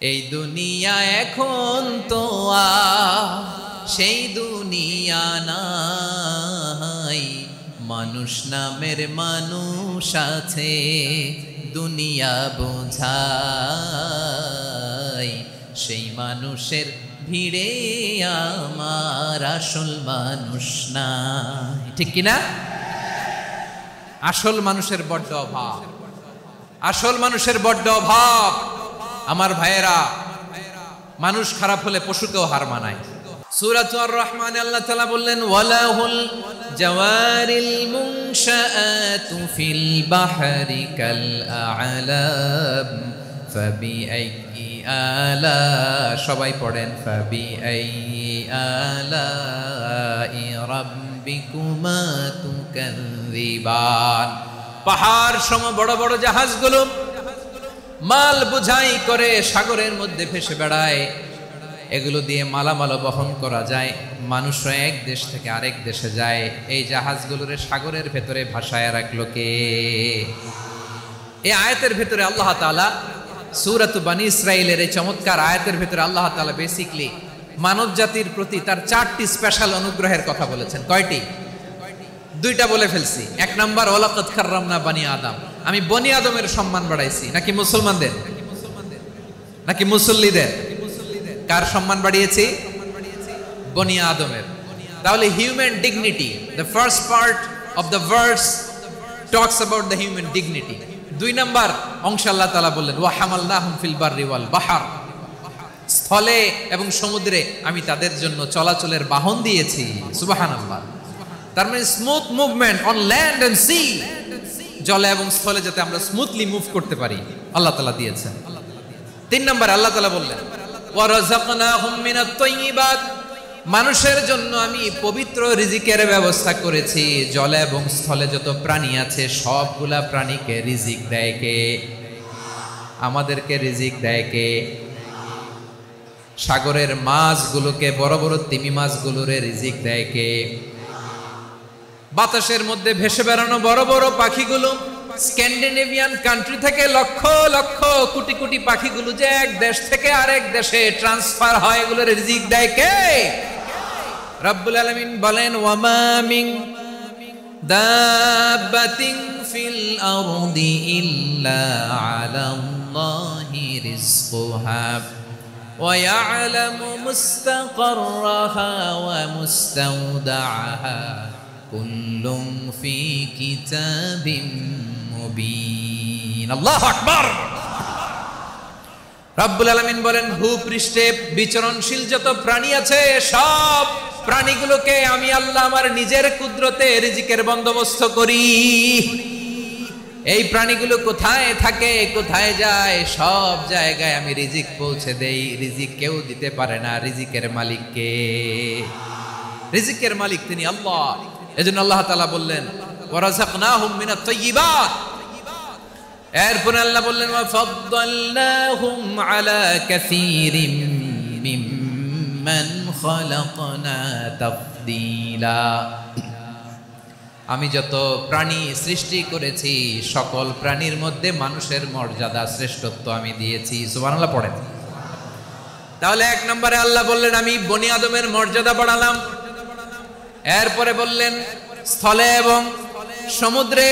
এই দুনিয়া এখন তো সেই দুনিয়া নাই, মানুষ নামের মানুষ আছে দুনিয়া বোঝাই, সেই মানুষের ভিড়ে আমার আসল মানুষ নাই। ঠিক কিনা? আসল মানুষের বড্ড অভাব, আসল মানুষের বড্ড অভাব। আমার ভাইয়েরা, মানুষ খারাপ হলে পশুকেও হার মানায়। সূরাতুর আর রহমানে আল্লাহ তাআলা বললেন, ওয়ালাহুল জাওয়ারিল মুনশাআতু ফিল বাহরি কাল আ'লাম ফাবিআইয়ি আলা, সবাই পড়েন, ফাবিআইয়ি আলাই রাব্বিকুমা তুকাযযিবান। পাহাড় সম বড় বড় জাহাজগুলো মাল বোঝাই করে সাগরের মধ্যে ভেসে বেড়ায়, এগুলো দিয়ে মালামাল বহন করা যায়। মানুষরা এক দেশ থেকে আরেক দেশে যায়, এই জাহাজগুলোর সাগরের ভেতরে ভাসায় রাখলো কে? এই আয়াতের ভেতরে আল্লাহ তাআলা সূরাত বনী ইসরাঈলের এই চমৎকার আয়াতের ভেতরে আল্লাহ তাআলা বেসিক্যালি মানব জাতির প্রতি তার 4টি স্পেশাল অনুগ্রহের কথা বলেছেন। কয়টি? 2টা বলে ফেলছি। 1 নাম্বার, ওয়ালাকাদ কাররামনা বনী আদম, আমি বনী আদমের সম্মান বাড়াইছি। নাকি মুসলমানদের? নাকি মুসল্লিদের? কার সম্মান বাড়িয়েছি? বনী আদমের। তাহলে human dignity, the first part of the verse talks about the human dignity. 2 number অংশে আল্লাহ তাআলা বললেন, ওয়া হামালনাহুম ফিল বাররি ওয়াল বাহর, স্থলে এবং সমুদ্রে আমি তাদের জন্য চলাচলের বাহন দিয়েছি। সুবহানাল্লাহ। তার মানে smooth movement on land and sea, জলে এবং স্থলে যাতে আমরা স্মুথলি মুভ করতে পারি আল্লাহ তাআলা দিয়েছেন। 3 নম্বরে আল্লাহ তাআলা বললেন, ওয়া রাযাকনাহুম মিনাত তাইয়্যিবাত, মানুষের জন্য আমি পবিত্র রিজিকের ব্যবস্থা করেছি। জলে এবং স্থলে যত প্রাণী আছে সবগুলা প্রাণীকে রিজিক দেয় কে? আমাদেরকে রিজিক দেয় কে? সাগরের মাছগুলোকে, বড় বড় তিমি মাছগুলোরে রিজিক দেয় কে? বাতাসের মধ্যে ভেসে বেড়ানো বড় বড় পাখিগুলো, স্ক্যান্ডিনেভিয়ান কান্ট্রি থেকে লক্ষ লক্ষ কোটি কোটি পাখিগুলো যে এক দেশ থেকে আরেক দেশে ট্রান্সফার হয়, এগুলোর রিজিক দেয় কে? রব্বুল আলামিন বলেন, ওয়ামা মিন দাব্বাতিন ফিল আরদি ইল্লা আলাল্লাহি রিজকুহা ওয়া ইয়ালামু মুস্তাকাররাহা ওয়া মুস্তাওদাআহা কুল্লুম ফি কিতাবিম মুবিন। আল্লাহু আকবার। রব্বুল আলামিন বলেন, ভূপৃষ্ঠে বিচরণশীল যত প্রাণী আছে সব প্রাণীগুলোকে আমি আল্লাহ আমার নিজের কুদরতে রিজিকের বন্দোবস্ত করি। এই প্রাণীগুলো কোথায় থাকে, কোথায় যায়, সব জায়গায় আমি রিজিক পৌঁছে দেই। রিজিক কেউ দিতে পারে না, রিজিকের মালিক কে? রিজিকের মালিক তিনি আল্লাহ। এজন্য আল্লাহ তাআলা বললেন, ওয়া রাযাকনাহুম মিনাত তাইয়্যিবাত। এরপর আল্লাহ বললেন, ওয়া ফাদ্দালনাহুম আলা কাসীরিম মিম্মান খালাকনা তাফদীলা। আমি যত প্রাণী সৃষ্টি করেছি সকল প্রাণীর মধ্যে মানুষের মর্যাদা, শ্রেষ্ঠত্ব আমি দিয়েছি। সুবহানাল্লাহ পড়েন। তাহলে 1 নম্বরে আল্লাহ বললেন, আমি বনী আদমের মর্যাদা বাড়ালাম। এরপরে বললেন, স্থলে এবং সমুদ্রে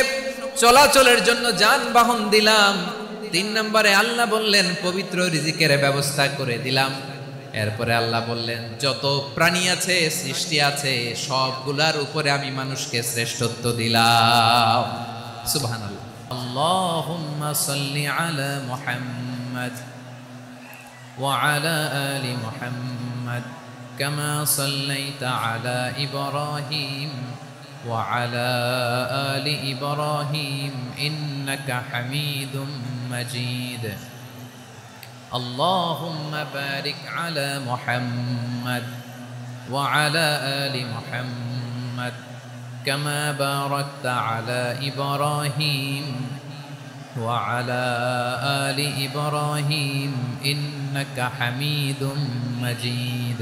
চলাচলের জন্য যানবাহন দিলাম। 3 নম্বরে আল্লাহ বললেন, পবিত্র রিজিকের ব্যবস্থা করে দিলাম। এরপরে আল্লাহ বললেন, যত প্রাণী আছে, সৃষ্টি আছে, সবগুলার উপরে আমি মানুষকে শ্রেষ্ঠত্ব দিলাম। সুবহানাল্লাহ। আল্লাহুম্মা সাল্লি আলা মুহাম্মাদ ওয়া আলা আলি মুহাম্মাদ কামা সাল্লাইতা আলা ইব্রাহিম ওয়া আলা আলি ইব্রাহিম ইন্নাকা হামিদুম মাজিদ। اللهم بارك على محمد وعلى آل محمد كما باركت على إبراهيم وعلى آل إبراهيم إنك حميد مجيد।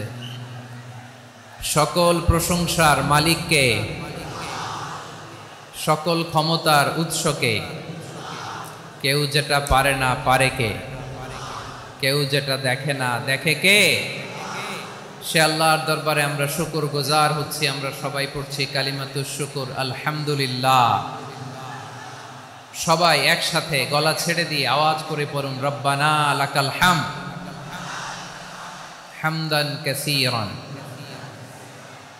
সকল প্রশংসার মালিককে, সকল ক্ষমতার উৎসকে, কেউ যেটা পারে না পারে কে? কেউ যেটা দেখে না, দেখে কে? সে আল্লাহর দরবারে আমরা শুকর গুজার হচ্ছি। আমরা সবাই পড়ছি কালিমাতুশ শুকর, আলহামদুলিল্লাহ। সবাই একসাথে গলা ছেড়ে দিয়ে আওয়াজ করে পড়ুন, রব্বানা লাকাল হামদ হামদান কাসীরান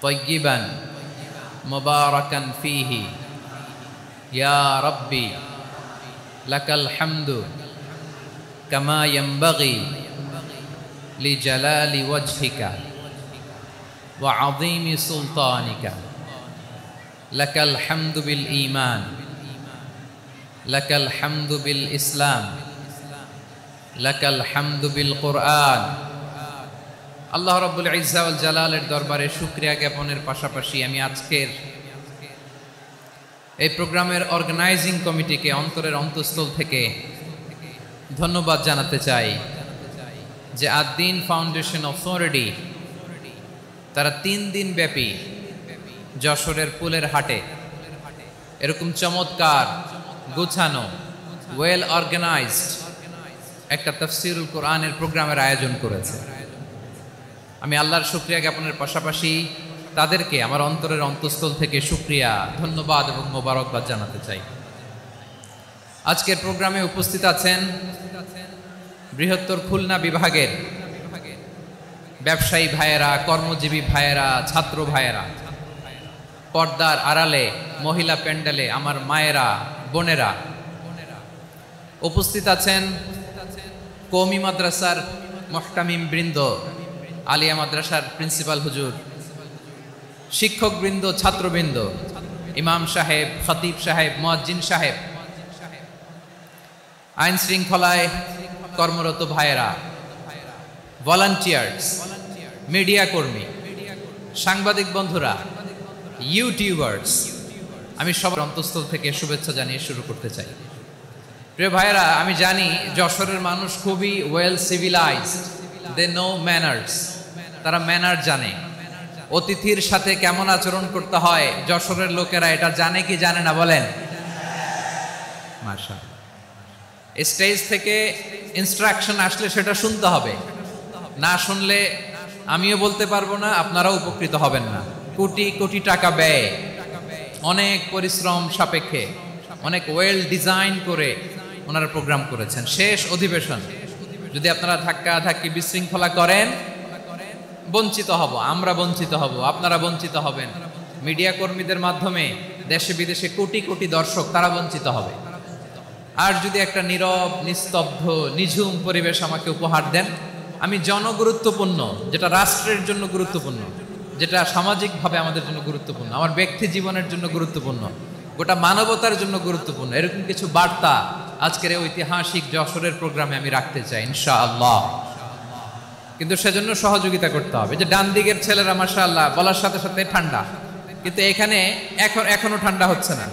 তাইয়িবান মুবারাকান ফীহি ইয়া রাব্বি লাকাল হামদু কামা ইয়ানবাগি লিজালালি ওয়াজহিকা ওয়া আযীমি সুলতানিকা লাকাল হামদু বিল ঈমান লাকাল হামদু বিল ইসলাম লাকাল হামদু বিল কুরআন। আল্লাহ রাব্বুল ইজ্জা ওয়াল জালালের দরবারে শুকরিয়া জ্ঞাপনের পাশাপাশি আমি আজকের এই প্রোগ্রামের অর্গানাইজিং কমিটিকে অন্তরের অন্তঃস্থল থেকে ধন্যবাদ জানাতে চাই যে আদ-দ্বীন ফাউন্ডেশন অথরিটি তারা 3 দিন ব্যাপী যশোরের পুলের হাটে এরকম চমৎকার গোছানো ওয়েল অর্গানাইজড একটা তাফসীরুল কোরআনের প্রোগ্রামের আয়োজন করেছে। আমি আল্লাহর শুকরিয়া জ্ঞাপনের পাশাপাশি তাদেরকে আমার অন্তরের অন্তঃস্থল থেকে শুকরিয়া, ধন্যবাদ এবং মোবারকবাদ জানাতে চাই। আজকের প্রোগ্রামে উপস্থিত আছেন বৃহত্তর খুলনা বিভাগের ব্যবসায়ী ভাইয়েরা, কর্মজীবী ভাইয়েরা, ছাত্র ভাইয়েরা, পর্দার আড়ালে মহিলা প্যান্ডেলে আমার মায়েরা, বোনেরা উপস্থিত আছেন। কওমি মাদ্রাসার মুহতামিম বৃন্দ, আলিয়া মাদ্রাসার প্রিন্সিপাল হুজুর, শিক্ষক বৃন্দ, ছাত্রবৃন্দ, ইমাম সাহেব, খতিব সাহেব, মুয়াজ্জিন সাহেব, আইন শৃঙ্খলায় কর্মরত ভাইয়েরা, ভলান্টিয়ার্স, মিডিয়া কর্মী, সাংবাদিক বন্ধুরা, ইউটিউবার্স, আমি সবার অন্তঃস্থল থেকে শুভেচ্ছা জানিয়ে শুরু করতে চাই। প্রিয় ভাইয়েরা, আমি জানি যশোরের মানুষ খুবই well civilised, they know manners, তারা ম্যানার জানে। অতিথির সাথে কেমন আচরণ করতে হয় যশোরের লোকেরা এটা জানে কি জানে না বলেন? মাশাআল্লাহ। স্টেজ থেকে ইনস্ট্রাকশন আসলে সেটা শুনতে হবে, না শুনলে আমিও বলতে পারবো না, আপনারাও উপকৃত হবেন না। কোটি কোটি টাকা ব্যয়, অনেক পরিশ্রম সাপেক্ষে, অনেক ওয়েল ডিজাইন করে ওনারা প্রোগ্রাম করেছেন। শেষ অধিবেশন যদি আপনারা ধাক্কা ধাক্কি বিশৃঙ্খলা করেন, বঞ্চিত হব, আমরা বঞ্চিত হব, আপনারা বঞ্চিত হবেন। মিডিয়া কর্মীদের মাধ্যমে দেশে বিদেশে কোটি কোটি দর্শক তারা বঞ্চিত হবে। আর যদি একটা নীরব, নিস্তব্ধ, নিঝুম পরিবেশ আমাকে উপহার দেন, আমি জনগুরুত্বপূর্ণ, যেটা রাষ্ট্রের জন্য গুরুত্বপূর্ণ, যেটা সামাজিকভাবে আমাদের জন্য গুরুত্বপূর্ণ, আমার ব্যক্তি জীবনের জন্য গুরুত্বপূর্ণ, গোটা মানবতার জন্য গুরুত্বপূর্ণ, এরকম কিছু বার্তা আজকের এই ঐতিহাসিক যশোরের প্রোগ্রামে আমি রাখতে চাই ইনশাআল্লাহ। কিন্তু সেজন্য সহযোগিতা করতে হবে। যে ডান দিকের ছেলেরা মাশাআল্লাহ বলার সাথে সাথে ঠান্ডা, কিন্তু এখানে এখনো ঠান্ডা হচ্ছে না।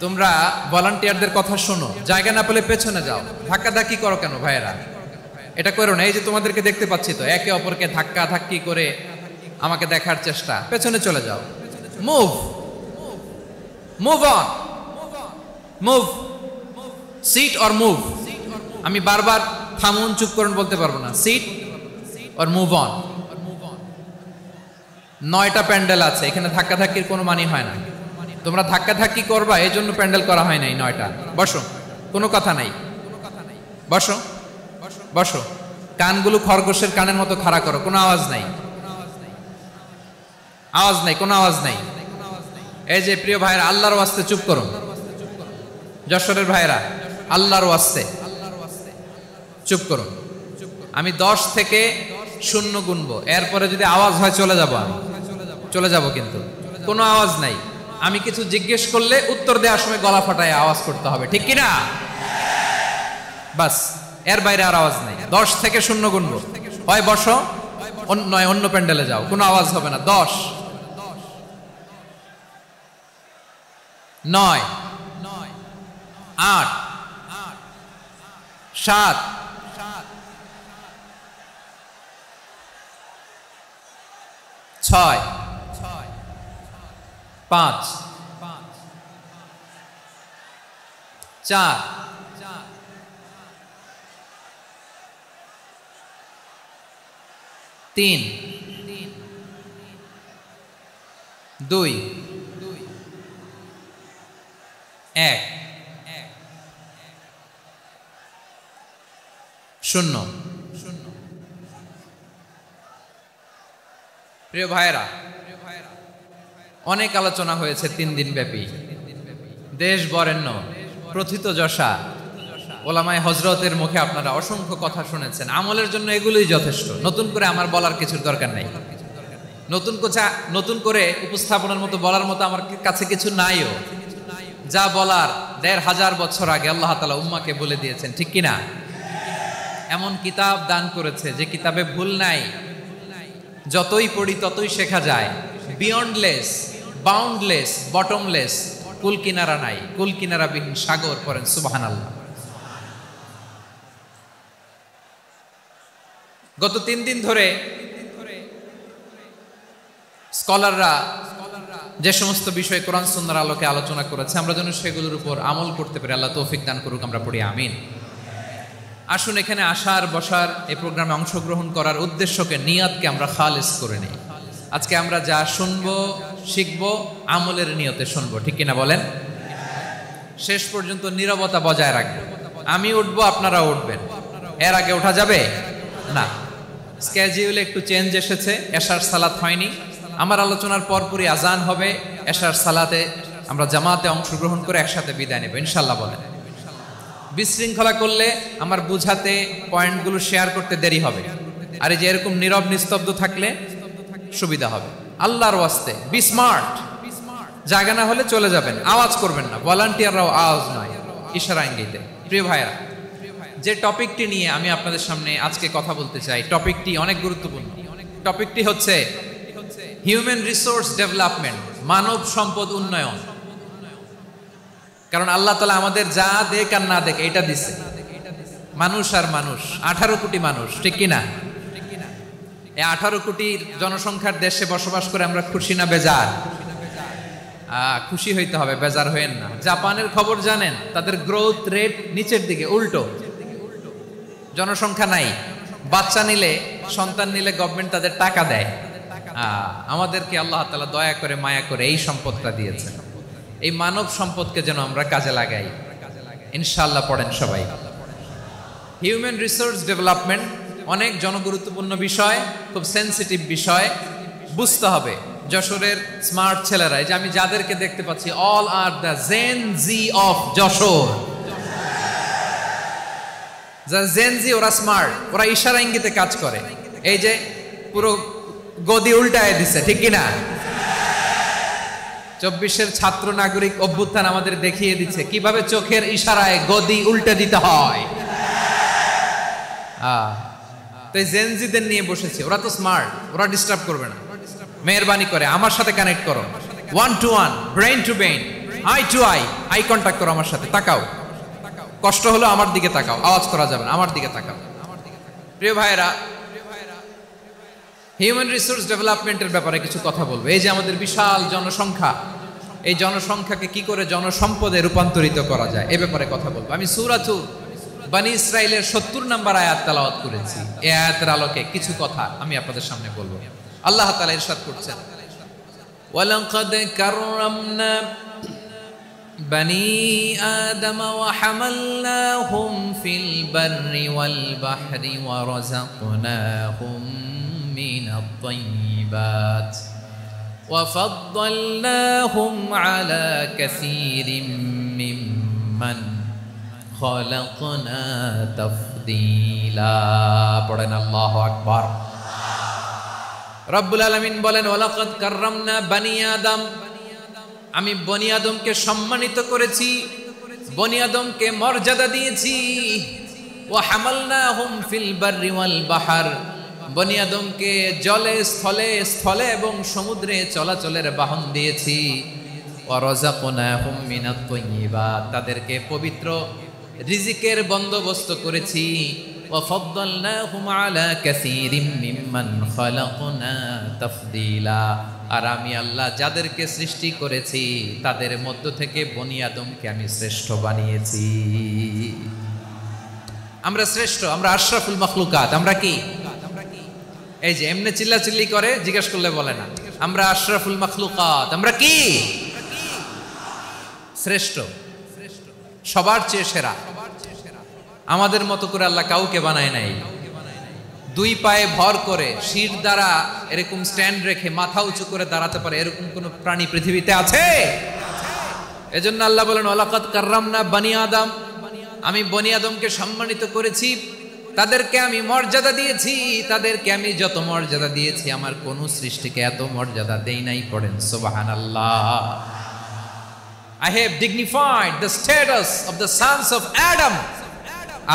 তোমরা ভলান্টিয়ারদের কথা শোনো, জায়গা না পেলে পেছনে যাও, ধাক্কা ধাক্কি করো কেন ভাইয়েরা? এটা করো না। এই যে তোমাদেরকে দেখতে পাচ্ছি তো, একে অপরকে ধাক্কা ধাক্কি করে আমাকে দেখার চেষ্টা, পেছনে চলে যাও। Move move on, move, sit or move. আমি বারবার থামুন, চুপ করুন বলতে পারবো না। Sit or move on. 9টা প্যান্ডেল আছে, এখানে ধাক্কা ধাক্কির কোনো মানি হয় না। তোমরা ধাক্কা ধাক্কি করবা, এই জন্য প্যান্ডেল করা হয় নাই 9টা। বসো, কোনো কথা নাই, বসো বসো। কানগুলো খরগোশের কানের মতো খাড়া করো, কোনো আওয়াজ নাই, আওয়াজ নাই, কোনো আওয়াজ নাই। এই যে প্রিয় ভাইয়েরা, আল্লাহর ওয়াস্তে চুপ করুন। যশোরের ভাইয়েরা, আল্লাহর ওয়াস্তে চুপ করুন। আমি 10 থেকে 0 গুনবো, এরপরে যদি আওয়াজ হয় চলে যাব, আমি চলে যাব, কিন্তু কোনো আওয়াজ নাই। আমি কিছু জিজ্ঞেস করলে উত্তর দেওয়ার সময় গলা ফাটায় আওয়াজ করতে হবে, ঠিক কিনা? বাস, এর বাইরে আর আওয়াজ নাই। 10 থেকে 0 গুনবো, হয় বসো, নয় অন্য প্যান্ডেলে যাও, কোনো আওয়াজ হবে না। 10, 9, 8, 7, 6, 5, 4, 3 2 1 0। প্রিয় ভাইরা, অনেক আলোচনা হয়েছে 3 দিন ব্যাপী। দেশ বরেণ্য প্রথিতযশা ওলামায়ে হযরতের মুখে আপনারা অসংখ্য কথা শুনেছেন। আমলের জন্য এগুলোই যথেষ্ট। নতুন করে আমার বলার কিছুর দরকার নাই। নতুন করে উপস্থাপনের মতো বলার মতো আমার কাছে কিছু নাইও। যা বলার 1500 বছর আগে আল্লাহ তাআলা উম্মাহকে বলে দিয়েছেন, ঠিক কিনা? এমন কিতাব দান করেছে যে কিতাবে ভুল নাই। যতই পড়ি ততই শেখা যায়। বিয়ন্ডলেস, বাউন্ডলেস, বটমলেস, কুল কিনারা নাই, কুল কিনারা বিহীন সাগর। পড়েন সুবহানাল্লাহ। গত 3 দিন ধরে স্কলাররা যে সমস্ত বিষয় কোরআন সুন্নাহর আলোকে আলোচনা করেছে, আমরা যেন সেগুলোর উপর আমল করতে পারি। আল্লাহ তৌফিক দান করুক, আমরা পড়ি আমিন। আসুন এখানে আসার বসার এই প্রোগ্রামে অংশগ্রহণ করার উদ্দেশ্যকে, নিয়াতকে আমরা খালিস করে নিই। আজকে আমরা যা শুনবো শিখবো আমলের নিয়তে শুনবো, ঠিক কিনা বলেন? শেষ পর্যন্ত নীরবতা বজায় রাখবো। আমি উঠবো, আপনারা উঠবেন। এর আগে ওঠা যাবে না। স্কেডিউলে একটু চেঞ্জ এসেছে, এশার সালাত হয়নি। আমার আলোচনার পরপরই আজান হবে। এশার সালাতে আমরা জামাতে অংশগ্রহণ করে একসাথে বিদায় নেব ইনশাল্লাহ। বলেন, বিশৃঙ্খলা করলে আমার বুঝাতে, পয়েন্টগুলো শেয়ার করতে দেরি হবে। আর এই যে এরকম নীরব নিস্তব্ধ থাকলে সুবিধা হবে। আল্লাহর ওয়াস্তে বি স্মার্ট। জায়গা না হলে চলে যাবেন, আওয়াজ করবেন না। ভলান্টিয়াররাও আওয়াজ নয়, ইশারা ইঙ্গিতে। প্রিয় ভাইরা, যে টপিকটি নিয়ে আমি আপনাদের সামনে আজকে কথা বলতে চাই, টপিকটি অনেক গুরুত্বপূর্ণ। টপিকটি হচ্ছে হিউম্যান রিসোর্স ডেভেলপমেন্ট, মানব সম্পদ উন্নয়ন। কারণ আল্লাহ তাআলা আমাদের যা দেখ আর না দেখ এটা দিছে। মানুষ আর মানুষ, 18 কোটি মানুষ, ঠিক কিনা? এই 18 কোটির জনসংখ্যার দেশে বসবাস করে আমরা খুশি না বেজার? খুশি হইতে হবে, বেজার হইেন না। জাপানের খবর জানেন? তাদের গ্রোথ রেট নিচের দিকে, উল্টো। জনসংখ্যা নাই, বাচ্চা নিলে, সন্তান নিলে গভর্নমেন্ট তাদের টাকা দেয়। আমাদেরকে আল্লাহ তাআলা দয়া করে, মায়া করে এই সম্পদটা দিয়েছেন। এই মানব সম্পদকে যেন আমরা কাজে লাগাই ইনশাআল্লাহ। পড়েন সবাই। হিউম্যান রিসোর্স ডেভেলপমেন্ট অনেক জনগুরুত্বপূর্ণ বিষয়, খুব সেনসিটিভ বিষয়। বুঝতে হবে যশোরের স্মার্ট ছেলেরা, এই যে আমি যাদেরকে দেখতে পাচ্ছি, all are the gen Z of Jessore. Gen Z, ওরা স্মার্ট, ওরা ইশারা ইঙ্গিতে কাজ করে। এই যে পুরো গদি উল্টায় দিছে, ঠিক কিনা? 24-এর ছাত্র নাগরিক অভ্যুত্থান আমাদের দেখিয়ে দিচ্ছে কিভাবে চোখের ইশারায় গদি উল্টে দিতে হয়। তো এই জেনজিদের নিয়ে বসেছে। ওরা তো স্মার্ট, ওরা ডিস্টার্ব করবে না। মেহরবানি করে আমার সাথে কানেক্ট করো, 1 to 1, brain to brain, eye to eye, eye contact করো আমার সাথে। তাকাও, কষ্ট হলো আমার দিকে তাকাও, আওয়াজ করা যাবে না, আমার দিকে তাকাও। প্রিয় ভাইয়েরা, হিউম্যান রিসোর্স ডেভেলপমেন্টের ব্যাপারে কিছু কথা বলবো। এই যে আমাদের বিশাল জনসংখ্যা, এই জনসংখ্যাকে কি করে জনসম্পদে রূপান্তরিত করা যায় এ ব্যাপারে কথা বলবো। আমি সূরাতুল বনী ইসরাইলের 70 নম্বর আয়াত তেলাওয়াত করেছি। এই আয়াতের আলোকে কিছু কথা আমি আপনাদের সামনে বলবো। আল্লাহ তাআলা ইরশাদ করছেন, ওয়ালাকাদ কাররামনা বনী আদম ওয়া হামালনাহুম ফিল বাররি ওয়াল বাহরি ওয়া রাযাকনাহুম মিনাত তাইয়্যিবাত ওয়া ফাদ্দালনাহুম আলা কাসীরিম মিম্মান খালাকনা তাফদীলা। পড়েন আল্লাহু আকবার। রব্বুল আলামিন বলেন, ওয়ালাকাদ কাররামনা বনী আদম, আমি বনী আদমকে সম্মানিত করেছি, বনী আদমকে মর্যাদা দিয়েছি। ওয়া হামালনাহুম ফিল বাররি ওয়াল বাহর, বনী আদমকে জলে, স্থলে, স্থলে এবং সমুদ্রে চলাচলের বাহন দিয়েছি। ওয়া রাযাকনাহুম মিনাত তাইয়্যিবাত, তাদেরকে পবিত্র রিজিকের বন্দোবস্ত করেছি। ওয়া ফাদ্দালনাহুম আলা কাসীরিম মিম্মান খালাকনা তাফদীলা, আর আমি আল্লাহ যাদেরকে সৃষ্টি করেছি তাদের মধ্য থেকে বনী আদমকে আমি শ্রেষ্ঠ বানিয়েছি। আমরা শ্রেষ্ঠ, আমরা আশরাফুল মাখলুকাত। আমরা কি? এই যে এমনি চিল্লাচিল্লি করে, জিজ্ঞেস করলে বলে না আমরা আশরাফুল মাখলুকাত, আমরা কি শ্রেষ্ঠ, সবার চেয়ে সেরা। আমাদের মতো করে আল্লাহ কাউকে বানায় নাই। দুই পায়ে ভর করে শির দ্বারা এরকম স্ট্যান্ড রেখে মাথা উঁচু করে দাঁড়াতে পারে এরকম কোন প্রাণী পৃথিবীতে আছে? এজন্য আল্লাহ বলেন ওয়ালাকাদ কাররামনা বানি আদম, আমি বনি আদমকে সম্মানিত করেছি, তাদেরকে আমি মর্যাদা দিয়েছি। তাদেরকে আমি যত মর্যাদা দিয়েছি আমার কোন সৃষ্টিকে এত মর্যাদা দেই নাই। পড়েন সুবহানাল্লাহ। I have dignified the status of the sons of Adam.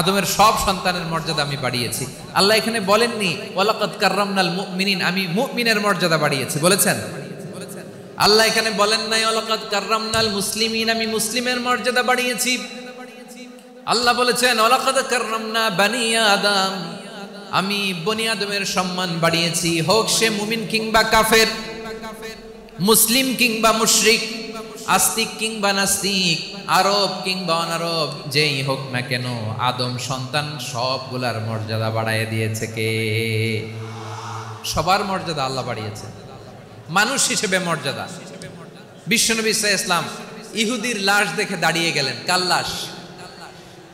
আদমের সব সন্তানের মর্যাদা আমি বাড়িয়েছি। আল্লাহ এখানে বলেননি ওয়ালাকাদ কাররামনাল মুমিনিন, আমি মুমিনের মর্যাদা বাড়িয়েছি, বলেছেন? আল্লাহ এখানে বলেন নাই ওয়ালাকাদ কাররামনাল মুসলিমিন, আমি মুসলিমের মর্যাদা বাড়িয়েছি। আল্লাহ বলেছেন ওয়ালাকাদ কাররামনা বানি আদম, আমি বনি আদমের সম্মান বাড়িয়েছি। হোক সে মুমিন কিংবা কাফের, মুসলিম কিংবা মুশরিক, আস্তিক কিংবা নাস্তিক, আরব কিংবা অনারব, যেই হোক না কেন আদম সন্তান সবগুলার মর্যাদা বাড়ায় দিয়েছে কে? সবার মর্যাদা আল্লাহ বাড়িয়েছে। মানুষ হিসেবে মর্যাদা। বিশ্বনবী সাল্লাল্লাহু আলাইহি ওয়াসাল্লাম ইহুদির লাশ দেখে দাঁড়িয়ে গেলেন। কার লাশ?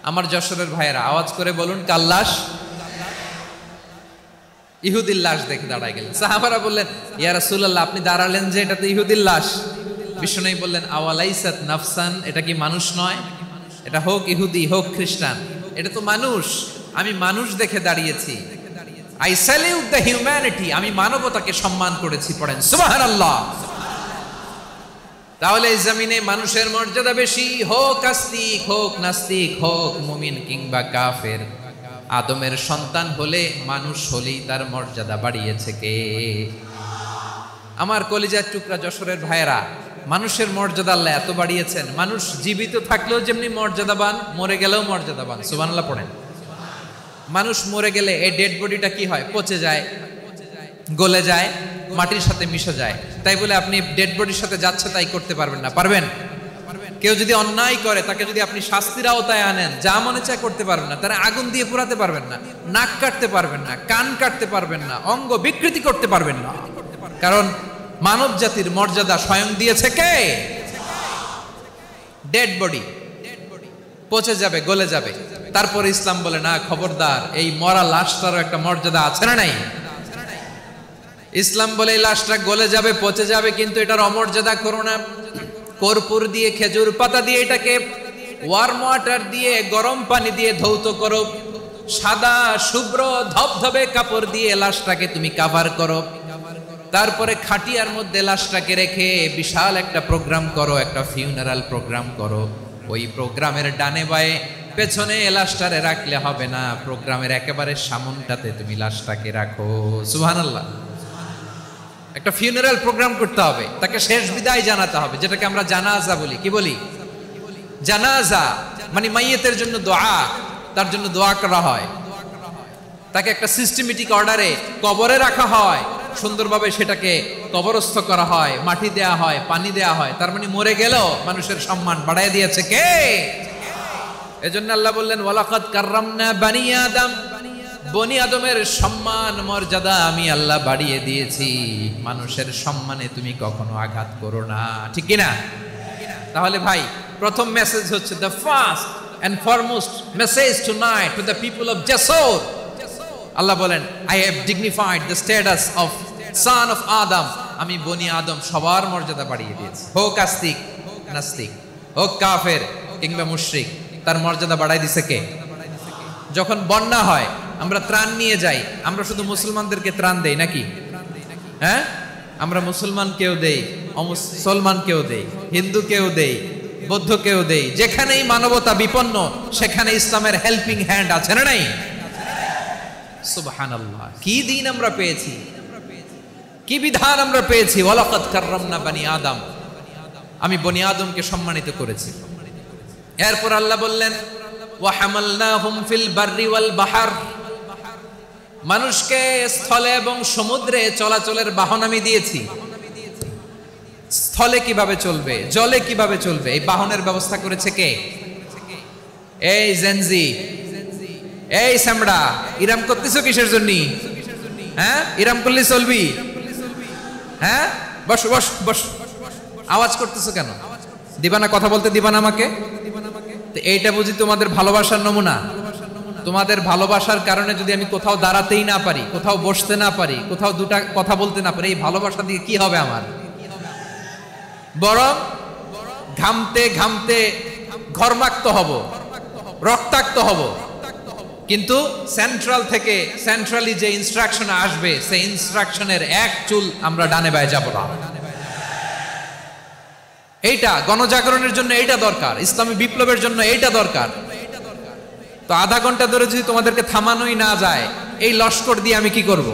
আমার যশোরের ভাইয়েরা আওয়াজ করে বলুন, কার লাশ? ইহুদির লাশ দেখে দাঁড়ায় গেলেন। সাহাবারা বললেন ইয়া রাসূলুল্লাহ, আপনি দাঁড়ালেন যে, এটা তো ইহুদির লাশ। বিশ্বনবী বললেন আওয়ালাইসাত নাফসান, এটা কি মানুষ নয়? এটা হোক ইহুদি হোক খ্রিস্টান, এটা তো মানুষ। আমি মানুষ দেখে দাঁড়িয়েছি। আই স্যালিউট দ্য হিউম্যানিটি, আমি মানবতাকে সম্মান করেছি। পড়েন সুবহানাল্লাহ। তাহলে এই জমিনে মানুষের মর্যাদা বেশি, হোক আস্তিক হোক নাস্তিক, হোক মুমিন কিংবা কাফের। আদমের সন্তান হলে, মানুষ হলেই তার মর্যাদা বাড়িয়েছে কে? আমার কলিজার টুকরা যশোরের ভাইয়েরা, মানুষের মর্যাদা আল্লাহ এত বাড়িয়েছেন, মানুষ জীবিত থাকলেও যেমনি মর্যাদাবান, মরে গেলেও মর্যাদাবান। সুবহানাল্লাহ পড়েন। মানুষ মরে গেলে এই ডেড বডিটা কি হয়? পচে যায়, গলে যায়, মাটির সাথে মিশে যায়। তাই বলে আপনি ডেড বডির সাথে যাচ্ছে তাই করতে পারবেন না। পারবেন? কেউ যদি অন্যায় করে তাকে যদি আপনি শাস্তির আওতায় আনেন, যা মনে চায় করতে পারবেন না। তারা আগুন দিয়ে পোড়াতে পারবেন না, নাক কাটতে পারবেন না, কান কাটতে পারবেন না, অঙ্গ বিকৃতি করতে পারবেন না। কারণ মানব জাতির মর্যাদা স্বয়ং দিয়েছে কে? ডেড বডি পচে যাবে, গলে যাবে। তারপরে ইসলাম বলে না, খবরদার, এই মরা লাশটারও একটা মর্যাদা আছে না নাই? ইসলাম বলে এই লাশটা গলে যাবে, পচে যাবে, কিন্তু এটার অমর্যাদা করো না। কর্পূর দিয়ে, খেজুর পাতা দিয়ে, এটাকে ওয়ার্ম ওয়াটার দিয়ে, গরম পানি দিয়ে ধৌত করো। সাদা শুভ্র ধবধবে কাপড় দিয়ে লাশটাকে তুমি কাভার করো। তারপরে খাটিয়ার মধ্যে লাশটাকে রেখে বিশাল একটা প্রোগ্রাম করো, একটা ফিউনারাল প্রোগ্রাম করো। ওই প্রোগ্রামের ডানে বায়ে পেছনে লাশটারে রাখলে হবে না, প্রোগ্রামের একেবারে সামনটাতে তুমি লাশটাকে রাখো। সুবহানাল্লাহ। একটা ফিউনারাল প্রোগ্রাম করতে হবে, তাকে শেষ বিদায় জানাতে হবে, যেটাকে আমরা জানাজা বলি। কি বলি? জানাজা মানে মাইয়েতের জন্য দোয়া, তার জন্য দোয়া করা হয়। তাকে একটা সিস্টেমেটিক অর্ডারে কবরে রাখা হয়, সুন্দরভাবে সেটাকে কবরস্থ করা হয়, মাটি দেয়া হয়, পানি দেয়া হয়। তার মানে মরে গেলেও মানুষের সম্মান বাড়ায় দিয়েছে কে? এজন্য আল্লাহ বললেন ওয়ালাকাদ কাররামনা বানি আদম, বনি আদমের সম্মান মর্যাদা আমি আল্লাহ বাড়িয়ে দিয়েছি। মানুষের সম্মানে তুমি কখনো আঘাত করো না, ঠিক কিনা? তাহলে ভাই, প্রথম মেসেজ হচ্ছে, the first and foremost message tonight to the people of Jessore. Allah বলেন I have dignified the status of son of Adam, আমি বনি আদম সবার মর্যাদা বাড়িয়ে দিয়েছি। হোক আস্তিক নাস্তিক, হোক কাফের কিংবা মুশরিক, তার মর্যাদা বাড়াই দিছে কে? যখন বন্যা হয় আমরা ত্রাণ নিয়ে যাই, আমরা শুধু মুসলমানদেরকে ত্রাণ দেই নাকি? হ্যাঁ, আমরা মুসলমান কেউ দেই, অমুসলমান কেউ দেই, হিন্দু কেউ দেই, বৌদ্ধ কেউ দেই। যেখানেই মানবতা বিপন্ন সেখানে ইসলামের হেল্পিং হ্যান্ড আছে না নাই? সুবহানাল্লাহ। কি দিন আমরা পেয়েছি, কি বিধান আমরা পেয়েছি। ওয়ালাকাদ কাররামনা বানি আদম, আমি বনি আদমকে সম্মানিত করেছি। এরপর আল্লাহ বললেন ওয়া হামালনাহুম ফিল বাররি ওয়াল বাহর, মানুষকে স্থলে এবং সমুদ্রে চলাচলের বাহন আমি দিয়েছি। স্থলে কিভাবে চলবে, জলে কিভাবে চলবে, এই বাহনের ব্যবস্থা করেছে কে? এই জেনজি, এই সামড়া, ইরাম করতেছো কিসের জন্য? হ্যাঁ ইরাম করলে চলবি? হ্যাঁ বস বস বস, আওয়াজ করতেছো কেন? দিবা না, কথা বলতে দিবা না আমাকে? তো এইটা বুঝি তোমাদের ভালোবাসার নমুনা? তোমাদের ভালোবাসার কারণে যদি আমি কোথাও দাঁড়াতেই না পারি, কোথাও বসতে না পারি, কোথাও দুটা কথা বলতে না পারি, এই ভালোবাসা দিয়ে কি হবে আমার? বরং ঘামতে ঘামতে ঘর্মাক্ত হব, রক্তাক্ত হব। কিন্তু সেন্ট্রাল থেকে, সেন্ট্রালি যে ইনস্ট্রাকশন আসবে, সেই ইনস্ট্রাকশনের এক চুল আমরা ডানে বায়ে যাব না। এইটা গণজাগরণের জন্য এইটা দরকার, ইসলামী বিপ্লবের জন্য এইটা দরকার। তো আধা ঘন্টা ধরে যদি তোমাদেরকে থামানোই না যায়, এই লস্কর দিয়ে আমি কি করব?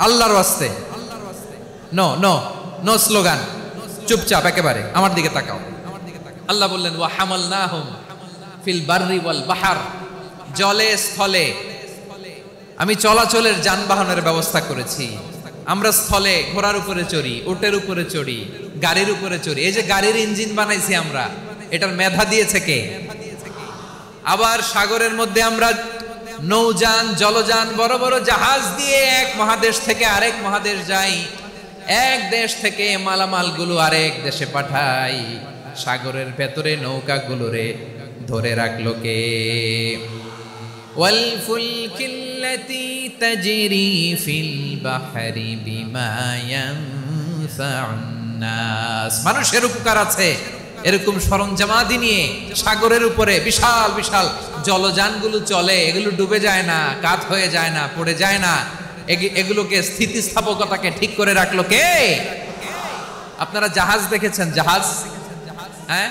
আল্লাহর ওয়াস্তে নো নো নো স্লোগান, চুপচাপ একেবারে আমার দিকে তাকাও। আল্লাহ বললেন ওয়া হামালনাহুম ফিল বাররি ওয়াল বাহর, জলে স্থলে আমি চলাচলের যানবাহনের ব্যবস্থা করেছি। আমরা স্থলে ঘোড়ার উপরে চড়ি, উটের উপরে চড়ি, গাড়ির উপরে চড়ি। এই যে গাড়ির ইঞ্জিন বানাইছি আমরা, এটার মেধা দিয়েছে কে? আবার সাগরের মধ্যে আমরা নৌযান, জলযান, বড় বড় জাহাজ দিয়ে এক মহাদেশ থেকে আরেক মহাদেশ যাই, এক দেশ থেকে মালামাল গুলো আরেক দেশে পাঠাই। সাগরের ভেতরে নৌকাগুলোরে ধরে রাখলো কে? ওয়াল ফুলকিল্লাতী তাজরি ফিল বাহরি বিমা ইয়ানফাউন নাস। মানুষের উপকার আছে এরকম সরঞ্জামাদি নিয়ে সাগরের উপরে বিশাল বিশাল জলযানগুলো চলে। এগুলো ডুবে যায় না, কাত হয়ে যায় না, পড়ে যায় না। এগুলোকে স্থিতিস্থাপকতাকে ঠিক করে রাখলো কে? আপনারা জাহাজ দেখেছেন? জাহাজ, হ্যাঁ,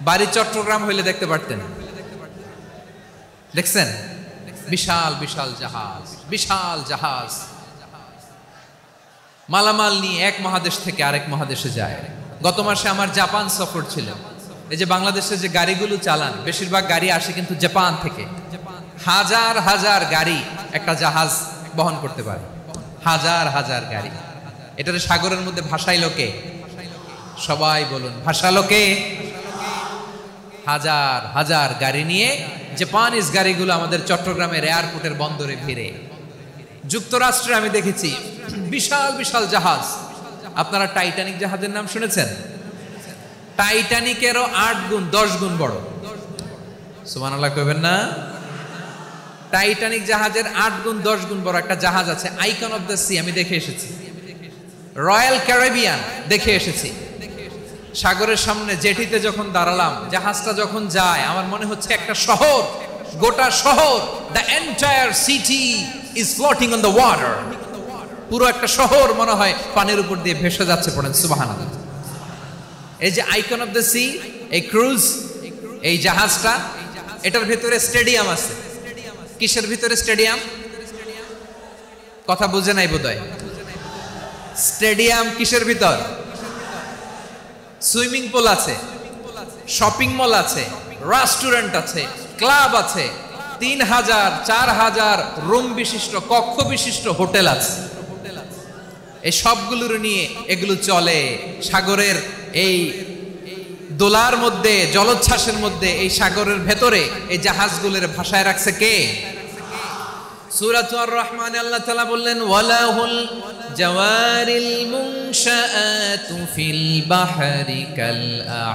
বাড়ি চট্টগ্রাম হইলে দেখতে পারতেন। দেখছেন? বিশাল বিশাল জাহাজ, বিশাল জাহাজ মালামাল নিয়ে এক মহাদেশ থেকে আরেক মহাদেশে যায়। গত মাসে আমার জাপান সফর ছিল। এই যে বাংলাদেশে যে গাড়িগুলো চালান, বেশিরভাগ গাড়ি আসে কিন্তু জাপান থেকে। হাজার হাজার গাড়ি একটা জাহাজ বহন করতে পারে, হাজার হাজার গাড়ি। এটারে সাগরের মধ্যে ভাসাইলো কে? সবাই বলুন, ভাসালো কে? হাজার হাজার গাড়ি নিয়ে জাপানিজ গাড়িগুলো আমাদের চট্টগ্রামের এয়ারপোর্টের বন্দরে ভিড়ে। যুক্তরাষ্ট্রে আমি দেখেছি বিশাল বিশাল জাহাজ। আপনারা টাইটানিক জাহাজের নাম শুনেছেন? টাইটানিকেরও 8 গুণ 10 গুণ বড়। সুবহানাল্লাহ কইবেন না? টাইটানিক জাহাজের 8 গুণ 10 গুণ বড় একটা জাহাজ আছে, আইকন অফ দ্য সি। আমি দেখে এসেছি। রয়্যাল ক্যারিবিয়ান দেখে এসেছি। সাগরের সামনে জেটিতে যখন দাঁড়ালাম, জাহাজটা যখন যায়, আমার মনে হচ্ছে একটা শহর, গোটা শহর, the entire city is floating on the water. পুরো একটা শহর মনে হয় পানির উপর দিয়ে ভেসে যাচ্ছে। পড়েন সুবহানাল্লাহ। এই যে আইকন অফ দ্য সি, এই ক্রুজ, এই জাহাজটা, এটার ভিতরে স্টেডিয়াম আছে। কিসের ভিতরে স্টেডিয়াম? কথা বুঝে নাই বোধহয়। স্টেডিয়াম কিসের ভিতর? সুইমিং পুল আছে, শপিং মল আছে, রেস্টুরেন্ট আছে, ক্লাব আছে, 3000 4000 রুম বিশিষ্ট, কক্ষ বিশিষ্ট হোটেল আছে। এই সবগুলোর নিয়ে এগুলো চলে সাগরের এই দোলার মধ্যে, জলোচ্ছ্বাসের মধ্যে। এই সাগরের ভেতরে এই জাহাজগুলোর ভাষায় রাখছে কে? সূরাতুর রহমানে আল্লাহ তাআলা বললেন ওয়ালাহুল জাওয়ারিল মুনশাআতু ফিল বাহরি কাল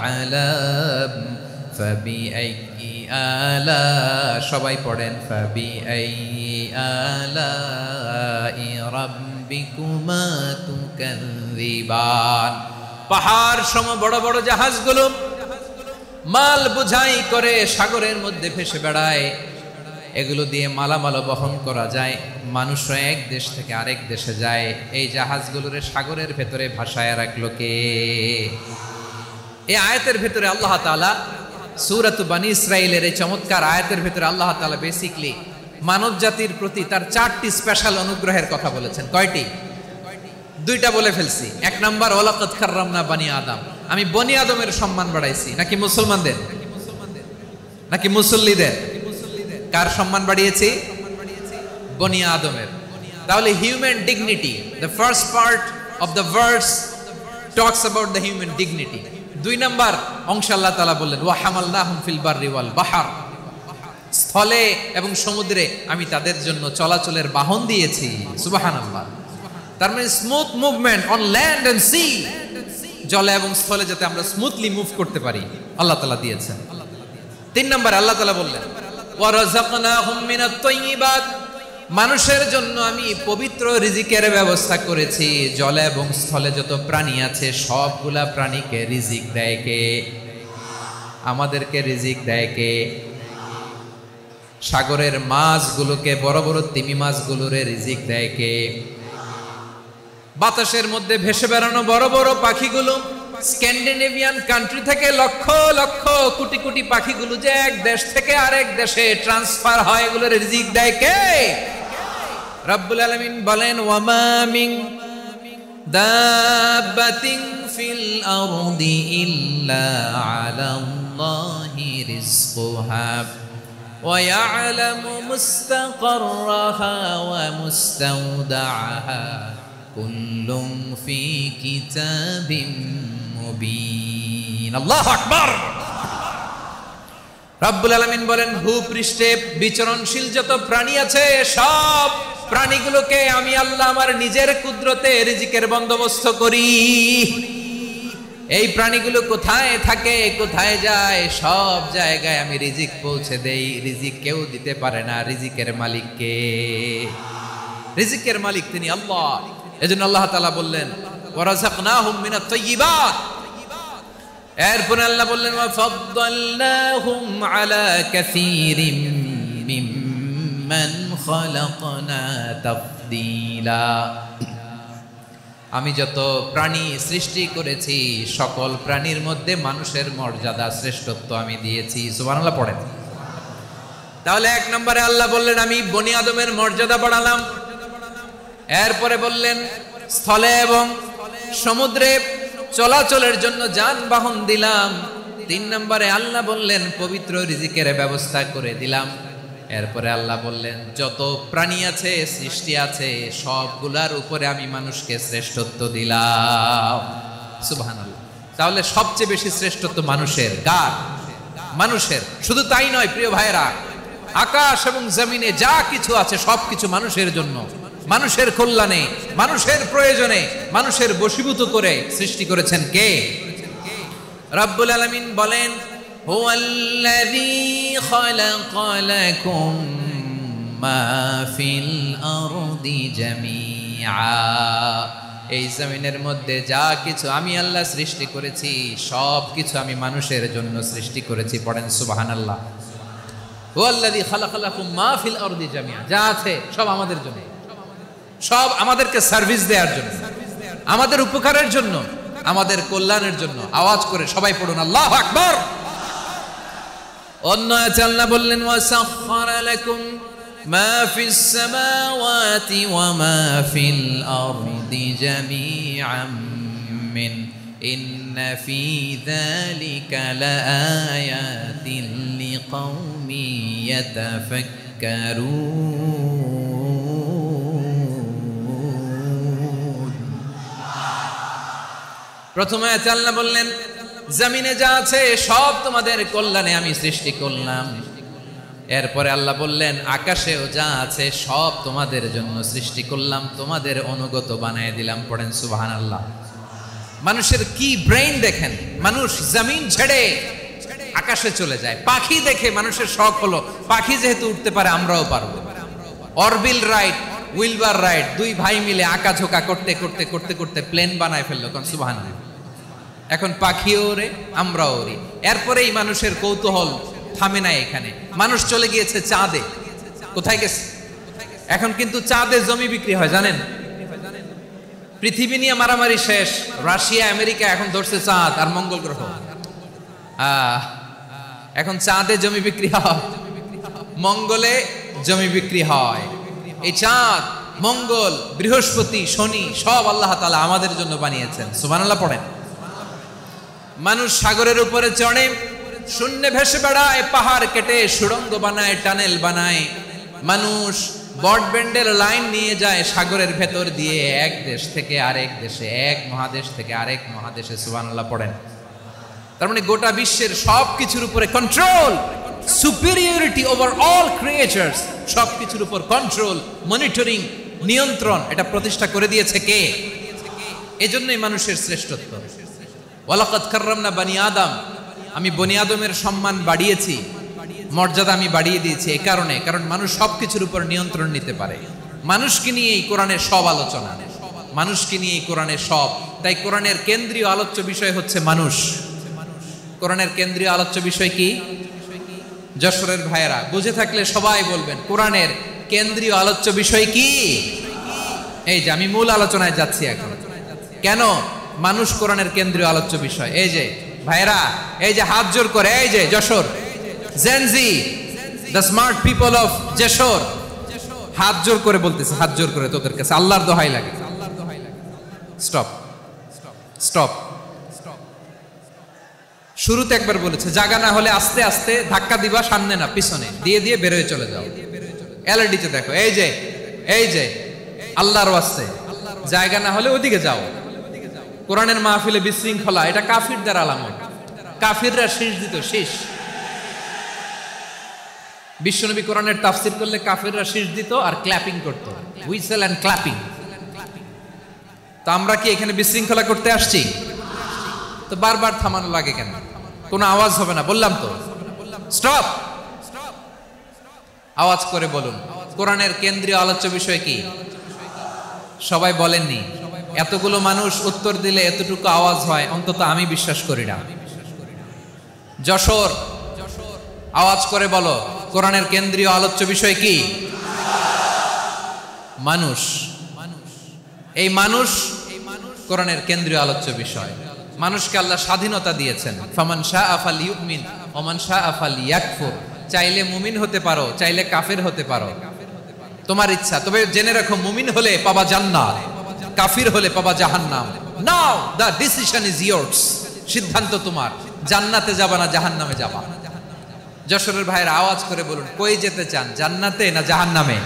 আ'লাম ফাবিআইয়ি আলা, সবাই পড়েন ফাবিআইয়ি আলাই রাব্বিকুমা তুকাযযিবান। পাহাড় সম বড় বড় জাহাজগুলো মাল বোঝাই করে সাগরের মধ্যে ভেসে বেড়ায়। এগুলো দিয়ে মালামাল বহন করা যায়, মানুষরা এক দেশ থেকে আরেক দেশে যায়। এই জাহাজগুলোরে সাগরের ভেতরে ভাসায় রাখলো কে? এই আয়াতের ভেতরে আল্লাহ তাআলা সূরাত বনী ইসরাঈলের এই চমৎকার আয়াতের ভেতরে আল্লাহ তাআলা বেসিক্যালি মানব জাতির প্রতি তার 4টি স্পেশাল অনুগ্রহের কথা বলেছেন। কয়টি? 2টা বলে ফেলছি। 1 নাম্বার ওয়ালাকাদ কাররামনা বনী আদম, আমি বনী আদমের সম্মান বাড়াইছি। নাকি মুসলমানদের? নাকি মুসল্লিদের? কার সম্মান বাড়িয়েছি? বনী আদমের। তাহলে human dignity, the first part of the verse talks about the human dignity. 2 number অংশ আল্লাহ তাআলা বললেন ওয়া হামালনাহুম ফিল বাররি ওয়াল বাহর, স্থলে এবং সমুদ্রে আমি তাদের জন্য চলাচলের বাহন দিয়েছি। সুবহানাল্লাহ। তার মানে smooth movement on land and sea, জলে এবং স্থলে যাতে আমরা স্মুথলি মুভ করতে পারি আল্লাহ তাআলা দিয়েছেন। 3 নম্বর আল্লাহ তাআলা বললেন ওয়া রাযাকনাহুম মিনাত তাইয়্যিবাত, মানুষের জন্য আমি পবিত্র রিজিকের ব্যবস্থা করেছি। জলে এবং স্থলে যত প্রাণী আছে সবগুলা প্রাণীকে রিজিক দেয় কে? আমাদেরকে রিজিক দেয় কে? সাগরের মাছগুলোকে, বড় বড় তিমি মাছগুলোরে রিজিক দেয় কে? বাতাসের মধ্যে ভেসে বেড়ানো বড় বড় পাখিগুলো, স্ক্যান্ডিনেভিয়ান কান্ট্রি থেকে লক্ষ লক্ষ কোটি কোটি পাখিগুলো যে এক দেশ থেকে আরেক দেশে ট্রান্সফার হয়, এগুলোর রিজিক দেয় কে? রব্বুল আলামিন বলেন ওয়ামা মিন দাব্বাতিন ফিল আরদি ইল্লা আলাল্লাহি রিজকুহা ওয়া ইয়ালামু মুস্তাকাররাহা ওয়া মুস্তাওদাআহা কুল্লুম ফি কিতাবিম মুবিন। আল্লাহু আকবার। রব্বুল আলামিন বলেন ভূপৃষ্ঠে বিচরণশীল যত প্রাণী আছে সব প্রাণীগুলোকে আমি আল্লাহ আমার নিজের কুদরতে রিজিকের বন্দোবস্ত করি। এই প্রাণীগুলো কোথায় থাকে, কোথায় যায়, সব জায়গায় আমি রিজিক পৌঁছে দেই। রিজিক কেউ দিতে পারে না, রিজিকের মালিক কে? রিজিকের মালিক তিনি আল্লাহ। এজন্য আল্লাহ তাআলা বললেন ওয়ারাযাকনাহুম মিনাত তাইয়্যিবাত। এরপর আল্লাহ বললেন ওয়া ফাদ্দালনাহুম আলা কাসীরিম মিম্মান খালাকনা তাফদীলা। আমি যত প্রাণী সৃষ্টি করেছি সকল প্রাণীর মধ্যে মানুষের মর্যাদা শ্রেষ্ঠত্ব আমি দিয়েছি। সুবহানাল্লাহ পড়েন। তাহলে 1 নম্বরে আল্লাহ বললেন আমি বনি আদমের মর্যাদা বাড়ালাম। এরপরে বললেন স্থলে এবং সমুদ্রে চলাচলের জন্য যানবাহন দিলাম। 3 নম্বরে আল্লাহ বললেন পবিত্র রিজিকের ব্যবস্থা করে দিলাম। এরপরে আল্লাহ বললেন যত প্রাণী আছে, সৃষ্টি আছে, সবগুলার উপরে আমি মানুষকে শ্রেষ্ঠত্ব দিলাম। সুবহানাল্লাহ। তাহলে সবচেয়ে বেশি শ্রেষ্ঠত্ব মানুষের। কার? মানুষের। শুধু তাই নয় প্রিয় ভাইরা, আকাশ এবং জমিনে যা কিছু আছে সবকিছু মানুষের জন্য, মানুষের কল্যাণে, মানুষের প্রয়োজনে, মানুষের বশীভূত করে সৃষ্টি করেছেন কে? রব্বুল আলামিন বলেন হুয়াল্লাযী খালাকা লাকুম মা ফিল আরদি জামিআ। এই জমিনের মধ্যে যা কিছু আমি আল্লাহ সৃষ্টি করেছি সব কিছু আমি মানুষের জন্য সৃষ্টি করেছি। পড়েন সুবহানাল্লাহ। হুয়াল্লাযী খালাকা লাকুম মা ফিল আরদি জামিআ, যা আছে সব আমাদের জন্য, সব আমাদেরকে সার্ভিস দেওয়ার জন্য, আমাদের উপকারের জন্য, আমাদের কল্যাণের জন্য। আওয়াজ করে সবাই পড়ুন আল্লাহু আকবার। অন্য আয়াতে আল্লাহ বললেন ওয়াসাখখারা লাকুম মা ফিস সামাওয়াতি ওয়া মা ফিল আরদি জামিআন মিন ইন্না ফি যালিকা লাআয়াতিন লিকাউমিন ইয়াতাফাক্কারুন। প্রথম আয়াতে আল্লাহ বললেন জমিনে যা আছে সব তোমাদের কল্যাণে আমি সৃষ্টি করলাম। এরপরে আল্লাহ বললেন আকাশেও যা আছে সব তোমাদের জন্য সৃষ্টি করলাম, তোমাদের অনুগত বানিয়ে দিলাম। পড়েন সুবহানাল্লাহ। মানুষের কি ব্রেইন দেখেন, মানুষ জমিন ছেড়ে আকাশে চলে যায়। পাখি দেখে মানুষের শখ হলো পাখি যেহেতু উঠতে পারে আমরাও পারবো। অরবিল রাইট, উইলবার রাইট, 2 ভাই মিলে আঁকাঝোঁকা করতে করতে করতে করতে প্লেন বানায় ফেললো। কারণ সুবহানাল্লাহ। এখন পাখিও ওরে, আমরাও ওরে। এরপরেই মানুষের কৌতূহল থামে না এখানে। মানুষ চলে গিয়েছে চাঁদে। কোথায় গেছে? এখন কিন্তু চাঁদে জমি বিক্রি হয় জানেন। পৃথিবী নিয়ে মারামারি শেষ। রাশিয়া আমেরিকা এখন ধরছে চাঁদ আর মঙ্গল গ্রহ। এখন চাঁদে জমি বিক্রি হয়, মঙ্গলে জমি বিক্রি হয়। এই চাঁদ, মঙ্গল, বৃহস্পতি, শনি সব আল্লাহ তাআলা আমাদের জন্য বানিয়েছেন। সুবহানাল্লাহ পড়েন। মানুষ সাগরের উপরে চড়ে, শূন্যে ভেসে বেড়ায়, পাহাড় কেটে সুড়ঙ্গ বানায়, টানেল বানায়। মানুষ ব্রডব্যান্ডের লাইন নিয়ে যায় সাগরের ভেতর দিয়ে, এক দেশ থেকে আরেক দেশে, এক মহাদেশ থেকে আরেক মহাদেশে। সুবহানাল্লাহ পড়েন। তার মানে গোটা বিশ্বের সব কিছুর উপরে control superiority over all creatures, সবকিছুর উপর কন্ট্রোল, মনিটরিং, নিয়ন্ত্রণ, এটা প্রতিষ্ঠা করে দিয়েছে কে? এজন্যই মানুষের শ্রেষ্ঠত্ব। ওয়ালাকাদ কাররামনা বানি আদম, আমি বনি আদমের সম্মান বাড়িয়েছি, মর্যাদা আমি বাড়িয়ে দিয়েছি এই কারণে, কারণ মানুষ সবকিছুর উপর নিয়ন্ত্রণ নিতে পারে। মানুষকে নিয়ে এই কোরআনের সব আলোচনা, মানুষকে নিয়ে এই কোরআনের সব। তাই কোরআনের কেন্দ্রীয় আলোচ্য বিষয় হচ্ছে মানুষ। কোরআনের কেন্দ্রীয় আলোচ্য বিষয় কি? যশোরের ভাইয়েরা বুঝে থাকলে সবাই বলবেন কোরআনের কেন্দ্রীয় আলোচ্য বিষয় কি? এই যে আমি মূল আলোচনায় যাচ্ছি এখন। কেন মানুষ কোরআনের কেন্দ্রীয় আলোচ্য বিষয়? এই যে ভাইয়েরা, এই যে হাত জোর করে, এই যে Jessore Gen Z, the smart people of Jessore, হাত জোর করে বলতেছে, হাত জোর করে তোদের কাছে আল্লাহর দোহাই লাগে, স্টপ স্টপ। শুরুতে একবার বলেছে জায়গা না হলে আস্তে আস্তে ধাক্কা দিবা, সামনে না পিছনে, দিয়ে দিয়ে বের হয়ে চলে যাও। এলইডিতে দেখো, এই যে এই যে আল্লাহর ওয়াস্তে জায়গা না হলে ওদিকে যাও। কোরআনের মাহফিলে বিশৃঙ্খলা, এটা কাফিরদের আলামত। কাফিররা শীষ দিত, শীষ। বিশ্বনবী কোরআনের তাফসির করলে কাফিররা শীষ দিত আর ক্ল্যাপিং করত, হুইসেল এন্ড ক্ল্যাপিং। তো আমরা কি এখানে বিশৃঙ্খলা করতে আসছি? তো বারবার থামানো লাগে কেন? কোনো আওয়াজ হবে না, বললাম তো স্টপ। আওয়াজ করে বলুন কোরআনের কেন্দ্রীয় আলোচ্য বিষয় কি? সবাই বলেননি। এতগুলো মানুষ উত্তর দিলে এতটুকু আওয়াজ হয়, অন্তত আমি বিশ্বাস করি না। যশোর আওয়াজ করে বলো কোরআনের কেন্দ্রীয় আলোচ্য বিষয় কি? মানুষ। এই মানুষ কোরআনের কেন্দ্রীয় আলোচ্য বিষয়। মানুষকে আল্লাহ স্বাধীনতা দিয়েছেন, ফামান শাআ ফালইউমিন ওয়া মান শাআ ফালইয়াকফুর। চাইলে মুমিন হতে পারো, চাইলে কাফের হতে পারো, তোমার ইচ্ছা। তবে জেনে রাখো, মুমিন হলে পাবা জান্নাত, কাফির হলে পাবা জাহান্নাম। নাও দ্য ডিসিশন ইজ ইয়ার্স, সিদ্ধান্ত তোমার, জান্নাতে যাবা না জাহান্নামে যাবা। যশোরের ভাইয়ের আওয়াজ করে বলুন কই যেতে চান, জান্নাতে না জাহান্নামে?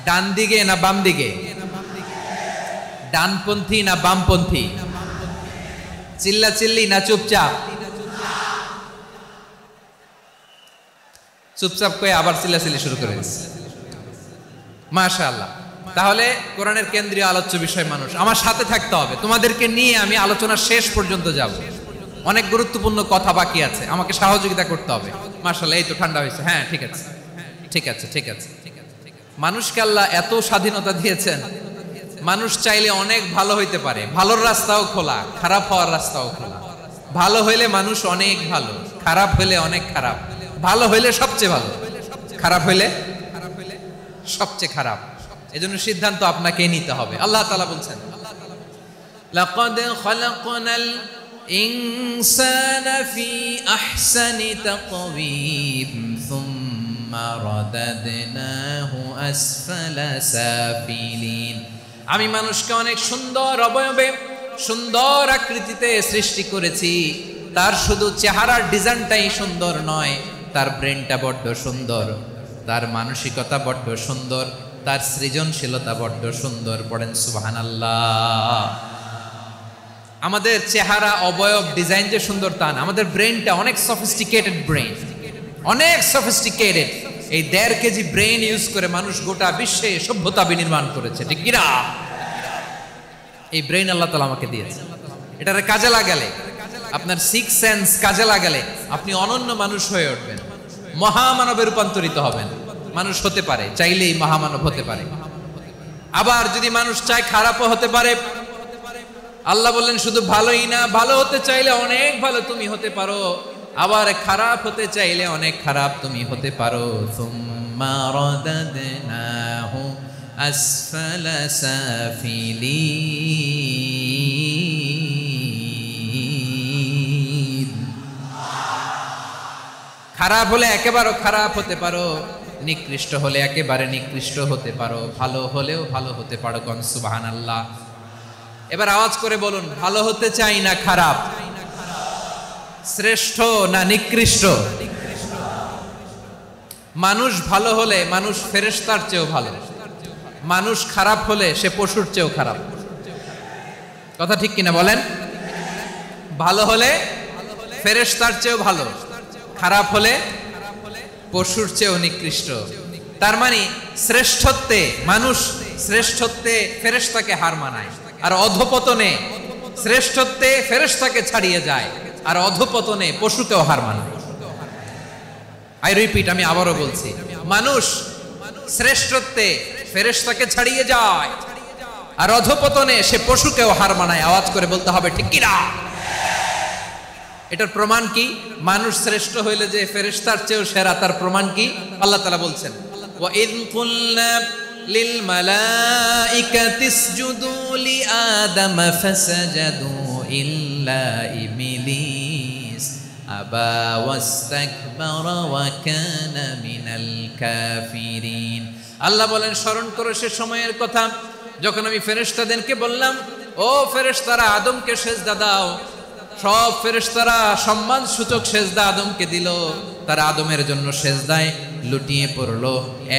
ডান দিকে না বাম দিকে? ডানপন্থী না বামপন্থী? চিল্লা চিল্লি না চুপচাপ? চুপচাপ কয়ে আবার চিল্লাচিল্লি শুরু করে দিচ্ছে। মাশাআল্লাহ। তাহলে কোরআনের কেন্দ্রীয় আলোচ্য বিষয় মানুষ। আমার সাথে থাকতে হবে, তোমাদেরকে নিয়ে আমি আলোচনার শেষ পর্যন্ত যাব। অনেক গুরুত্বপূর্ণ কথা বাকি আছে, আমাকে সহযোগিতা করতে হবে। মাশাআল্লাহ, এই তো ঠান্ডা হয়েছে। হ্যাঁ ঠিক আছে, ঠিক আছে, ঠিক আছে। মানুষকে আল্লাহ এত স্বাধীনতা দিয়েছেন, মানুষ চাইলে অনেক ভালো হইতে পারে। ভালোর রাস্তাও খোলা, খারাপ হওয়ার রাস্তাও খোলা। ভালো হইলে মানুষ অনেক ভালো, খারাপ হইলে অনেক খারাপ। ভালো হইলে সবচেয়ে ভালো, খারাপ হইলে সবচেয়ে খারাপ। এজন্য সিদ্ধান্ত আপনাকেই নিতে হবে। আল্লাহ তাআলা বলছেন, লাকাদ খালাকনাল ইনসানা ফি আহসানি তাকওয়িম সুম্মা রাদাদনাহু আসফালা সাফিলিন। আমি মানুষকে অনেক সুন্দর অবয়বে, সুন্দর আকৃতিতে সৃষ্টি করেছি। তার শুধু চেহারার ডিজাইনটাই সুন্দর নয়, তার ব্রেনটা বড্ড সুন্দর, তার মানসিকতা বড্ড সুন্দর, তার সৃজনশীলতা বড্ড সুন্দর। পড়েন সুবহানাল্লাহ। আমাদের চেহারা, অবয়ব, ডিজাইন যে সুন্দর তা না, আমাদের ব্রেনটা অনেক সফিস্টিকেটেড ব্রেন, অনেক সফিস্টিকেটেড। এই 1.5 কেজি ব্রেন ইউজ করে মানুষ গোটা বিশ্বে সভ্যতা বিনির্মাণ করেছে, ঠিক কিনা? এই ব্রেন আল্লাহ তাআলা আমাকে দিয়েছে। এটারে কাজে লাগালে, আপনার 6 সেন্স কাজে লাগালে আপনি অনন্য মানুষ হয়ে উঠবেন, মহামানবে রূপান্তরিত হবেন। মানুষ হতে পারে, চাইলেই মহামানব হতে পারে। আবার যদি মানুষ চায় খারাপও হতে পারে। আল্লাহ বললেন শুধু ভালোই না, ভালো হতে চাইলে অনেক ভালো তুমি হতে পারো, আবার খারাপ হতে চাইলে অনেক খারাপ তুমি হতে পারো। সুম্মা রাদাদনাহু আসফালা সাফিলিন। খারাপ হলে একেবারে খারাপ হতে পারো, নিকৃষ্ট হলে একেবারে নিকৃষ্ট হতে পারো, ভালো হলেও ভালো হতে পারো। কোন সুবহানাল্লাহ। এবার আওয়াজ করে বলুন, ভালো হতে চাই না খারাপ? শ্রেষ্ঠ না নিকৃষ্ট? মানুষ ভালো হলে মানুষ ফেরেশতার চেয়েও ভালো, মানুষ খারাপ হলে সে পশুর চেয়েও খারাপ। কথা ঠিক কিনা বলেন? ভালো হলে ফেরেশতার চেয়েও ভালো, খারাপ হলে পশুর চেয়েও নিকৃষ্ট। তার মানে শ্রেষ্ঠত্বে মানুষ শ্রেষ্ঠত্বে ফেরেশতাকে হার মানায়, আর অধপতনে শ্রেষ্ঠত্বে ফেরেশতাকে ছাড়িয়ে যায়, আর অধপতনে পশুকেও হার মানায়। আই রিপিট, আমি আবারও বলছি, মানুষ শ্রেষ্ঠত্বে ফেরেশতাকে ছাড়িয়ে যায়, আর অধপতনে সে পশুকেও হার মানায়। আওয়াজ করে বলতে হবে ঠিক কি না? এটার প্রমাণ কি? মানুষ শ্রেষ্ঠ হইলে যে ফেরেশতার চেয়েও সেরা, তার প্রমাণ কি? আল্লাহ তাআলা বলছেন, ওয়া ইয কুলনা লিল মালাইকাতি ইসজুদু লি আদম ফাসাজাদু ইল্লা ইবলিস আবা ওয়াস্তাকবারা ওয়া কানা মিনাল কাফিরিন। আল্লাহ বলেন, স্মরণ করো সে সময়ের কথা যখন আমি ফেরেশতাদেরকে বললাম, ও ফেরেশতারা আদমকে সেজদা দাও। সব ফেরেশতারা সম্মান সূচক সেজদা আদমকে দিল, তারা আদমের জন্য সেজদায় লুটিয়ে পড়লো,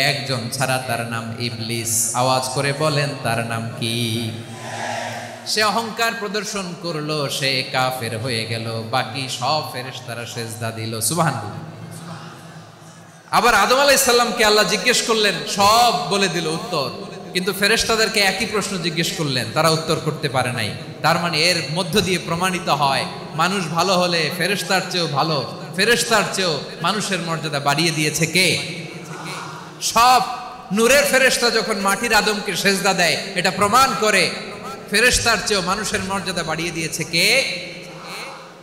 একজন ছাড়া, তার নাম ইবলিস। আওয়াজ করে বলেন তার নাম কি? সে অহংকার প্রদর্শন করলো, সে কাফের হয়ে গেল, বাকি সব ফেরেশতারা সেজদা দিল। সুবহানাল্লাহ। আবার আদম আলাইহিস সালামকে আল্লাহ জিজ্ঞেস করলেন, সব বলে দিল উত্তর, কিন্তু ফেরেশতাদেরকে একই প্রশ্ন জিজ্ঞেস করলেন, তারা উত্তর করতে পারে নাই। তার মানে এর মধ্য দিয়ে প্রমাণিত হয়, মানুষ ভালো হলে ফেরেশতার চেয়েও ভালো, ফেরেশতার চেয়েও মানুষের মর্যাদা বাড়িয়ে দিয়েছে কে? সব নূরের ফেরেশতা যখন মাটির আদমকে সেজদা দেয়, এটা প্রমাণ করে ফেরেশতার চেয়েও মানুষের মর্যাদা বাড়িয়ে দিয়েছে কে?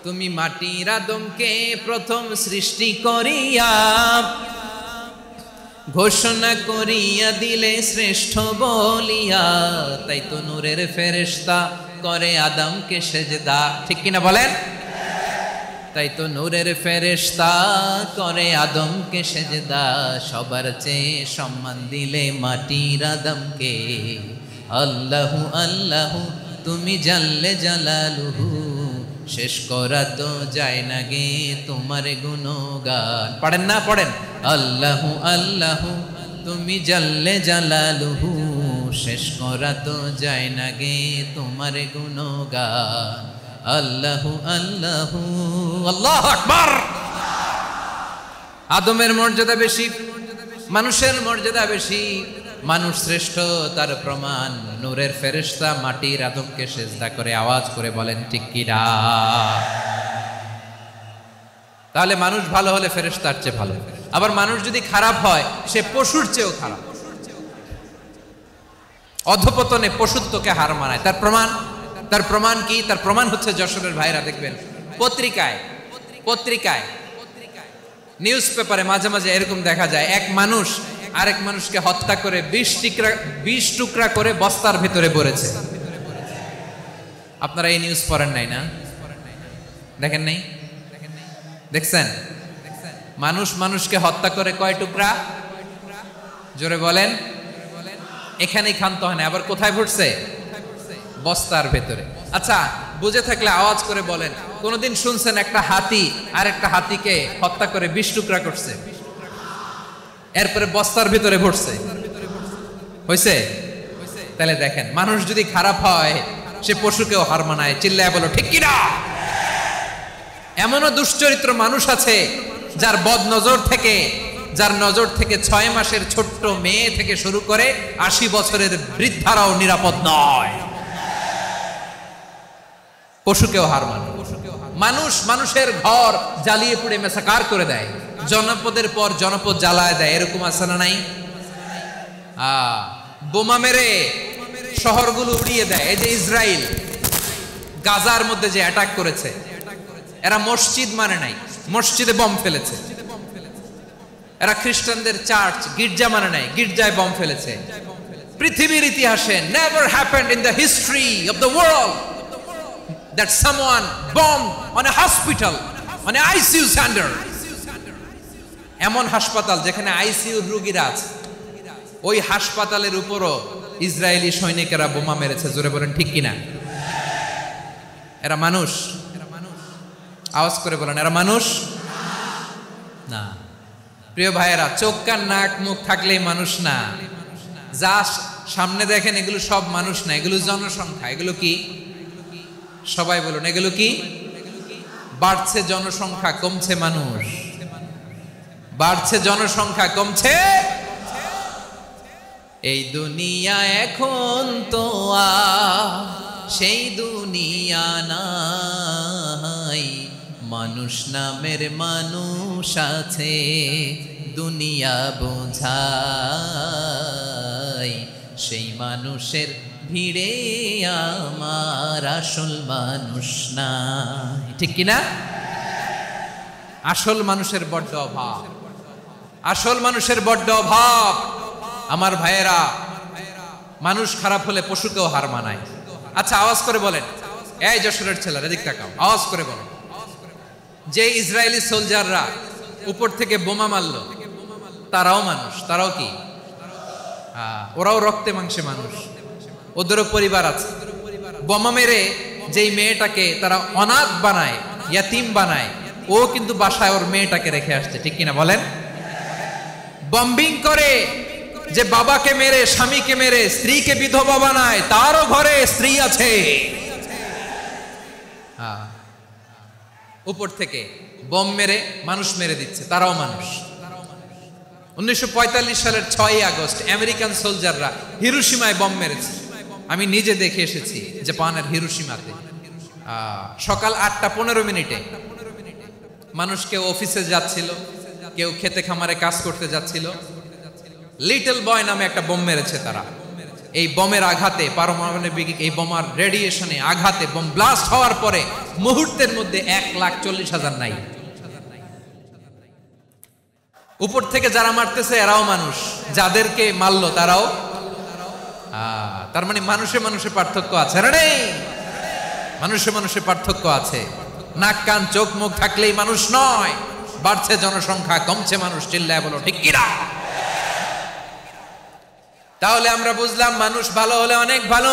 তুমি মাটির আদমকে প্রথম সৃষ্টি করিয়া ঘোষণা করিয়া দিলে শ্রেষ্ঠ বলিয়া, তাই তো নূরের ফেরেশতা করে আদমকে সেজদা। ঠিক কিনা বলেন? তাই তো নূরের ফেরেশতা করে আদমকে সেজদা, সবার চেয়ে সম্মান দিলে মাটির আদমকে। আল্লাহু আল্লাহু তুমি জাল্লে জালালুহু, শেষ করা তো যায় না গে তোমার গুণগান। পড়েন না? পড়েন। আল্লাহু আল্লাহু তুমি জাল্লে জালালুহু, শেষ করা তো যায় না গে তোমার গুণগান। আল্লাহু আল্লাহু, আল্লাহু আকবার। আদমের মর্যাদা বেশি, মানুষের মর্যাদা বেশি, মানুষ শ্রেষ্ঠ, তার প্রমাণ নূরের ফেরেশতা মাটির আদমকে সেজদা করে। আওয়াজ করে বলেন ঠিক কি না? তাহলে মানুষ ভালো হলে ফেরেশতার চেয়ে ভালো, আবার মানুষ যদি খারাপ হয় সে পশুর চেয়েও খারাপ। অধপতনে পশুত্বকে হার মানায়। তার প্রমাণ, তার প্রমাণ কি? তার প্রমাণ হচ্ছে যশোরের ভাইরা দেখবেন পত্রিকায় নিউজ পেপারে মাঝে মাঝে এরকম দেখা যায়, এক মানুষ আরেক মানুষকে হত্যা করে 20 টুকরা করে বস্তার ভিতরে ভরেছে। আপনারা এই নিউজ পড়েন নাই না? দেখেন নাই? দেখছেন? মানুষ মানুষকে হত্যা করে কয় টুকরা? জোরে বলেন। এখানেই ক্ষান্ত হয় না, আবার কোথায় ভরছে? বস্তার ভেতরে। আচ্ছা, বুঝে থাকলে আওয়াজ করে বলেন, কোনদিন শুনছেন একটা হাতি আর একটা হাতিকে হত্যা করে 20 টুকরা করছে, এরপরে বস্তার ভিতরে ভরছে? হয়েছে? তাহলে দেখেন, মানুষ যদি খারাপ হয় সে পশুকেও হার মানায়। চিল্লায় বলো ঠিক কিনা? এমনও দুশ্চরিত্র মানুষ আছে যার যার নজর থেকে 6 মাসের ছোট্ট মেয়ে থেকে শুরু করে 80 বছরের বৃদ্ধারাও নিরাপদ নয়। পশুকেও হার মানে। মানুষ মানুষের ঘর জ্বালিয়ে পুড়ে মেসাকার করে দেয়, জনপদের পর জনপদ জ্বালায় দেয়। এরকম আছে না নাই? বোমা মেরে শহরগুলো উড়িয়ে দেয়। এই যে ইসরায়েল গাজার মধ্যে যে অ্যাটাক করেছে, এরা মসজিদ মানে নাই, মসজিদে বম ফেলেছে। এরা খ্রিস্টানদের চার্চ গির্জা মানে নাই, গির্জায় বম ফেলেছে। পৃথিবীর ইতিহাসে never happened in the history of the world that someone bombed on a hospital, on a ICU center. এমন হাসপাতাল যেখানে আইসিইউ রোগীরা আছে, ওই হাসপাতালের উপরও ইসরায়েলি সৈনিকেরা বোমা মেরেছে। জোরে বলেন ঠিক কিনা? এরা মানুষ? আওয়াজ করে বলেন, এরা মানুষ না। প্রিয় ভাইয়েরা, চোখ কান নাক মুখ থাকলেই মানুষ না। যা সামনে দেখেন এগুলো সব মানুষ না, এগুলো জনসংখ্যা। এগুলো কি? সবাই বলুন, এগুলো কি? বাড়ছে জনসংখ্যা, কমছে মানুষ। বাড়ছে জনসংখ্যা, কমছে। এই দুনিয়া এখন তো সেই দুনিয়া নাই, মানুষ নামের মানুষ আছে, দুনিয়া বোঝাই, সেই মানুষের ভিড়ে আমার আসল মানুষ নাই। ঠিক কিনা? আসল মানুষের বড্ড অভাব, আসল মানুষের বড্ড অভাব। আমার ভাইয়েরা, মানুষ খারাপ হলে পশুকেও হার মানায়। আচ্ছা, আওয়াজ করে বলেন, এই যশোরের ছেলেরা এদিক তাকাও, আওয়াজ করে বলেন, যে ইসরায়েলি সোলজাররা উপর থেকে বোমা মারলো, তারাও মানুষ? তারাও কি? ওরাও রক্তে মাংসে মানুষ, ওদেরও পরিবার আছে। বোমা মেরে যেই মেয়েটাকে তারা অনাথ বানায়, ইয়াতিম বানায়, ও কিন্তু বাসায় ওর মেয়েটাকে রেখে আসছে। ঠিক কিনা বলেন? বম্বিং করে যে বাবাকে মেরে, স্বামীকে মেরে স্ত্রীকে বিধবা বানায়, তারও ঘরে স্ত্রী আছে। উপর থেকে বম মেরে মানুষ মেরে দিচ্ছে, তারাও মানুষ। 1945 সালের 6 আগস্ট আমেরিকান সোলজাররা হিরোশিমায় বম মেরেছে। আমি নিজে দেখে এসেছি জাপানের হিরোশিমাতে। সকাল 8:15 মানুষ কেউ অফিসে যাচ্ছিল, কেউ খেতে খামারে কাজ করতে যাচ্ছিল। লিটল বয় নামে একটা বোম মেরেছে তারা। এই বোমের আঘাতে, পারমাণবিক এই বোমার রেডিয়েশনে আঘাতে, বোম ব্লাস্ট হওয়ার পরে মুহূর্তের মধ্যে 1,40,000 নাই। উপর থেকে যারা মারতেছে এরাও মানুষ, যাদেরকে মারলো তারাও। তার মানে মানুষে মানুষে পার্থক্য আছে না? নেই? মানুষে মানুষে পার্থক্য আছে। নাক কান চোখ মুখ থাকলেই মানুষ নয়। বাড়ছে জনসংখ্যা, কমছে মানুষ। চিল্লায় বলো ঠিক কিনা? তাহলে আমরা বুঝলাম মানুষ ভালো হলে অনেক ভালো,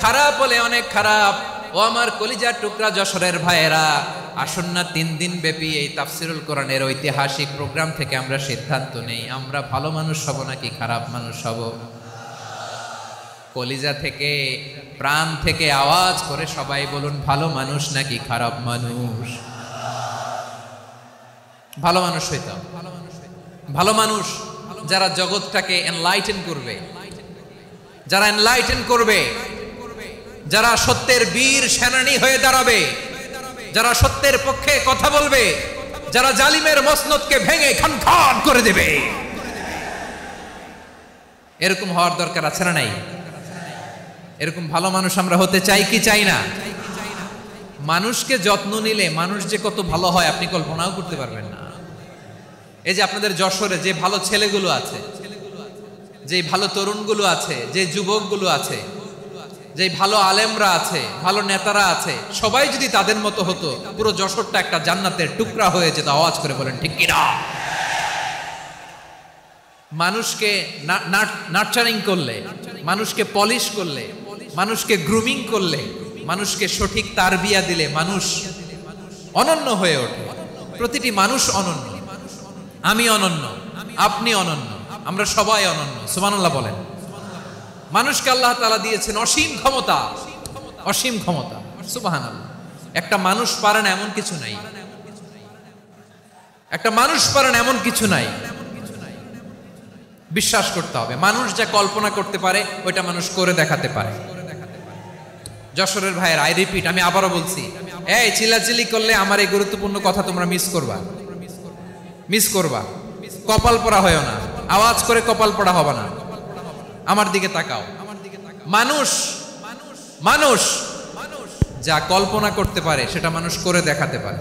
খারাপ হলে অনেক খারাপ। ও আমার কলিজার টুকরা যশোরের ভাইয়েরা, আসুন না 3 দিন ব্যাপী এই তাফসিরুল কোরআনের ঐতিহাসিক প্রোগ্রাম থেকে আমরা সিদ্ধান্ত নেই, আমরা ভালো মানুষ হব নাকি খারাপ মানুষ হব। কলিজা থেকে, প্রাণ থেকে আওয়াজ করে সবাই বলুন, ভালো মানুষ নাকি খারাপ মানুষ? ভালো মানুষ হইতে হবে। ভালো মানুষ যারা জগৎটাকে এনলাইটেন করবে, যারা এনলাইটেন করবে, যারা সত্যের বীর সেনানী হয়ে দাঁড়াবে, যারা সত্যের পক্ষে কথা বলবে, যারা জালিমের মসনদকে ভেঙে খান খান করে দেবে। এরকম হওয়ার দরকার আছে না নাই? এরকম ভালো মানুষ আমরা হতে চাই কি চাই না? মানুষকে যত্ন নিলে মানুষ যে কত ভালো হয় আপনি কল্পনাও করতে পারবেন না। এই যে আপনাদের যশোরে যে ভালো ছেলেগুলো আছে, যে ভালো তরুণগুলো আছে, যে যুবকগুলো আছে, যে ভালো আলেমরা আছে, ভালো নেতারা আছে, সবাই যদি তাদের মতো হতো, পুরো যশোরটা একটা জান্নাতের টুকরা হয়ে যেত। আওয়াজ করে বলেন ঠিক কিনা? মানুষকে নার্চারিং করলে, মানুষকে পলিশ করলে, মানুষকে গ্রুমিং করলে, মানুষকে সঠিক তারবিয়া দিলে মানুষ অনন্য হয়ে ওঠে। প্রতিটি মানুষ অনন্য। আমি অনন্য, আপনি অনন্য, আমরা সবাই অনন্য। সুবহানাল্লাহ বলেন। মানুষকে আল্লাহ তাআলা দিয়েছেন অসীম ক্ষমতা, অসীম ক্ষমতা। সুবহানাল্লাহ। একটা মানুষ পারে না এমন কিছু নাই, একটা মানুষ পারে না এমন কিছু নাই। বিশ্বাস করতে হবে, মানুষ যা কল্পনা করতে পারে ওইটা মানুষ করে দেখাতে পারে। যশোরের ভাইয়ের, আই রিপিট, আমি আবারও বলছি, এই চিল্লাচিল্লি করলে আমার এই গুরুত্বপূর্ণ কথা তোমরা মিস করবা, মিস করবা। কপাল পড়া হয় না, আওয়াজ করে কপাল পড়া হবে না। আমার দিকে তাকাও। মানুষ, মানুষ যা কল্পনা করতে পারে সেটা মানুষ করে দেখাতে পারে।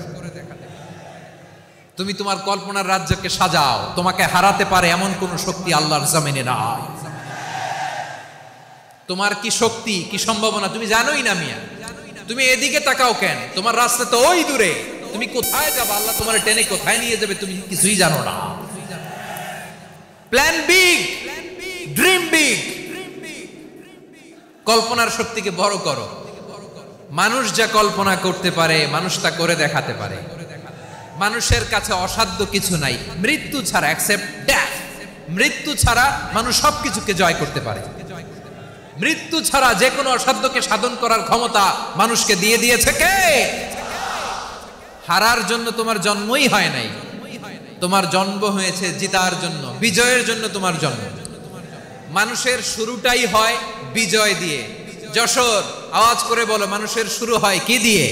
তুমি তোমার কল্পনার রাজ্যকে সাজাও, তোমাকে হারাতে পারে এমন কোন শক্তি আল্লাহর জমিনে নাই। তোমার কি শক্তি, কি সম্ভাবনা তুমি জানোই না মিয়া। তুমি এদিকে তাকাও কেন? তোমার রাস্তা তো ওই দূরে, তুমি কোথায় যাবে, আল্লাহ তোমার টেনে কোথায় নিয়ে যাবে তুমি কিছুই জানো না। প্ল্যান বিগ, ড্রিম বিগ, কল্পনার শক্তিকে বড় করো। মানুষ যা কল্পনা করতে পারে মানুষ তা করে দেখাতে পারে। মানুষের কাছে অসাধ্য কিছু নাই, মৃত্যু ছাড়া, এক্সেপ্ট ডেথ। মৃত্যু ছাড়া মানুষ সবকিছুকে জয় করতে পারে। মৃত্যু ছাড়া যে কোনো অসাধ্যকে সাধন করার ক্ষমতা মানুষকে দিয়ে দিয়েছে কে? হারার জন্য তোমার জন্মই হয় নাই, তোমার জন্ম হয়েছে জিতার জন্য, বিজয়ের জন্য তোমার জন্ম। মানুষের শুরুটাই হয় বিজয় দিয়ে। যশোর, আওয়াজ করে বলো, মানুষের শুরু হয় কি দিয়ে?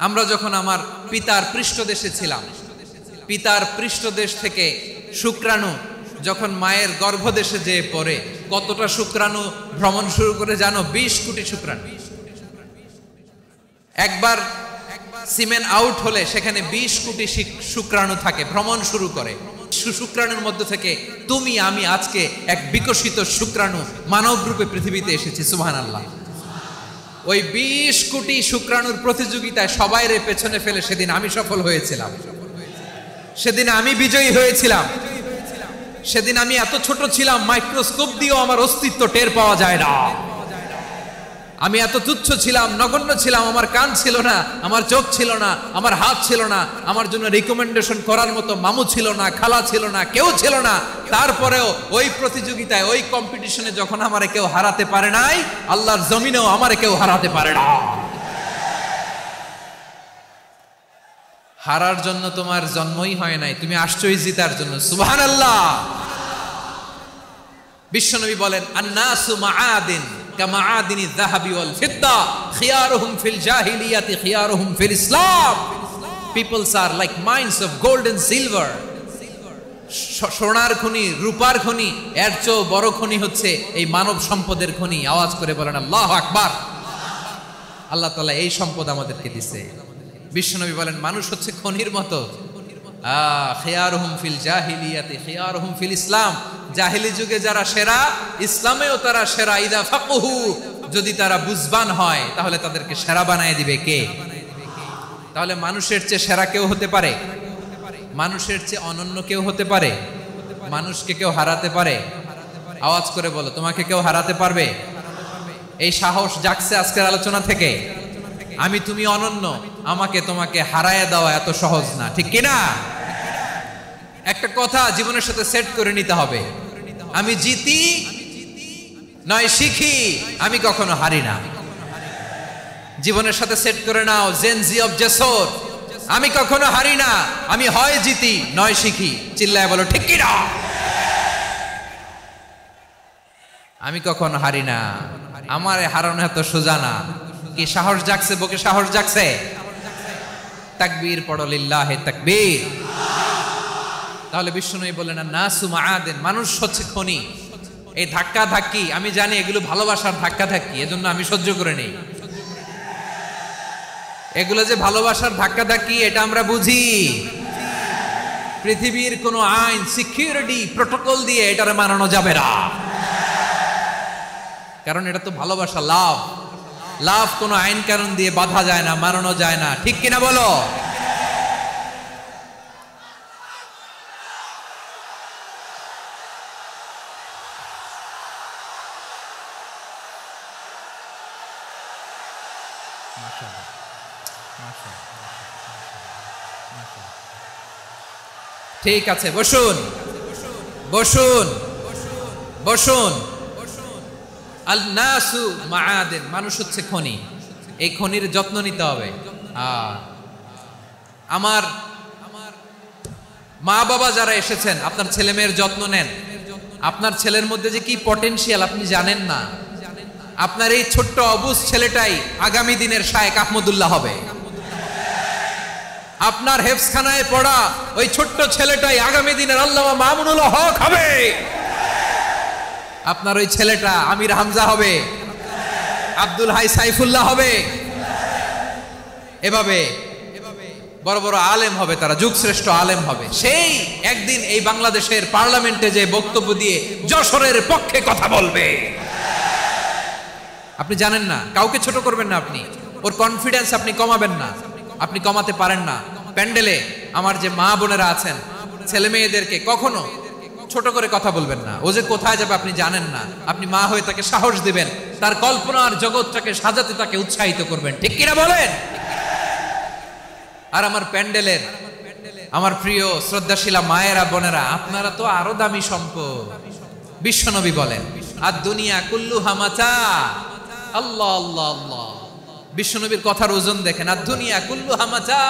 আমরা যখন আমার পিতার পৃষ্ঠদেশে ছিলাম, পিতার পৃষ্ঠদেশ থেকে শুক্রাণু যখন মায়ের গর্ভদেশে যেয়ে পড়ে, কতটা শুক্রাণু ভ্রমণ শুরু করে জানো? 20 কোটি শুক্রাণু। একবার সিমেন আউট হলে সেখানে 20 কোটি শুক্রাণু থাকে, ভ্রমণ শুরু করে। শুক্রাণুর মধ্য থেকে তুমি আমি আজকে এক বিকশিত শুক্রাণু মানব রূপে পৃথিবীতে এসেছি। সুবহানাল্লাহ। ওই 20 কোটি শুক্রাণুর প্রতিযোগিতায় সবাই রে পেছনে ফেলে সেদিন আমি সফল হয়েছিলাম, সেদিন আমি বিজয়ী হয়েছিলাম। সেদিন আমি এত ছোট ছিলাম, মাইক্রোস্কোপ দিয়েও আমার অস্তিত্ব টের পাওয়া যায় না। আমি এত তুচ্ছ ছিলাম, নগণ্য ছিলাম। আমার কান ছিল না, আমার চোখ ছিল না, আমার হাত ছিল না, আমার জন্য রিকমেন্ডেশন করার মতো মামু ছিল না, খালা ছিল না, কেউ ছিল না। তারপরেও ওই প্রতিযোগিতায়, ওই কম্পিটিশনে যখন আমারে কেউ হারাতে পারে নাই, আল্লাহর জমিনেও আমারে কেউ হারাতে পারে না। হারার জন্য তোমার জন্মই হয় নাই, তুমি আসছই জিতার জন্য। সুবহানাল্লাহ। বিশ্বনবী বলেন, আন-নাসু মাআদিন কামাআদিনি যাহাবি ওয়াল ফিদ্দা খিয়ারুহুম ফিল জাহিলিয়াতি খিয়ারুহুম ফিল ইসলাম। Peoples are like mines of gold and silver. সোনার খনি, রূপার খনি, এর চেয়েও বড় খনি হচ্ছে এই মানব সম্পদের খনি। আওয়াজ করে বলেন আল্লাহু আকবার। আল্লাহ তাআলা এই সম্পদ আমাদেরকে দিয়েছে। বিশ্বনবী বলেন, মানুষ হচ্ছে খনির মতো। খিয়ারুহুম ফিল জাহিলিয়াতি খিয়ারুহুম ফিল ইসলাম। জাহিলি যুগে যারা সেরা, ইসলামেও তারা সেরা। ইদা ফাকুহু, যদি তারা বুঝবান হয় তাহলে তাদেরকে সেরা বানায় দিবে কে? তাহলে মানুষের চেয়ে সেরা কেউ হতে পারে? মানুষের চেয়ে অনন্য কেউ হতে পারে? মানুষকে কেউ হারাতে পারে? আওয়াজ করে বলো, তোমাকে কেউ হারাতে পারবে? এই সাহস জাগছে আজকের আলোচনা থেকে। আমি তুমি অনন্য, আমাকে তোমাকে হারায় দেওয়া এত সহজ না, ঠিক কিনা? একটা কথা জীবনের সাথে সেট করে নিতে হবে, আমি জিতি নয় শিখি, আমি কখনো হারি না। জীবনের সাথে সেট করে নাও, জেনজি অফ যশোর, আমি কখনো হারি না, আমি হয় জিতি নয় শিখি। চিল্লায় বলো ঠিক কিনা? আমি কখনো হারি না, আমার হারানো এত সোজা না। কি সাহস জাগছে? বুকে সাহস জাগছে? তাকবীর পড়ো, লিল্লাহে তাকবীর। তাহলে বিশ্বনবী বলেন, নাসু মাআদিন, মানুষ হচ্ছে খনি। এই ধাক্কা ধাক্কি, আমি জানি এগুলো ভালোবাসার ধাক্কা ধাক্কি, এজন্য আমি সহ্য করে নেই। এগুলো যে ভালোবাসার ধাক্কা ধাক্কি, এটা আমরা বুঝি। পৃথিবীর কোন আইন, সিকিউরিটি প্রটোকল দিয়ে এটারে মানানো যাবে না, কারণ এটা তো ভালোবাসা, লাভ। লাভ কোনো আইন কানুন দিয়ে বাধা যায় না, মানানো যায় না, ঠিক কিনা বলো? ঠিক আছে, বসুন বসুন বসুন। আল নাসু মাআদিন, মানুষ হচ্ছে খনি। এই খনির যত্ন নিতে হবে। আমার মা বাবা যারা এসেছেন, আপনার ছেলে মেয়ের যত্ন নেন। আপনার ছেলের মধ্যে যে কি পটেনশিয়াল আপনি জানেন না। আপনার এই ছোট্ট অবুজ ছেলেটাই আগামী দিনের শায়েখ আহমদুল্লাহ হবে। আপনার হেফজখানায় পড়া ওই ছোট্ট ছেলেটাই আগামী দিনের আল্লামা মামুনুল হক হবে। আপনার ওই ছেলেটা আমির হামজা হবে, আব্দুল হাই সাইফুল্লাহ হবে। এভাবে বড় বড় আলেম হবে, তারা যুগশ্রেষ্ঠ আলেম হবে। সেই একদিন এই বাংলাদেশের পার্লামেন্টে যে বক্তব্য দিয়ে যশোরের পক্ষে কথা বলবে। আপনি জানেন না, কাউকে ছোট করবেন না, আপনি ওর কনফিডেন্স আপনি কমাবেন না, আপনি কমাতে পারেন না। প্যান্ডেলে আমার যে মা বোনেরা আছেন, ছেলে মেয়েদেরকে কখনো ছোট করে কথা বলবেন না। ও যে কোথায় যাবে আপনি জানেন না, আপনি মা হয়ে তাকে সাহস দিবেন, তার কল্পনার জগৎটাকে সাজাতে তাকে উৎসাহিত করবেন, ঠিক কিনা বলেন? আর আমার প্যান্ডেলের আমার প্রিয় শ্রদ্ধাশীলা মায়েরা বোনেরা, আপনারা তো আরো দামি সম্পদ। বিশ্বনবী বলেন, আর দুনিয়া কুল্লুহা মাতা। আল্লাহ আল্লাহ আল্লাহ। বিশ্বনবীর কথার ওজন দেখেন, আর দুনিয়া কুল্লুহা মাতা।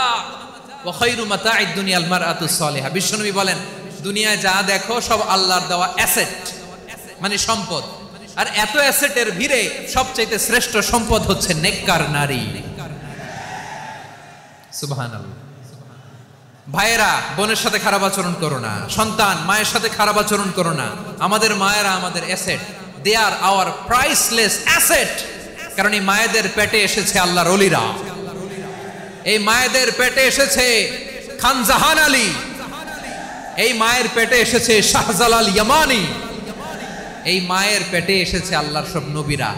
ওয়া খায়রু মাতা'আদ দুনিয়াল মারআতুস সালিহা। বিশ্বনবী বলেন, দুনিয়ায় যা দেখো সব আল্লাহর দেওয়া অ্যাসেট, মানে সম্পদ। আর এত অ্যাসেটের ভিড়ে সবচেয়ে শ্রেষ্ঠ সম্পদ হচ্ছে নেককার নারী। সুবহানাল্লাহ। ভাইয়েরা বোনের সাথে খারাপ আচরণ করো না, সন্তান মায়ের সাথে খারাপ আচরণ করো না। আমাদের মায়েরা আমাদের asset, they are our priceless asset. কারণ এই মায়েদের পেটে এসেছে আল্লাহর ওলিরা, এই মায়েদের পেটে এসেছে খান জাহান আলী, এই মায়ের পেটে এসেছে শাহজালাল ইয়ামানি, এই মায়ের পেটে এসেছে আল্লাহর সব নবীরা।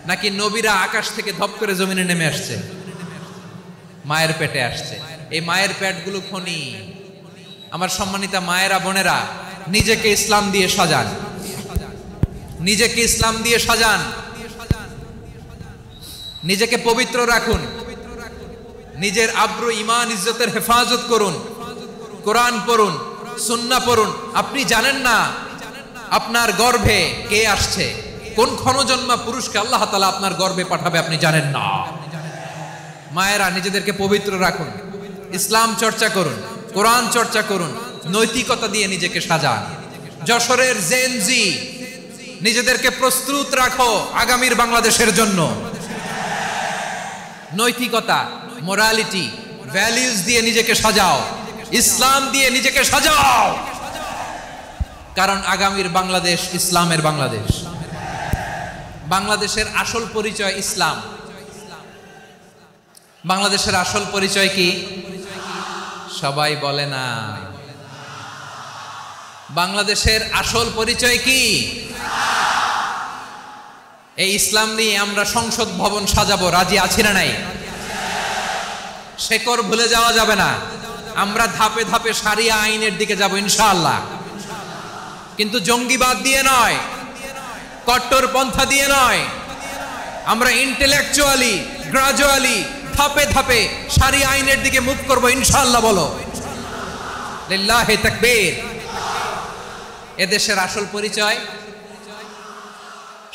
নাকি নবীরা আকাশ থেকে ধপ করে জমিনে নেমে আসছে? মায়ের পেটে আসছে। এই মায়ের পেটগুলো খনি। আমার সম্মানিতা মায়েরা বোনেরা, নিজেকে ইসলাম দিয়ে সাজান, নিজেকে ইসলাম দিয়ে সাজান, নিজেকে পবিত্র রাখুন, নিজের আব্রু ইমান ইজ্জতের হেফাজত করুন, কোরআন পড়ুন, সুন্নাহ পড়ুন। আপনি জানেন না আপনার গর্ভে কে আসছে, কোন ক্ষণজন্মা পুরুষকে আল্লাহ তাআলা আপনার গর্ভে পাঠাবে আপনি জানেন না। মায়েরা নিজেদেরকে পবিত্র রাখুন, ইসলাম চর্চা করুন, কোরআন চর্চা করুন, নৈতিকতা দিয়ে নিজেকে সাজান। যশোরের জেনজি, নিজেদেরকে প্রস্তুত রাখো আগামীর বাংলাদেশের জন্য। নৈতিকতা, মোরালিটি, ভ্যালিউজ দিয়ে নিজেকে সাজাও, ইসলাম দিয়ে নিজেকে সাজাও। কারণ আগামীর বাংলাদেশ ইসলামের বাংলাদেশ। বাংলাদেশের আসল পরিচয় ইসলাম। বাংলাদেশের আসল পরিচয় কি? সবাই বলে না। বাংলাদেশের আসল পরিচয় কি? এই ইসলাম নিয়ে আমরা সংসদ ভবন সাজাবো, রাজি আছি না নাই? শেকড় ভুলে যাওয়া যাবে না। আমরা ধাপে ধাপে শারিয়া আইনের দিকে যাব ইনশাআল্লাহ, কিন্তু জঙ্গিবাদ দিয়ে নয়, কট্টর পন্থা দিয়ে নয়। আমরা ইন্টেলেকচুয়ালি, গ্রাজুয়ালি, ধাপে ধাপে শারিয়া আইনের দিকে মুভ করব ইনশাআল্লাহ। বলো লিল্লাহি তাকবীর। এদেশের আসল পরিচয়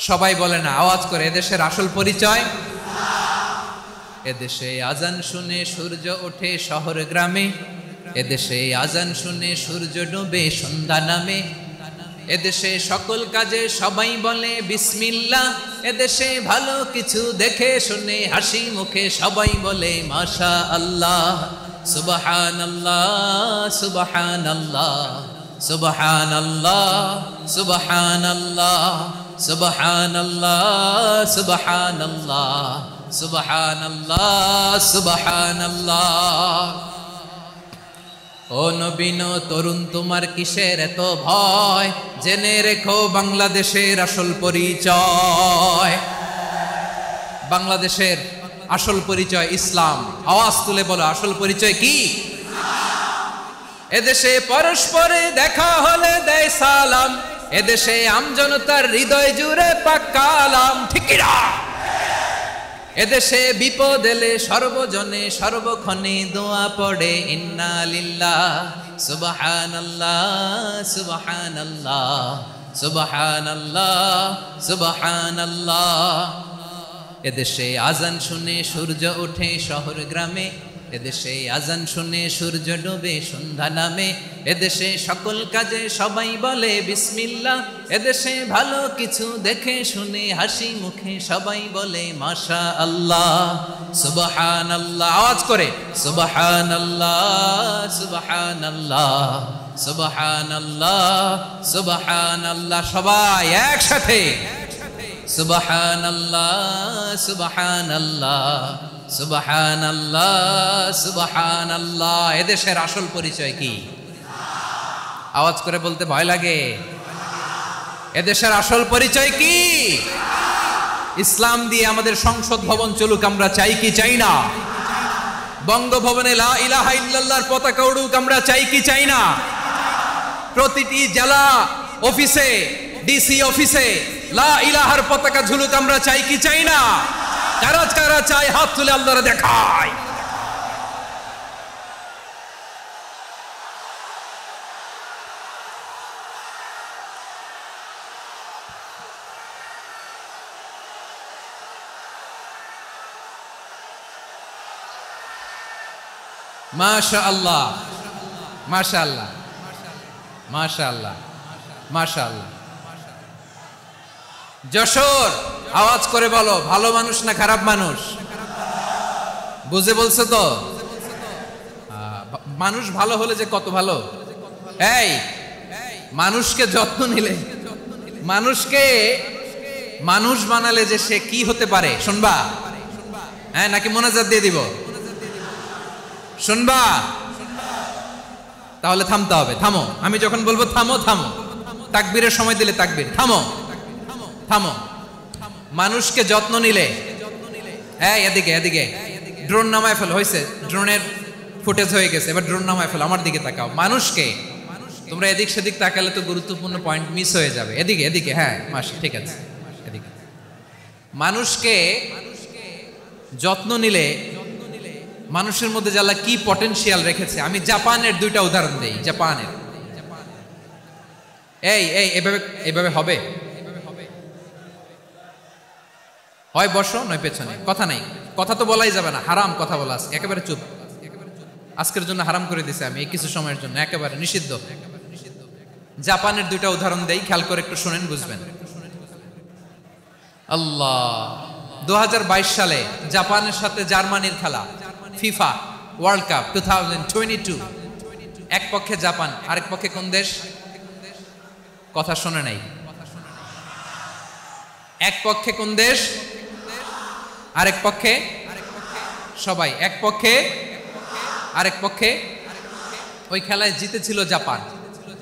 সবাই বলে না, আওয়াজ করে, এদেশের আসল পরিচয়। এদেশে আজান শুনে সূর্য ওঠে শহর গ্রামে, এদেশে আজান শুনে সূর্য ডুবে সন্ধ্যা নামে, এদেশে সকল কাজে সবাই বলে বিসমিল্লাহ, এদেশে ভালো কিছু দেখে শুনে হাসি মুখে সবাই বলে মাশা আল্লাহ, সুবহানাল্লাহ সুবহানাল্লাহ সুবহানাল্লাহ সুবহানাল্লাহ সুবহানাল্লাহ সুবহানাল্লাহ সুবহানাল্লাহ সুবহানাল্লাহ। ও নবীন তরুণ, তোমার কিসের এত ভয়? জেনে রেখো বাংলাদেশের আসল পরিচয়। বাংলাদেশের আসল পরিচয় ইসলাম। আওয়াজ তুলে বলো, আসল পরিচয় কি? এদেশে পরস্পরে দেখা হলে দেয় সালাম, এদেশে আমজনতার হৃদয় জুড়ে পাক্কা আলাম। ঠিক কি না? এদেশে বিপদ এলে সর্বজনে সর্বক্ষণে দোয়া পড়ে ইন্না লিল্লাহ সুবহানাল্লাহ সুবহানাল্লাহ সুবহানাল্লাহ সুবহানাল্লাহ। এদেশে আজান শুনে সূর্য ওঠে শহর গ্রামে, এদেশে আজান শুনে সূর্য ডুবে সন্ধ্যা নামে, এদেশে সকল কাজে সবাই বলে বিসমিল্লাহ, এদেশে ভালো কিছু দেখে শুনে হাসি মুখে সবাই বলে মাশা আল্লাহ সুবহানাল্লাহ। আওয়াজ করে সুবহানাল্লাহ সুবহানাল্লাহ সুবহানাল্লাহ সুবহানাল্লাহ। সবাই একসাথে সুবহানাল্লাহ সুবহানাল্লাহ সুবহানাল্লাহ সুবহানাল্লাহ। এদেশের আসল পরিচয় কি? আওয়াজ করে বলতে ভয় লাগে। এদেশের আসল পরিচয় কি? ইসলাম দিয়ে আমাদের সংসদ ভবন চলুক, আমরা চাই কি চাই না? বঙ্গভবনে লা ইলাহা ইল্লাল্লাহর পতাকা উড়ুক, আমরা চাই কি চাই না? প্রতিটি জেলা অফিসে, ডিসি অফিসে লা ইলাহার পতাকা ঝুলুক, আমরা চাই কি চাই না? কারা কারা চাই হাত তুলে আল্লাহরে দেখায়। মাশাআল্লাহ, মাশাআল্লাহ, মাশাআল্লাহ, মাশাআল্লাহ। যশোর, আওয়াজ করে বলো, ভালো মানুষ না খারাপ মানুষ? বুঝে বলছো তো? মানুষ ভালো হলে যে কত ভালো। এই মানুষকে যত্ন নিলে, মানুষকে মানুষ বানালে যে সে কি হতে পারে শুনবা? হ্যাঁ, নাকি মোনাজাত দিয়ে দিব? শুনবা? তাহলে থামতে হবে। থামো, আমি যখন বলবো থামো থামো, তাকবীরের সময় দিলে তাকবীর। থামো থামো। মানুষকে যত্ন নিলে, এই এদিকে এদিকে, ড্রোন নামায় ফেলো। হয়েছে, ড্রোনের ফুটেজ হয়ে গেছে, এবার ড্রোন নামায় ফেলো। আমার দিকে তাকাও। মানুষকে, তোমরা এদিক সেদিক তাকালে তো গুরুত্বপূর্ণ পয়েন্ট মিস হয়ে যাবে। এদিকে এদিকে, হ্যাঁ মাস, ঠিক আছে, এদিকে। মানুষকে যত্ন নিলে মানুষের মধ্যে যে আল্লাহ কি পটেনশিয়াল রেখেছে। আমি জাপানের দুইটা উদাহরণ দেই। জাপানের, এই এই এভাবে এভাবে হবে, হয় বসো নয় পেছনে, কথা নাই, কথা তো বলাই যাবে না, হারাম কথা বলা। আজকে একেবারে চুপ, আজকের জন্য হারাম করে দিছে আমি, এই কিছু সময়ের জন্য একেবারে নিষিদ্ধ। জাপানের দুইটা উদাহরণ দেই, খেয়াল করে একটু শুনেন, বুঝবেন। আল্লাহ, 2022 সালে জাপানের সাথে জার্মানির খেলা, ফিফা ওয়ার্ল্ড কাপ 2022। এক পক্ষে জাপান, আরেক পক্ষে কোন দেশ? কথা শোনে নাই। এক পক্ষে কোন দেশ, আরেক পক্ষে সবাই। এক পক্ষে, আরেক পক্ষে। ওই খেলায় জিতেছিল জাপান,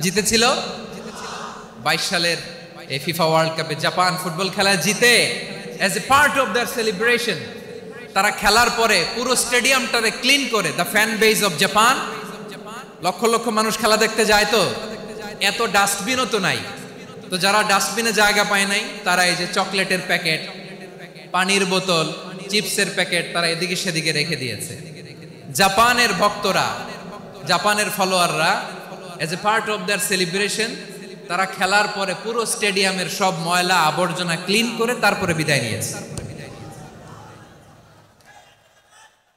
জিতেছিল 22 সালের এই ফিফা ওয়ার্ল্ড কাপে। জাপান ফুটবল খেলায় জিতে, as a part of their celebration তারা খেলার পরে পুরো স্টেডিয়ামটারে ক্লিন করে। The fan base of Japan, লক্ষ লক্ষ মানুষ খেলা দেখতে যায়, তো এত ডাস্টবিনও তো নাই, তো যারা ডাস্টবিনে জায়গা পায় নাই তারা এই যে চকলেটের প্যাকেট, পানির বোতল, চিপসের প্যাকেট তারা এদিকে সেদিকে রেখে দিয়েছে। জাপানের ভক্তরা, জাপানের ফলোয়াররা, as a part of their celebration তারা খেলার পরে পুরো স্টেডিয়ামের সব ময়লা আবর্জনা ক্লিন করে তারপরে বিদায় নিয়েছে।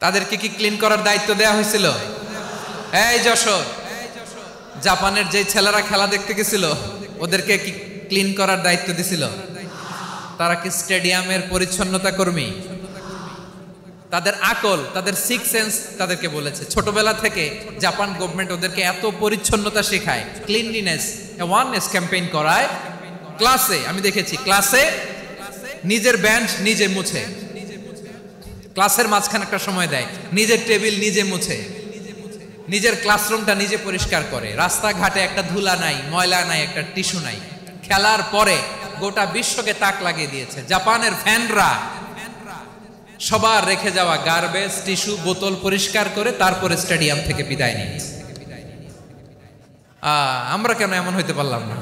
তাদেরকে কি ক্লিন করার দায়িত্ব দেওয়া হয়েছিল? এই যশোর, জাপানের যে ছেলেরা খেলা দেখতে গেছিল ওদেরকে কি ক্লিন করার দায়িত্ব দিছিল? তারা কি স্টেডিয়ামের পরিচ্ছন্নতা কর্মী? তাদের আকল, তাদের সিক্স সেন্স তাদেরকে বলেছে। ছোটবেলা থেকে জাপান গভর্নমেন্ট ওদেরকে এত পরিচ্ছন্নতা শেখায়, ক্লিনলিনেস অ্যাওয়ারনেস ক্যাম্পেইন করায়। ক্লাসে আমি দেখেছি, ক্লাসে নিজের বেঞ্চ নিজে মুছে, ক্লাসের মাঝখানে একটা সময় দেয়, নিজের টেবিল নিজে মুছে, নিজের ক্লাসরুমটা নিজে পরিষ্কার করে। রাস্তাঘাটে একটা ধুলা নাই, ময়লা নাই, একটা টিস্যু নাই। খেলার পরে গোটা বিশ্বকে তাক লাগিয়ে দিয়েছে। জাপানের ফ্যানরা সবার রেখে যাওয়া গার্বেজ, টিস্যু, বোতল পরিষ্কার করে তারপরে স্টেডিয়াম থেকে বিদায় নিয়েছে। আমরা কেন এমন হইতে পারলাম না?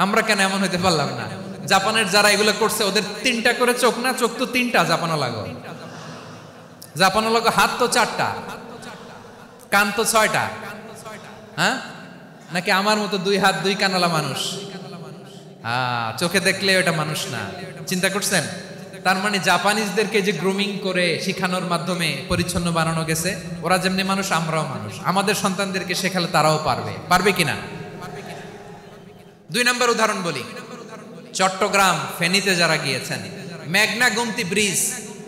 আমরা কেন এমন হইতে পারলাম না? জাপানের যারা এগুলো করছে ওদের 3টা করে চোখ না? চোখ তো 3টা জাপানো লাগো, জাপানো লাগো। হাত তো 4টা, কান তো 6টা। হ্যাঁ, নাকি আমার মতো 2 হাত 2 কানালা মানুষ? চোখে দেখলে ওটা মানুষ না। চিন্তা করছেন? তার মানে জাপানিজদেরকে যে গ্রুমিং করে শিখানোর মাধ্যমে পরিচ্ছন্ন বানানো গেছে। ওরা যেমনি মানুষ, আমরাও মানুষ। আমাদের সন্তানদেরকে শেখালে তারাও পারবে। পারবে কিনা? 2 নম্বর উদাহরণ বলি। চট্টগ্রাম ফেনীতে যারা গিয়েছেন, মেঘনা গুমতি ব্রিজ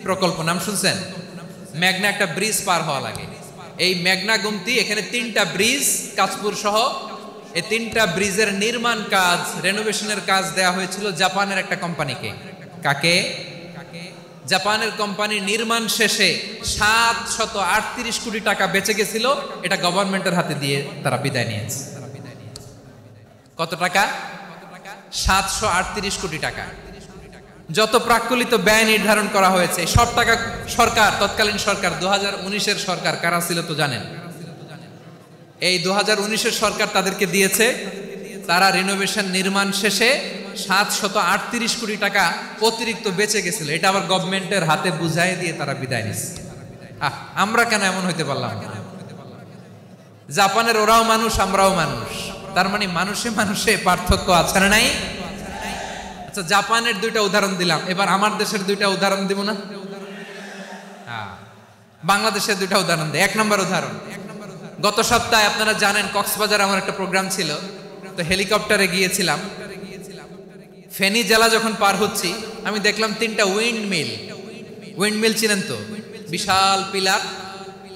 প্রকল্প নাম শুনছেন? মেঘনা একটা ব্রিজ পার হওয়া লাগে। এই মেঘনা গুমতি, এখানে 3টা ব্রিজ কাঁচপুর সহ, এই 3টা ব্রিজের নির্মাণ কাজ, রেনোভেশনের কাজ দেয়া হয়েছিল জাপানের একটা কোম্পানিকে। কাকে? জাপানের কোম্পানি। নির্মাণ শেষে 738 কোটি টাকা বেঁচে গেছিল, এটা গভর্নমেন্টের হাতে দিয়ে তারা বিদায় নিয়েছে। কত টাকা? 738 কোটি টাকা। যত প্রাক্কলিত ব্যয় নির্ধারণ করা হয়েছে সব টাকা সরকার, তৎকালীন সরকার 2019-এর সরকার, কারা ছিল তো জানেন? এই 2019-এর সরকার তাদেরকে দিয়েছে। তারা রিনোভেশন নির্মাণ শেষে 738 কোটি টাকা অতিরিক্ত বেঁচে গেছিল, এটা আবার গভর্নমেন্টের হাতে বুঝাই দিয়ে তারা বিদায় নিচ্ছে। আমরা কেন এমন হইতে পারলাম না? জাপানের ওরাও মানুষ, আমরাও মানুষ। তার মানে মানুষে মানুষে পার্থক্য আছে না নাই? আচ্ছা, জাপানের 2টা উদাহরণ দিলাম, এবার আমার দেশের 2টা উদাহরণ দিব না? বাংলাদেশের দুইটা উদাহরণ দেয়। 1 নম্বর উদাহরণ, গত সপ্তাহে আপনারা জানেন কক্সবাজার আমার একটা প্রোগ্রাম ছিল, তো হেলিকপ্টারে গিয়েছিলাম। ফেনী জেলা যখন পার হচ্ছি আমি দেখলাম 3টা উইন্ডমিল চিনেন তো, বিশাল পিলার,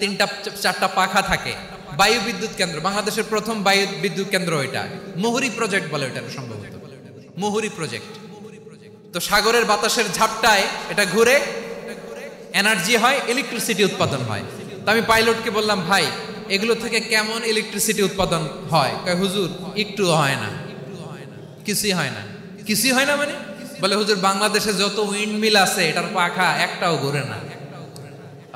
3টা-4টা পাখা থাকে, বায়ু বিদ্যুৎ কেন্দ্র, বাংলাদেশের প্রথম বায়ু বিদ্যুৎ কেন্দ্র এটা, মুহুরী প্রজেক্ট বলে এটা সম্ভবত, মুহুরী প্রজেক্ট। তো সাগরের বাতাসের ঝাপটায় এটা ঘুরে এনার্জি হয়, ইলেকট্রিসিটি উৎপাদন হয়। তো আমি পাইলটকে বললাম, ভাই এগুলো থেকে কেমন ইলেকট্রিসিটি উৎপাদন হয়? কয় হুজুর একটু হয় না, কিছুই হয় না। কিছুই হয় না মানে? বলে হুজুর বাংলাদেশে যত উইন্ডমিল আছে এটার পাখা একটাও ঘুরে না।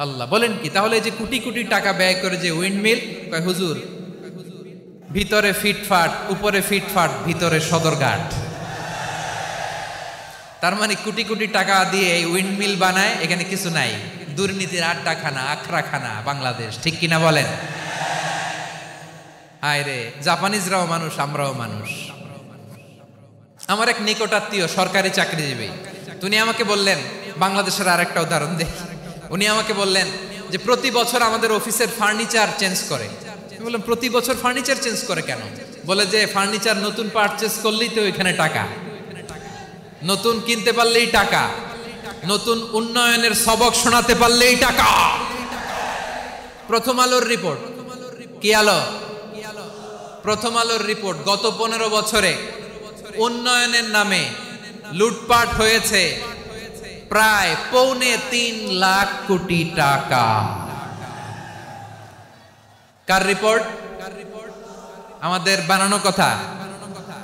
আল্লাহ, বলেন কি? তাহলে যে কোটি কোটি টাকা ব্যয় করে যে উইন্ডমিল, কয় হুজুর ভিতরে ফিটফাট, উপরে ফিটফাট, ভিতরে সদরঘাট। তার মানে কোটি কোটি টাকা দিয়ে এই উইন্ডমিল বানায়, এখানে কিছু নাই। দুর্নীতির আড্ডাখানা, আখড়াখানা বাংলাদেশ, ঠিক কিনা বলেন? হায় রে, জাপানিজরাও মানুষ, আমরাও মানুষ। আমার এক নিকটাত্মীয় সরকারি চাকরিজীবী, উনি আমাকে বললেন, বাংলাদেশের আরেকটা উদাহরণ দেখ, উনি আমাকে বললেন যে প্রতি বছর আমাদের অফিসের ফার্নিচার চেঞ্জ করে। আমি বললাম প্রতি বছর ফার্নিচার চেঞ্জ করে কেন? বলে যে ফার্নিচার নতুন পারচেজ করলেই তো এখানে টাকা, নতুন কিনতে পারলেই টাকা, নতুন উন্নয়নের সবক শোনাতে পারলেই টাকা। প্রথম আলোর রিপোর্ট, কি আলো? প্রথম আলোর রিপোর্ট, গত 15 বছরে উন্নয়নের নামে লুটপাট হয়েছে প্রায় 3.25 লাখ কোটি টাকা। কার রিপোর্ট? আমাদের বানানো কথা,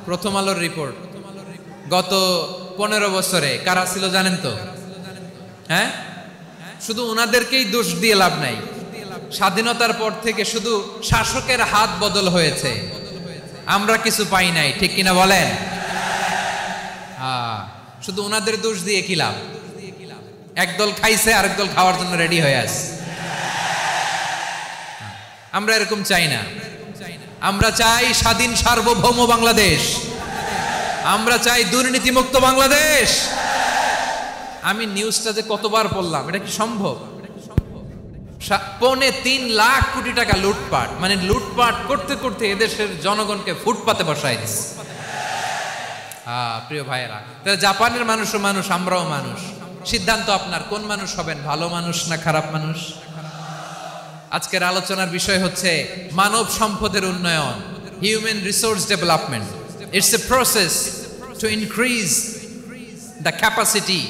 প্রথম আলোর রিপোর্ট। গত 15 বছরে কারা ছিল জানেন তো? হ্যাঁ, শুধু ওনাদেরকেই দোষ দিয়ে লাভ নাই। স্বাধীনতার পর থেকে শুধু শাসকের হাত বদল হয়েছে, আমরা কিছু পাই নাই, ঠিক কিনা বলেন? শুধু ওনাদের দোষ দিয়ে কি লাভ? একদল খাইছে, আরেক দল খাওয়ার জন্য রেডি হয়ে আছে। আমরা এরকম চাই না। আমরা চাই স্বাধীন সার্বভৌম বাংলাদেশ, আমরা চাই দুর্নীতিমুক্ত বাংলাদেশ। আমি নিউজটা যে কতবার পড়লাম, এটা কি সম্ভব? 3.25 লাখ কোটি টাকা লুটপাট, মানে লুটপাট করতে করতে এদেশের জনগণকে ফুটপাতে বসায় দিচ্ছে। প্রিয় ভাইয়েরা, তাহলে জাপানের মানুষও মানুষ, আমরাও মানুষ। সিদ্ধান্ত আপনার, কোন মানুষ হবেন, ভালো মানুষ না খারাপ মানুষ? আজকের আলোচনার বিষয় হচ্ছে মানব সম্পদের উন্নয়ন, human resource development. It's a process to increase the capacity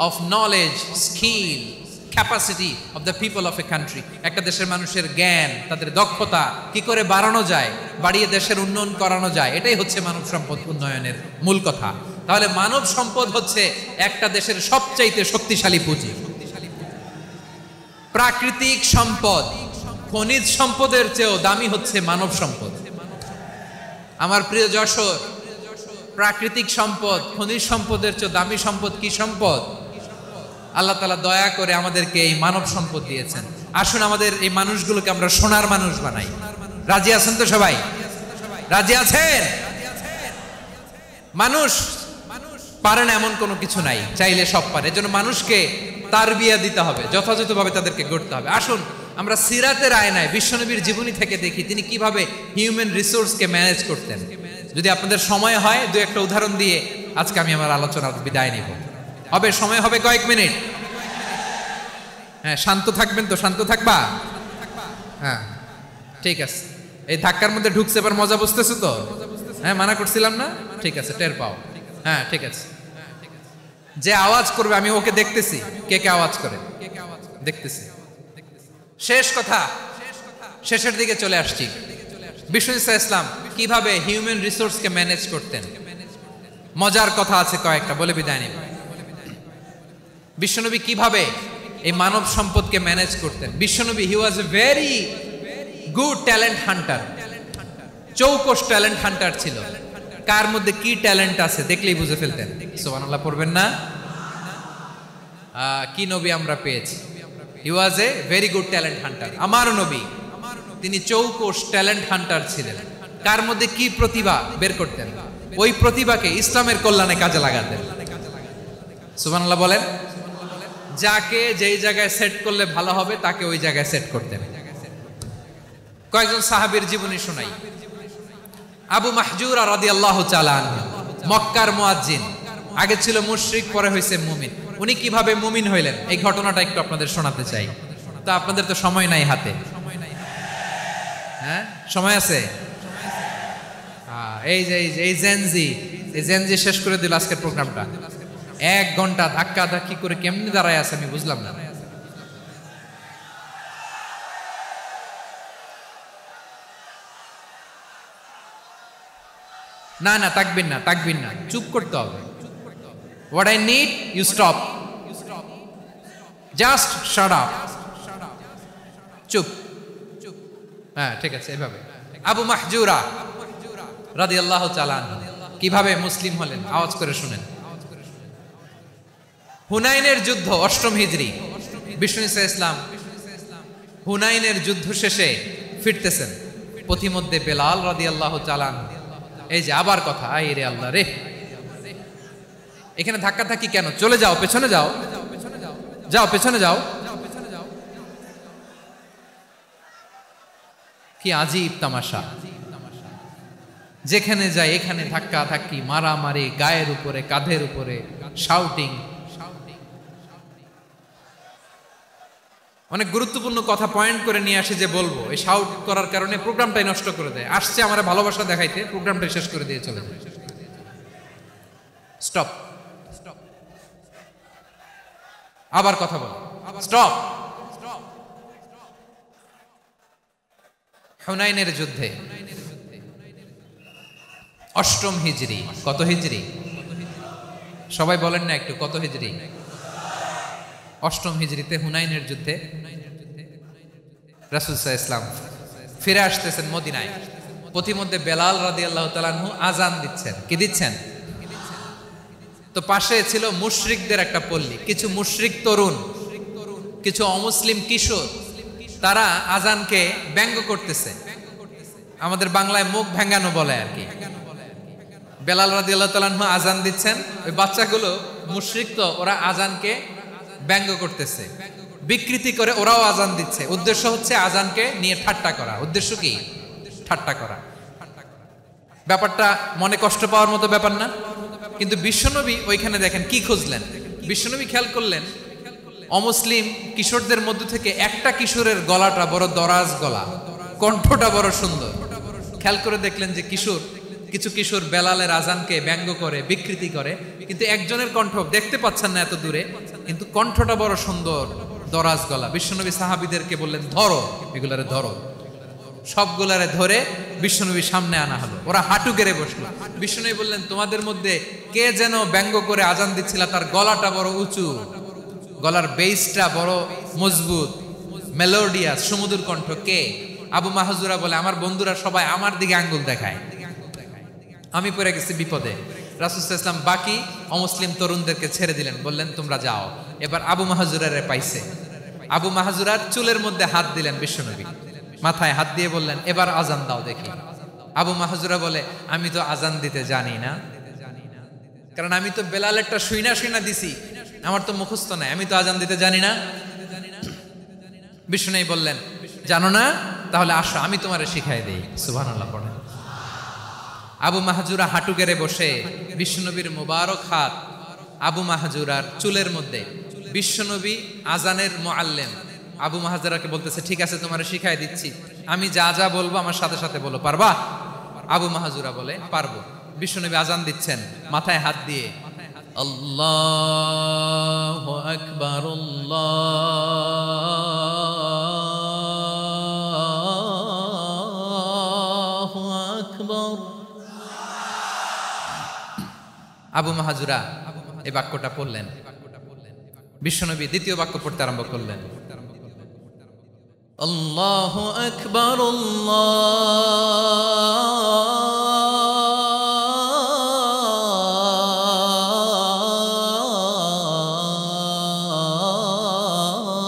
of knowledge, skill, capacity of the people of a country. একটা দেশের মানুষের জ্ঞান, তাদের দক্ষতা কি করে বাড়ানো যায়, বাড়িয়ে দেশের উন্নয়ন করানো যায়, এটাই হচ্ছে মানব সম্পদ উন্নয়নের মূল কথা। তাহলে মানব সম্পদ হচ্ছে একটা দেশের সবচাইতে শক্তিশালী পুঁজি। প্রাকৃতিক সম্পদ, খনিজ সম্পদের চেয়েও দামি হচ্ছে মানব সম্পদ। আমার প্রিয় যশোর, প্রাকৃতিক সম্পদ, খনিজ সম্পদের চেয়ে দামি সম্পদ কি সম্পদ? আল্লাহ তাআলা দয়া করে আমাদেরকে এই মানব সম্পদ দিয়েছেন। আসুন আমাদের এই মানুষগুলোকে আমরা সোনার মানুষ বানাই। রাজি আছেন তো সবাই? রাজি আছেন? মানুষ পারে না এমন কোনো কিছু নাই, চাইলে সব পারে। এজন্য মানুষকে তারবিয়া দিতে হবে, যথাযথভাবে তাদেরকে গড়তে হবে। আসুন আমরা সিরাতের আয়নায় বিশ্বনবীর জীবনী থেকে দেখি তিনি কিভাবে হিউম্যান রিসোর্সকে ম্যানেজ করতেন। যদি আপনাদের সময় হয়, দু একটা উদাহরণ দিয়ে আজকে আমি আমার আলোচনার বিদায় নিব। হবে সময় হবে কয়েক মিনিট। হ্যাঁ, শান্ত থাকবেন তো? শান্ত থাকবা? হ্যাঁ, ঠিক আছে। এই ধাক্কার মধ্যে ঢুকছে, এবার মজা বুঝতেছো তো? হ্যাঁ, মানা করছিলাম না? ঠিক আছে, টের পাও। হ্যাঁ, ঠিক আছে। যে আওয়াজ করবে আমি ওকে দেখতেছি, কে কে আওয়াজ করে দেখতেছি। শেষ কথা, শেষের দিকে চলে আসছি। বিশ্বনবী সাল্লাল্লাহু আলাইহি ওয়াসাল্লাম কিভাবে হিউম্যান রিসোর্সকে ম্যানেজ করতেন, মজার কথা আছে কয়েকটা, বলে বিদায় নিব। বিশ্বনবী কিভাবে এই মানব সম্পদকে ম্যানেজ করতেন। বিশ্বনবী he was a very good talent hunter, চৌকস ট্যালেন্ট হান্টার ছিল। কার মধ্যে কি ট্যালেন্ট আছে দেখলেই বুঝে ফেলতেন। সুবহানাল্লাহ পড়বেন না? কি নবী আমরা পেয়েছি! He was a very good talent hunter. আমার নবী তিনি চৌকস ট্যালেন্ট হান্টার ছিলেন। কার মধ্যে কি প্রতিভা বের করতেন, ওই প্রতিভাকে ইসলামের কল্যাণে কাজে লাগাতেন। সুবহানাল্লাহ বলেন। যাকে যেই জায়গায় সেট করলে ভালো হবে তাকে ওই জায়গায় সেট করতেন। কয়েকজন সাহাবীর জীবনী শোনাই। আবু মাহজুরা রাদিয়াল্লাহু তাআলা আনহু, মক্কার মুয়াজ্জিন, আগে ছিল মুশরিক, পরে হয়েছে মুমিন। উনি কিভাবে মুমিন হইলেন এই ঘটনাটা একটু আপনাদের শোনাতে চাই। তো আপনাদের তো সময় নাই হাতে, হ্যাঁ সময় আছে? এই জেনজি শেষ করে দিল আজকের প্রোগ্রামটা। 1 ঘন্টা ধাক্কা ধাক্কি করে কেমনি দাঁড়ায় আছে আমি বুঝলাম না। না তাকবির না, চুপ করতে হবে। What I need, you stop. Just shut up. চুপ। হ্যাঁ ঠিক আছে, এভাবে। আবু মাহজুরা রাদিয়াল্লাহু তাআলা আনহু কিভাবে মুসলিম হলেন আওয়াজ করে শুনেন। হুনাইনের যুদ্ধ 8ম হিজরি, বিষ্ণু ইসলাম হুনাইনের যুদ্ধ শেষে ফিরতেছেন। পথিমধ্যে বেলাল রাদিয়াল্লাহু তাআলা আনহু, এই যে আবার কথা, আই রে আল্লাহ রে, এখানে ধাক্কা ধাক্কি কেন? চলে যাও, পেছনে যাও, পেছনে যাও। কি আজীব তামাশা! যেখানে যায় এখানে ধাক্কা ধাক্কি, মারামারি, গায়ের উপরে, কাঁধের উপরে, শাউটিং। অনেক গুরুত্বপূর্ণ কথা পয়েন্ট করে নিয়ে আসি যে বলবো, এই শাউট করার কারণে প্রোগ্রামটাই নষ্ট করে দেয়। আসছে আমার ভালোবাসা দেখাইতে, প্রোগ্রামটাই শেষ করে দিয়ে চলে যায়। স্টপ। আবার কথা বল, স্টপ। হুনাইনের যুদ্ধে 8ম হিজরি, কত হিজরি সবাই বলেন না একটু, কত হিজরি? 8ম হিজরিতে হুনাইনের যুদ্ধে রাসূল সাল্লাল্লাহু আলাইহি ওয়াসাল্লাম ফিরে আসতেছেন মদিনায়। পথিমধ্যে বেলাল রাদিয়াল্লাহু তাআলা আনহু আজান দিচ্ছেন। কি দিচ্ছেন? তো পাশে ছিল মুশরিকদের একটা পল্লী, কিছু মুশরিক তরুণ, কিছু অমুসলিম কিশোর, তারা আজানকে ব্যঙ্গ করতেছে। আমাদের বাংলায় মুখ ভেঙ্গানো বলে আর কি। বেলাল রাদিয়াল্লাহু তাআলা আনহু আজান দিচ্ছেন, ওই বাচ্চাগুলো মুশরিক, তো ওরা আজানকে ব্যঙ্গ করতেছে, বিকৃতি করে ওরাও আজান দিচ্ছে। উদ্দেশ্য হচ্ছে আজানকে নিয়ে ঠাট্টা করা। উদ্দেশ্য কি? ঠাট্টা করা। ব্যাপারটা মনে কষ্ট পাওয়ার মতো ব্যাপার না? কিন্তু বিশ্বনবী ওইখানে দেখেন কি খুঁজলেন। বিশ্বনবী খেয়াল করলেন অমুসলিম কিশোরদের মধ্য থেকে একটা কিশোরের গলাটা বড় দরাজ গলা, কণ্ঠটা বড় সুন্দর। খেয়াল করে দেখলেন যে কিছু কিশোর বেলালের আজানকে ব্যঙ্গ করে, বিকৃতি করে, কিন্তু একজনের কণ্ঠ দেখতে পাচ্ছেন না এত দূরে, কিন্তু কণ্ঠটা বড় সুন্দর, দরাজ গলা। বিশ্বনবী সাহাবীদেরকে বললেন, ধরো এগুলারে, ধরো। সবগুলারে ধরে বিশ্বনবী সামনে আনা হলো। ওরা হাঁটু গেড়ে বসলো। বিশ্বনবী বললেন, তোমাদের মধ্যে কে যেন ব্যঙ্গ করে আজান দিচ্ছিল, তার গলাটা বড় উঁচু, গলার বেসটা বড় মজবুত, মেলোডিয়াস, সুমধুর কণ্ঠ। কে? আবু মাহজুরা বলে, আমার বন্ধুরা সবাই আমার দিকে আঙ্গুল দেখায়, আমি পড়ে গেছি বিপদে। রাসূল সাল্লাল্লাহু আলাইহি ওয়াসাল্লাম বাকি অমুসলিম তরুণদেরকে ছেড়ে দিলেন, বললেন তোমরা যাও। এবার আবু মাহজুরারে পাইছে। আবু মাহজুরার চুলের মধ্যে হাত দিলেন বিশ্বনবী, মাথায় হাত দিয়ে বললেন, এবার আজান দাও দেখি। আবু মাহজুরা বলে, আমি তো আজান দিতে জানি না, কারণ আমি তো বেলালেরটা শুইনা দিছি, আমার তো মুখস্থ নাই, আমি তো আজান দিতে জানি না। বিশ্বনবী বললেন, জানো না? তাহলে আসো, আমি তোমারে শিখাই দেই। সুবহানাল্লাহ পড়েন। আবু মাহজুরা হাঁটু গেড়ে বসে, বিশ্বনবীর মুবারক হাত আবু মাহজুরার চুলের মধ্যে। বিশ্বনবী আজানের মুআল্লিম আবু মাহজুরাকে বলতেছে, ঠিক আছে তোমারে শিখাই দিচ্ছি, আমি যা যা বলবো আমার সাথে সাথে বলো, পারবা? আবু মাহজুরা বলে, পারবো। বিশ্বনবী আজান দিচ্ছেন, মাথায় হাত দিয়ে আল্লাহু আকবার, আল্লাহু আকবার। আবু মাহজুরা এই বাক্যটা পড়লেন। বিশ্বনবী দ্বিতীয় বাক্য পড়তে আরম্ভ করলেন, আল্লাহু আকবার,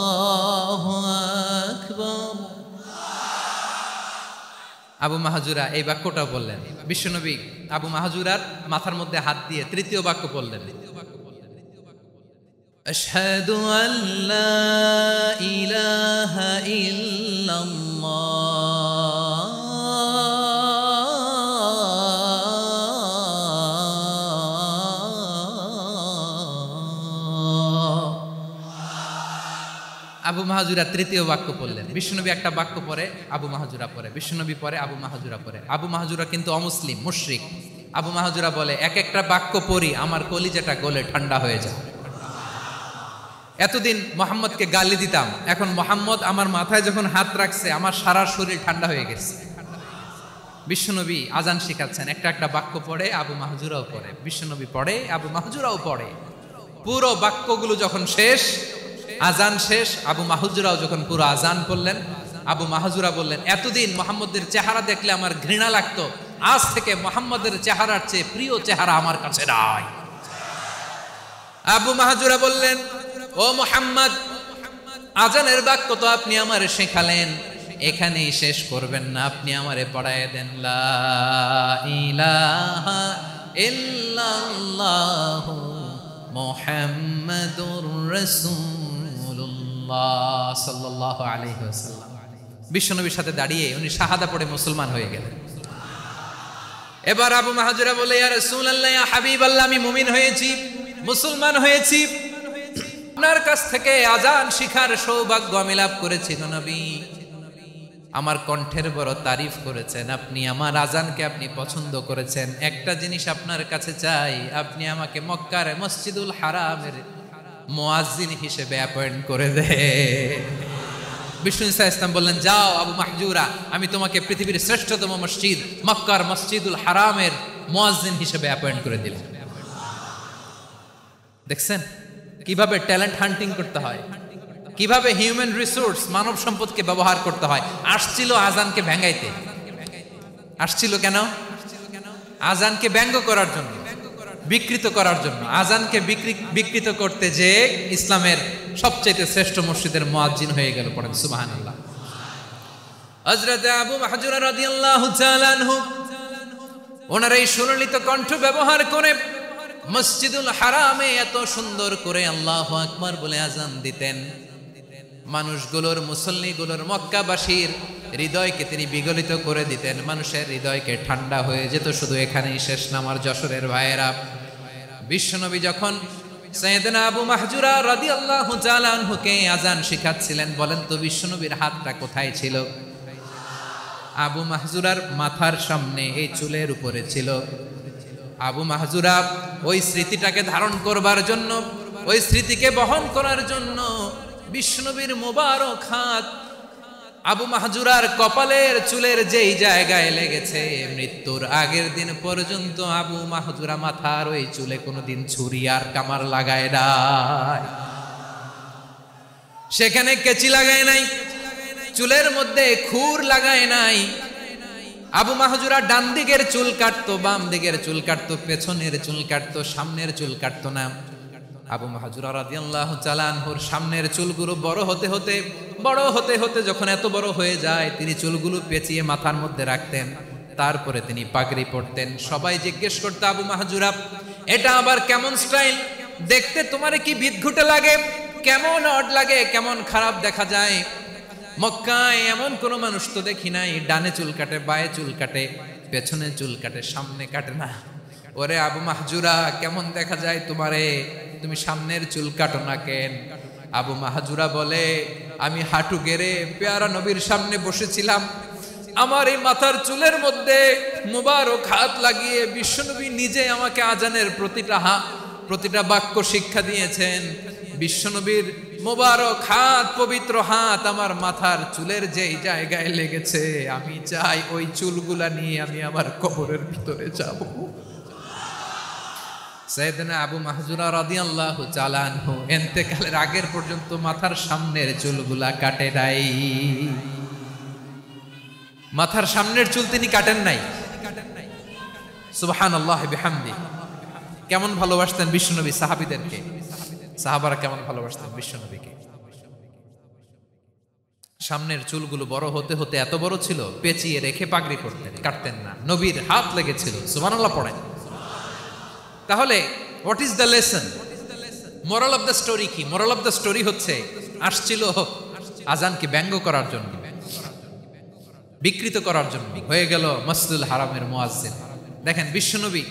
আল্লাহু আকবার। আবু মাহজুরা এই বাক্যটা বললেন। বিশ্বনবী আবু মাহজুরার মাথার মধ্যে হাত দিয়ে তৃতীয় বাক্য বললেন, আশহাদু আল্লা ইলাহা ইল্লাল্লাহ আবু মাহাজুরা তৃতীয় বাক্য পড়লেন। বিশ্বনবী একটা বাক্য পরে আবু মাহাজুরা পড়ে, বিশ্বনবী পরে আবু মাহাজুরা পড়ে। আবু মাহাজুরা কিন্তু অমুসলিম, মুশরিক। আবু মাহাজুরা বলে, এক একটা বাক্য পড়ি আমার কলিজাটা গলে ঠান্ডা হয়ে যায়। এতদিন মোহাম্মদকে গালি দিতাম, এখন মোহাম্মদ আমার মাথায় যখন হাত রাখছে আমার সারা শরীর ঠান্ডা হয়ে গেছে। বিশ্বনবী আজান শিখাচ্ছেন, একটা একটা বাক্য পড়ে আবু মাহাজুরাও পড়ে, বিশ্বনবী পড়ে আবু মাহাজুরাও পড়ে। পুরো বাক্যগুলো যখন শেষ, আজান শেষ, আবু মাহাজুরাও যখন পুরো আজান পড়লেন, আবু মাহাজুরা বললেন, এতদিন মোহাম্মদের চেহারা দেখলে আমার ঘৃণা লাগতো, আজ থেকে মোহাম্মদের চেহারার চেয়ে প্রিয় চেহারা আমার কাছে নাই। আবু মাহাজুরা বললেন, ও মোহাম্মদ, আজানের বাক্য তো আপনি আমারে শেখালেন, এখানেই শেষ করবেন না, আপনি আমারে পড়ায় দেন। লা ইলাহা ইল্লাল্লাহু মুহাম্মাদুর রাসূলুল্লাহ সাল্লাল্লাহু আলাইহি ওয়াসাল্লাম। বিশ্বনবীর সাথে দাঁড়িয়ে উনি শাহাদা পড়ে মুসলমান হয়ে গেলেন। এবার আবু মাহাজুরা বলে, ইয়া রাসূলুল্লাহ, ইয়া হাবিবাল্লাহ, আমি মুমিন হয়েছি, মুসলমান হয়েছি, আপনার কাছ থেকে আজান শিখার সৌভাগ্য আমি লাভ করেছি। নবী আমার কণ্ঠের বড় তারিফ করেছেন, আপনি আমার আজানকে আপনি পছন্দ করেছেন। একটা জিনিস আপনার কাছে চাই, আপনি আমাকে মক্কার মসজিদুল হারামের মুয়াজ্জিন হিসেবে অ্যাপয়েন্ট করে দেন। বিষ্ণু ইসলাম বললেন, যাও আবু মাহজুরা, আমি তোমাকে পৃথিবীর শ্রেষ্ঠতম মসজিদ মক্কার মসজিদুল হারামের মুয়াজ্জিন হিসেবে অ্যাপয়েন্ট করে দিলেন। দেখছেন কিভাবে ট্যালেন্ট হান্টিং করতে হয়, কিভাবে হিউম্যান রিসোর্স মানব সম্পদকে ব্যবহার করতে হয়। আসছিল আজানকে ভেঙাইতে, আসছিল কেন? আজানকে ব্যঙ্গ করার জন্য, বিকৃত করার জন্য। আজানকে বিকৃত করতে যে ইসলামের সবচেয়ে শ্রেষ্ঠ মসজিদের মুয়াজ্জিন হয়ে গেল। পড়েন সুবহানাল্লাহ। হযরত আবু মাহজুরা রাদিয়াল্লাহু তাআলা আনহু ওনার এই সুললিত কণ্ঠ ব্যবহার করে মসজিদুল হারামে এত সুন্দর করে আল্লাহু আকবার বলে আজান দিতেন। মানুষগুলোর, মুসল্লিগুলোর, মক্কাবাসীর হৃদয়কে তিনি বিগলিত করে দিতেন, মানুষের হৃদয়কে ঠান্ডা হয়ে যেত। শুধু এখানেই শেষ না আমার যশোরের ভাইয়েরা, বিশ্বনবী যখন সাইয়েদনা আবু মাহজুরা রাদিয়াল্লাহু তাআলা আনহুকে আজান শিখাচ্ছিলেন, বলেন তো বিশ্বনবীর হাতটা কোথায় ছিল? আবু মাহজুরার মাথার সামনে, এই চুলের উপরে ছিল। আবু মাহজুরা ওই স্মৃতিটাকে ধারণ করবার জন্য, ওই স্মৃতিকে বহন করার জন্য বিশ্বনবীর মোবারক হাত আবু মাহজুরার কপালের চুলের যেই জায়গায় লেগেছে, মৃত্যুর আগের দিন পর্যন্ত আবু মাহজুরা মাথার ওই চুলে কোনোদিন ছুরি আর কামার লাগায় নাই, সেখানে কেচি লাগায় নাই, চুলের মধ্যে খুর লাগায় নাই। আবু মাহজুরা ডান দিকের চুল কাটতো, বাম দিকের চুল কাটতো, পেছনের চুল কাটতো, সামনের চুল কাটতো না। আবু মাহজুরা রাদিয়াল্লাহু তাআলা আনহুর সামনের চুলগুলো বড় হতে হতে যখন এত বড় হয়ে যায়, তিনি চুলগুলো পেঁচিয়ে মাথার মধ্যে রাখতেন, তারপরে তিনি পাগড়ি পরতেন। সবাই জিজ্ঞেস করতো, আবু মাহজুরা, এটা আবার কেমন স্টাইল? দেখতে তোমার কি বিদঘুটে লাগে? কেমন অড লাগে? কেমন খারাপ দেখা যায়? মক্কায় এমন কোন মানুষ তো দেখি নাই, ডানে চুল কাটে, বায়ে চুল কাটে, পেছনে চুল কাটে, সামনে কাটে না। ওরে আবু মাহজুরা, কেমন দেখা যায় তোমারে? তুমি সামনের চুল কাটো না কেন? আবু মাহজুরা বলে, আমি হাঁটু গেড়ে পেয়ারা নবীর সামনে বসেছিলাম, আমার এই মাথার চুলের মধ্যে মুবারক হাত লাগিয়ে বিশ্বনবী নিজে আমাকে আজানের প্রতিটা বাক্য শিক্ষা দিয়েছেন। বিশ্বনবীর মোবারক হাত, পবিত্র হাত আমার মাথার চুলের যেই জায়গায় লেগেছে, আমি চাই ওই চুলগুলা নিয়ে আমি আমার কবরের ভিতরে যাব। সাইয়েদনা আবু মাহজুরা রাদিয়াল্লাহু তাআলা আনহু ইন্তেকালের আগের পর্যন্ত মাথার সামনের চুলগুলা কাটে নাই। মাথার সামনের চুল তিনি কাটেন নাই। সুবহানাল্লাহি বিহামদি। কেমন ভালোবাসতেন বিশ্বনবী সাহাবীদেরকে, সাহাবারা কেমন ভালোবাসতেন বিশ্বনবীকে। সামনের চুলগুলো বড় হতে হতে এত বড় ছিল, পেঁচিয়ে রেখে পাগড়ি করতেন, কাটতেন না। নবীর হাত লেগেছিল। সুবহানাল্লাহ পড়েন। তাহলে what is the lesson? Moral of the story কি? মোরাল অফ দ্য স্টোরি হচ্ছে, আসছিল আজানকে ব্যঙ্গ করার জন্য, বিকৃত করার জন্য, হয়ে গেল মসজিদুল হারামের মুয়াজ্জিন। দেখেন বিশ্বনবী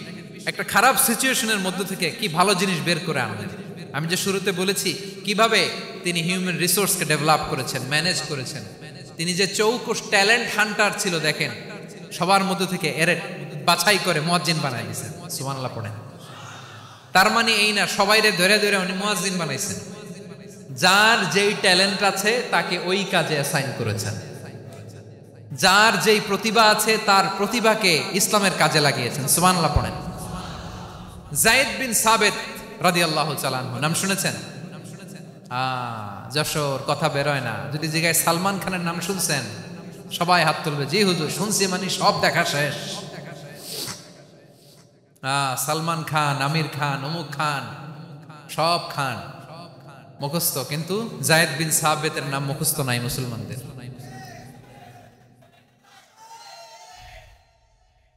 একটা খারাপ সিচুয়েশনের মধ্য থেকে কি ভালো জিনিস বের করে আনলেন। আমি যে শুরুতে বলেছি কিভাবে তিনি হিউম্যান রিসোর্সকে ডেভেলপ করেছেন, ম্যানেজ করেছেন। তিনি যে চৌকস ট্যালেন্ট হান্টার ছিল, দেখেন সবার মধ্য থেকে এর বাছাই করে মুয়াজ্জিন বানাই দিয়েছেন। সুবহানাল্লাহ পড়েন। তার মানে এই না সবাইরে ধরে ধরে উনি মুয়াজ্জিন বানাইছেন। যার যেই ট্যালেন্ট আছে তাকে ওই কাজে অ্যাসাইন করেছেন। যার যেই প্রতিভা আছে তার প্রতিভাকে ইসলামের কাজে লাগিয়েছেন। সুবহানাল্লাহ পড়েন। যায়েদ বিন সাবিত রাদিয়াল্লাহু তাআলা আনহু নাম শুনেছেন? যশোর কথা বেরোয় না। যদি জিগায় সালমান খানের নাম শুনছেন, সবাই হাত তুলবে, জি হুজুর শুনছি, মানে সব দেখা শেষ। সালমান খান, আমির খান, অমুক খান, সব খান মুখস্থ, কিন্তু যায়েদ বিন সাবিতের নাম মুখস্থ নাই মুসলমানদের।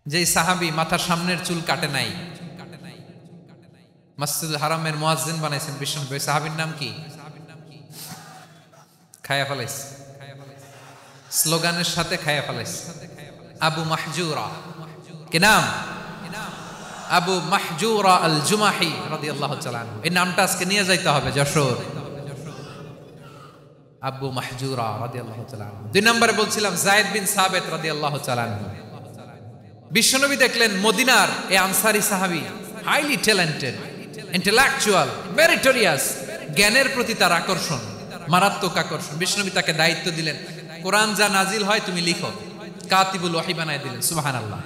যেই সাহাবী মাথার সামনের চুল কাটে নাই, মসজিদুল হারামের মুয়াজ্জিন বানাইছেন বিশ্বনবী, ওই সাহাবীর নাম কি? খায়া ফেলাইস, স্লোগানের সাথে খায়া ফেলাইস। আবু মাহজুরা, কি নাম? আবু মাহজুরা আল জুমাহি রাদিয়াল্লাহু তাআলা আনহু। এই নামটা আজকে নিয়ে যাইতে হবে যশোর। আবু মাহজুরা রাদিয়াল্লাহু তাআলা আনহু। দুই নম্বরে বলছিলাম যায়েদ বিন সাবিত রাদিয়াল্লাহু তাআলা আনহু। বিশ্বনবী দেখলেন মদিনার এই আনসারী সাহাবী হাইলি ট্যালেন্টেড, ইন্টেলেকচুয়াল, মেরিটোরিয়াস, জ্ঞানের প্রতি তার আকর্ষণ, মারাত্মক আকর্ষণ। বিশ্বনবী তাকে দায়িত্ব দিলেন, কোরআন যা নাজিল হয় তুমি লিখো, কাতিবুল ওহী বানায় দিলেন। সুবহানাল্লাহ।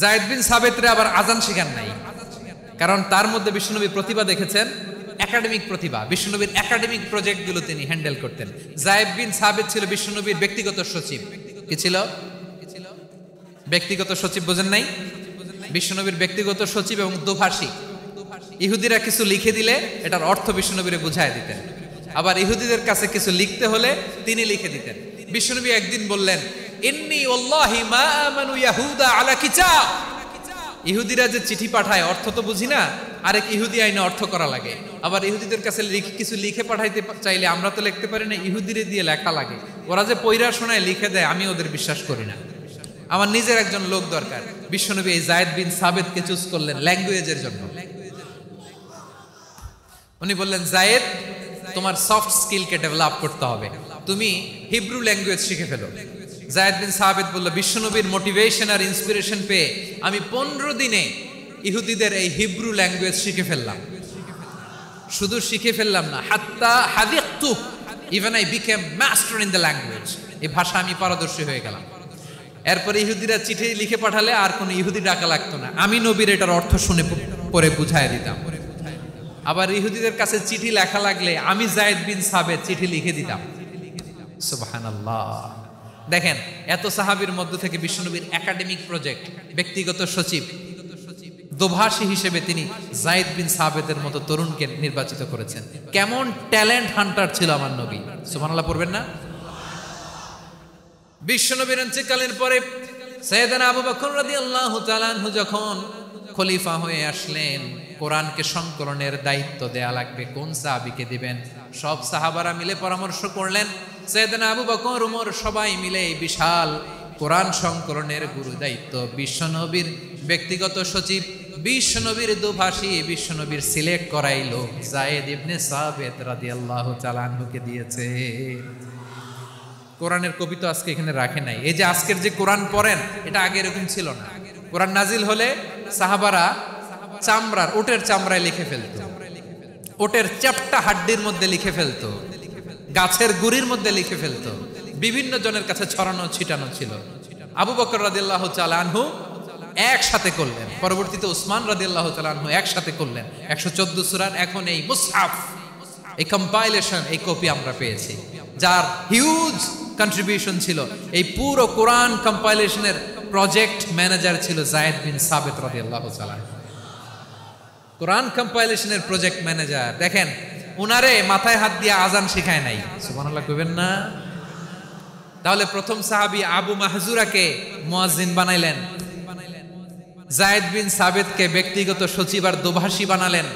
যায়েদ বিন সাবিতরে আবার আজান শিখান নাই, কারণ তার মধ্যে বিশ্বনবী প্রতিভা দেখেছেন, একাডেমিক প্রতিভা। বিশ্বনবীর একাডেমিক প্রজেক্টগুলো তিনি হ্যান্ডেল করতেন। যায়েদ বিন সাবিত ছিল বিশ্বনবীর ব্যক্তিগত সচিব। কি ছিল? ব্যক্তিগত সচিব। বোঝেন নাই? বিশ্বনবীর ব্যক্তিগত সচিব এবং দোভাষী। ইহুদিরা কিছু লিখে দিলে এটার অর্থ বিশ্বনবীরে বুঝায় দিতেন, আবার ইহুদিদের কাছে কিছু লিখতে হলে তিনি লিখে দিতেন। বিশ্বনবী একদিন বললেন, ইন্নী ওয়াল্লাহি মা আমানু ইয়াহুদা আলা কিতাব। ইহুদিরা যে চিঠি পাঠায় অর্থ তো বুঝি না, আরেক ইহুদি আইনে অর্থ করা লাগে। আবার ইহুদিদের কাছে কিছু লিখে পাঠাইতে চাইলে আমরা তো লিখতে পারি না, ইহুদিরে দিয়ে লেখা লাগে। ওরা যে পয়রা শোনায় লিখে দেয়, আমি ওদের বিশ্বাস করি না। আমার নিজের একজন লোক দরকার। বিশ্বনবী এই যায়েদ বিন সাবিতকে চুজ করলেন ল্যাঙ্গুয়েজের জন্য। উনি বললেন, যায়েদ তোমার সফট স্কিলকে ডেভেলপ করতে হবে, তুমি হিব্রু ল্যাঙ্গুয়েজ শিখে ফেলো। যায়েদ বিন সাবিত বলল, বিশ্বনবীর মোটিভেশন আর ইন্সপিরেশন পেয়ে আমি 15 দিনে ইহুদিদের এই হিব্রু ল্যাঙ্গুয়েজ শিখে ফেললাম। শুধু শিখে ফেললাম না, হাত্তা হাদিকতু, even I became master in the language. এই ভাষা আমি পারদর্শী হয়ে গেলাম। এরপরে ইহুদিরা চিঠি লিখে পাঠালে আর কোনো ইহুদি ডাকা লাগতো না, আমি নবীর এটার অর্থ শুনে পরে বুঝায় দিতাম। আবার ইহুদিদের কাছে চিঠি লেখা লাগলে আমি যায়েদ বিন সাবিত চিঠি লিখে দিতাম। সুবহানাল্লাহ। দেখেন এত সাহাবীর মধ্য থেকে বিশ্বনবীর একাডেমিক প্রজেক্ট, ব্যক্তিগত সচিব, দোভাষী হিসেবে তিনি যায়েদ বিন সাবিতের মতো তরুণকে নির্বাচিত করেছেন। কেমন ট্যালেন্ট হান্টার ছিল আমার নবী। সুবহানাল্লাহ পড়বেন না? বিশ্বনবীর ইন্তেকালের পরে সাইয়েদনা আবু বকর রাদিয়াল্লাহু তাআলা আনহু যখন খলিফা হয়ে আসলেন, কোরআনকে সংকলনের দায়িত্ব দেয়া লাগবে, কোন সাহাবীকে দিবেন? সব সাহাবারা মিলে পরামর্শ করলেন। সাইয়েদনা আবু বকর, ওমর সবাই মিলে এই বিশাল কোরআন সংকলনের গুরু দায়িত্ব বিশ্বনবীর ব্যক্তিগত সচিব, বিশ্বনবীর দোভাষী, বিশ্বনবীর সিলেক্ট করাইলো যায়েদ ইবনে সাবিত রাদিয়াল্লাহু তাআলা আনহুকে দিয়েছে। কোরআনের কবি তো আজকে এখানে রাখে নাই। এই যে আজকের যে কোরআন পড়েন, এটা আগে এরকম ছিল না। কোরআন নাজিল হলে সাহাবারা চামড়ার, ওটের চামড়ায় লিখে ফেলতো, ওটের চ্যাপ্টা হাড্ডির মধ্যে লিখে ফেলতো, গাছের গুড়ির মধ্যে লিখে ফেলতো, বিভিন্ন জনের কাছে ছড়ানো ছিটানো ছিল। আবু বকর রাদিয়াল্লাহু তাআলা আনহু একসাথে করলেন, পরবর্তীতে উসমান রাদিয়াল্লাহু তাআলা আনহু একসাথে করলেন। 114 সূরার এখন এই মুসহাফ, এই কম্পাইলেশন, এই কপি আমরা পেয়েছি, যার হিউজ কন্ট্রিবিউশন ছিল। এই পুরো কোরআন কম্পাইলেশনের প্রজেক্ট ম্যানেজার ছিল যায়েদ বিন সাবিত রাদিয়াল্লাহু তাআলা। কোরআন কম্পাইলেশনের প্রজেক্ট ম্যানেজার। দেখেন উনারে মাথায় হাত দিয়ে আজান শিখায় নাই। সুবহানাল্লাহ কইবেন না? তাহলে প্রথম সাহাবী আবু মাহজুরাকে মুয়াজ্জিন বানাইলেন, যায়েদ বিন সাবিতকে ব্যক্তিগত সচিব আর দোভাষী বানালেন,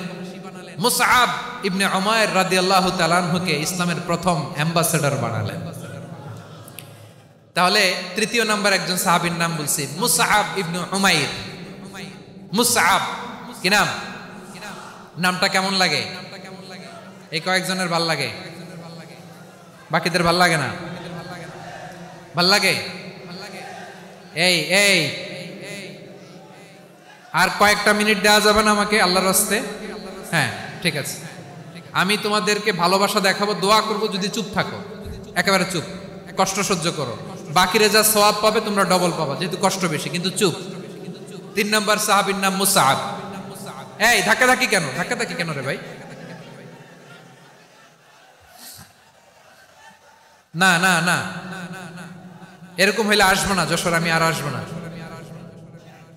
মুসআব ইবনে উমাইর রাদিয়াল্লাহু তাআলা আনহুকে ইসলামের প্রথম অ্যাম্বাসেডর বানালেন। তাহলে তৃতীয় নাম্বার একজন সাহাবীর নাম বলছি, মুসআব ইবনে উমাইর। মুসআব কি নাম? নামটা কেমন লাগে? এই কয়েকজনের ভাল লাগে, বাকিদের ভাল লাগে না? ভাল লাগে? এই এই আর কয়েকটা মিনিট দেওয়া যাবে না আমাকে আল্লাহর রাস্তে? হ্যাঁ ঠিক আছে, আমি তোমাদেরকে ভালোবাসা দেখাবো, দোয়া করব যদি চুপ থাকো, একেবারে চুপ, কষ্ট সহ্য করো, বাকিরা যা সওয়াব পাবে তোমরা ডবল পাবা, যেহেতু কষ্ট বেশি, কিন্তু চুপ। 3 নম্বর সাহাবীর নাম মুসআব। এই ধাক্কাধাক্কি কেন? ধাক্কাধাক্কি কেন রে ভাই? না না না, এরকম হইলে আসবো না যশোর, আমি আর আসবো না।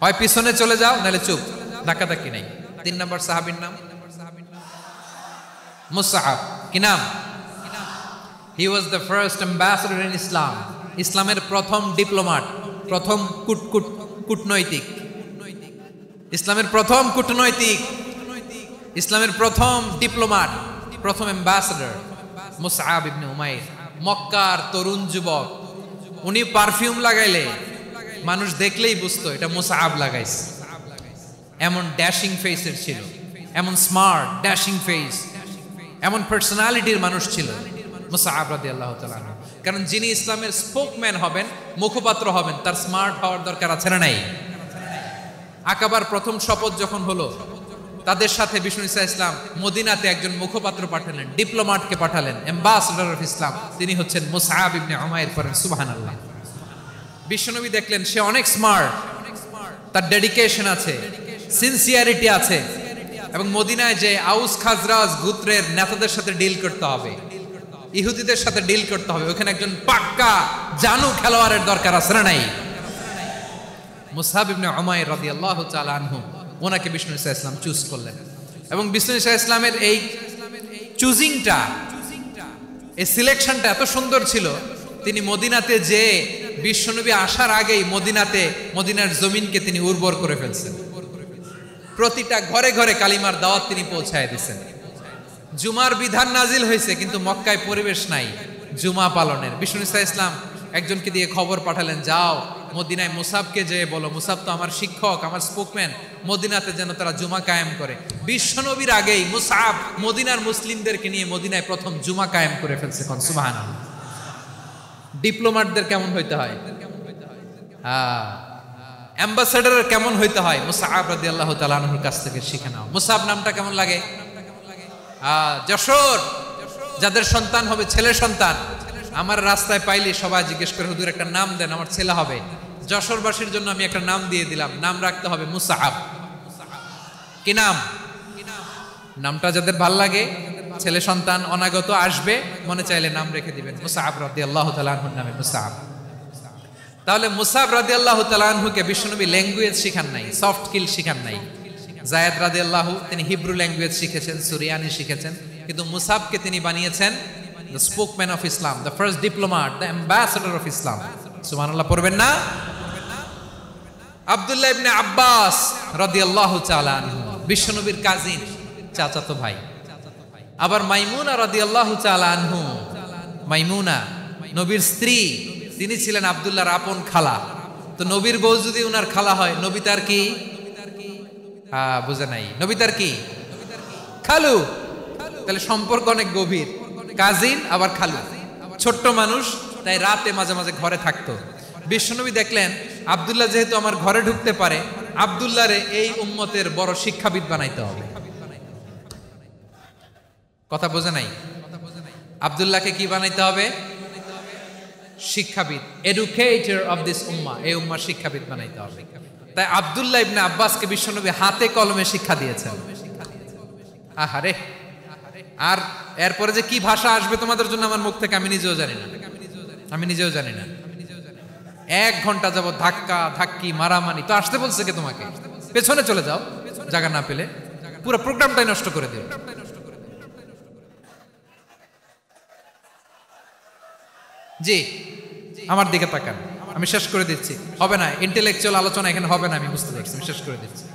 হয় পিছনে চলে যাও, নাহলে চুপ, ধাক্কাধাক্কি নাই। 3 নম্বর সাহাবীর নাম মুসআব। কি নাম? He was the first ambassador in Islam. ইসলামের প্রথম ডিপ্লোম্যাট, প্রথম কূটনৈতিক, ইসলামের প্রথম কূটনৈতিক, ইসলামের প্রথম ডিপ্লোম্যাট, প্রথম অ্যাম্বাসেডর মুসআব ইবনে উমাইর। মক্কার তরুণ যুবক, উনি পারফিউম লাগাইলে মানুষ দেখলেই বুঝতো এটা মুসআব লাগাইছে। এমন ড্যাশিং ফেসের ছিল, এমন স্মার্ট ড্যাশিং ফেস, এমন পার্সোনালিটির মানুষ ছিল মুসআব রাদিয়াল্লাহু তাআলা আনহু। কারণ যিনি ইসলামের স্পোকম্যান হবেন, মুখপাত্র হবেন, তার স্মার্ট হওয়ার দরকার আছে না নাই? আকাবার প্রথম শপথ যখন হলো, তাদের সাথে বিষ্ণু ঈসা ইসলাম মদিনাতে একজন মুখপাত্র পাঠালেন, ডিপ্লোম্যাটকে পাঠালেন, অ্যাম্বাসেডর অফ ইসলাম, তিনি হচ্ছেন মুসআব ইবনে উমাইর। পড়েন সুবহানাল্লাহ। বিশ্বনবী দেখলেন সে অনেক স্মার্ট, তার ডেডিকেশন আছে, সিনসিয়ারিটি আছে, এবং মদিনায় যে আউস খাজরাজ গোত্রের নেতাদের সাথে ডিল করতে হবে, ইহুদিদের সাথে ডিল করতে হবে, ওখানে একজন পাক্কা জানু খেলোয়াড়ের দরকার আছে না নাই? মুসআব ইবনে উমাইর রাদিয়াল্লাহু তাআলা আনহু, ওনাকে বিষ্ণু ঈসা ইসলাম চুজ করলেন। এবং বিষ্ণু ঈসা ইসলামের এই চুজিংটা, এই সিলেকশনটা এত সুন্দর ছিল, তিনি মদিনাতে যে বিশ্বনবী আসার আগেই মদিনার জমিনকে তিনি উর্বর করে ফেলছেন। প্রতিটা ঘরে ঘরে কালিমার দাওয়াত তিনি পৌঁছায় দিয়েছেন। জুমার বিধান নাজিল হয়েছে, কিন্তু মক্কায় পরিবেশ নাই জুমা পালনের। বিষ্ণু ঈসা ইসলাম একজনকে দিয়ে খবর পাঠালেন, যাও মদিনায় মুসাবকে যেয়ে বলো, মুসাব তো আমার শিক্ষক, আমার স্পোকম্যান, মদিনাতে যেন তারা জুমা কায়েম করে। বিশ্বনবীর আগেই মুসাব মদিনার মুসলিমদেরকে নিয়ে মদিনায় প্রথম জুমা কায়েম করে ফেলছে। কোন সুবহানাল্লাহ। ডিপ্লোম্যাটদের কেমন হইতে হয়, অ্যাম্বাসেডরের কেমন হইতে হয়, মুসআব রাদিয়াল্লাহু তাআলা আনহুর কাছ থেকে শিখে নাও। মুসআব নামটা কেমন লাগে? যশোর যাদের সন্তান হবে, ছেলে সন্তান, আমার রাস্তায় পাইলে সবাই জিজ্ঞেস করে, হুজুর একটা নাম দেন, আমার ছেলে হবে। যশোরবাসীর জন্য আমি একটা নাম দিয়ে দিলাম, নাম রাখতে হবে মুসআব। কি নাম? নামটা যাদের ভাল লাগে, ছেলে সন্তান অনাগত আসবে, মনে চাইলে নাম রেখে দিবেন মুসআব রাদিয়াল্লাহু তাআলা আনহুর নামে মুসআব। তাহলে মুসআব রাদিয়াল্লাহু তাআলা আনহুকে বিশ্বনবী ল্যাঙ্গুয়েজ শিখান নাই, সফট স্কিল শিখান নাই। যায়েদ রাদিয়াল্লাহু, তিনি হিব্রু ল্যাঙ্গুয়েজ শিখেছেন, সুরিয়ানি শিখেছেন, কিন্তু মুসআবকে তিনি বানিয়েছেন the spokesman of Islam, the first diplomat, the ambassador of Islam. সুবহানাল্লাহ পড়বেন না? আব্দুল্লাহ ইবনে আব্বাস রাদিয়াল্লাহু তাআলা আনহু, বিশ্বনবীর কাজিন, চাচাতো ভাই। আবার মাইমুনা রাদিয়াল্লাহু তাআলা আনহু, মাইমুনা নবীর স্ত্রী, তিনি ছিলেন আব্দুল্লাহর আপন খালা। তো নবীর বউ যদি উনার খালা হয়, নবী তার কি? বুঝে নাই, নবী তার কি? খালু। তাহলে সম্পর্ক অনেক গভীর, কাজিন আবার খালু, ছোট্ট মানুষ, তাই রাতে মাঝে মাঝে ঘরে থাকতো। বিশ্বনবী দেখলেন আব্দুল্লাহ যেহেতু আমার ঘরে ঢুকতে পারে, আব্দুল্লাহরে এই উম্মতের বড় শিক্ষাবিদ বানাইতে হবে। কথা বোঝে নাই? আব্দুল্লাহকে কি বানাইতে হবে? শিক্ষাবিদ, এডুকেটর অফ দিস উম্মাহ, এই উম্মার শিক্ষাবিদ বানাইতে হবে। তাই আব্দুল্লাহ ইবনে আব্বাসকে বিশ্বনবী হাতে কলমে শিক্ষা দিয়েছেন। আহারে, আর এরপরে যে কি ভাষা আসবে তোমাদের জন্য আমার মুখ থেকে, আমি নিজেও জানি না, আমি নিজেও জানি না। 1 ঘন্টা যাবত ধাক্কা ধাক্কি মারামারি। তো আসতে বলছে কে তোমাকে? পেছনে চলে যাও, জায়গা না পেলে পুরো প্রোগ্রামটাই নষ্ট করে দিও। জি, আমার দিকে তাকান, আমি শেষ করে দিচ্ছি। হবে না, ইন্টেলেকচুয়াল আলোচনা এখানে হবে না, আমি বুঝতে পারছি, আমি শেষ করে দিচ্ছি।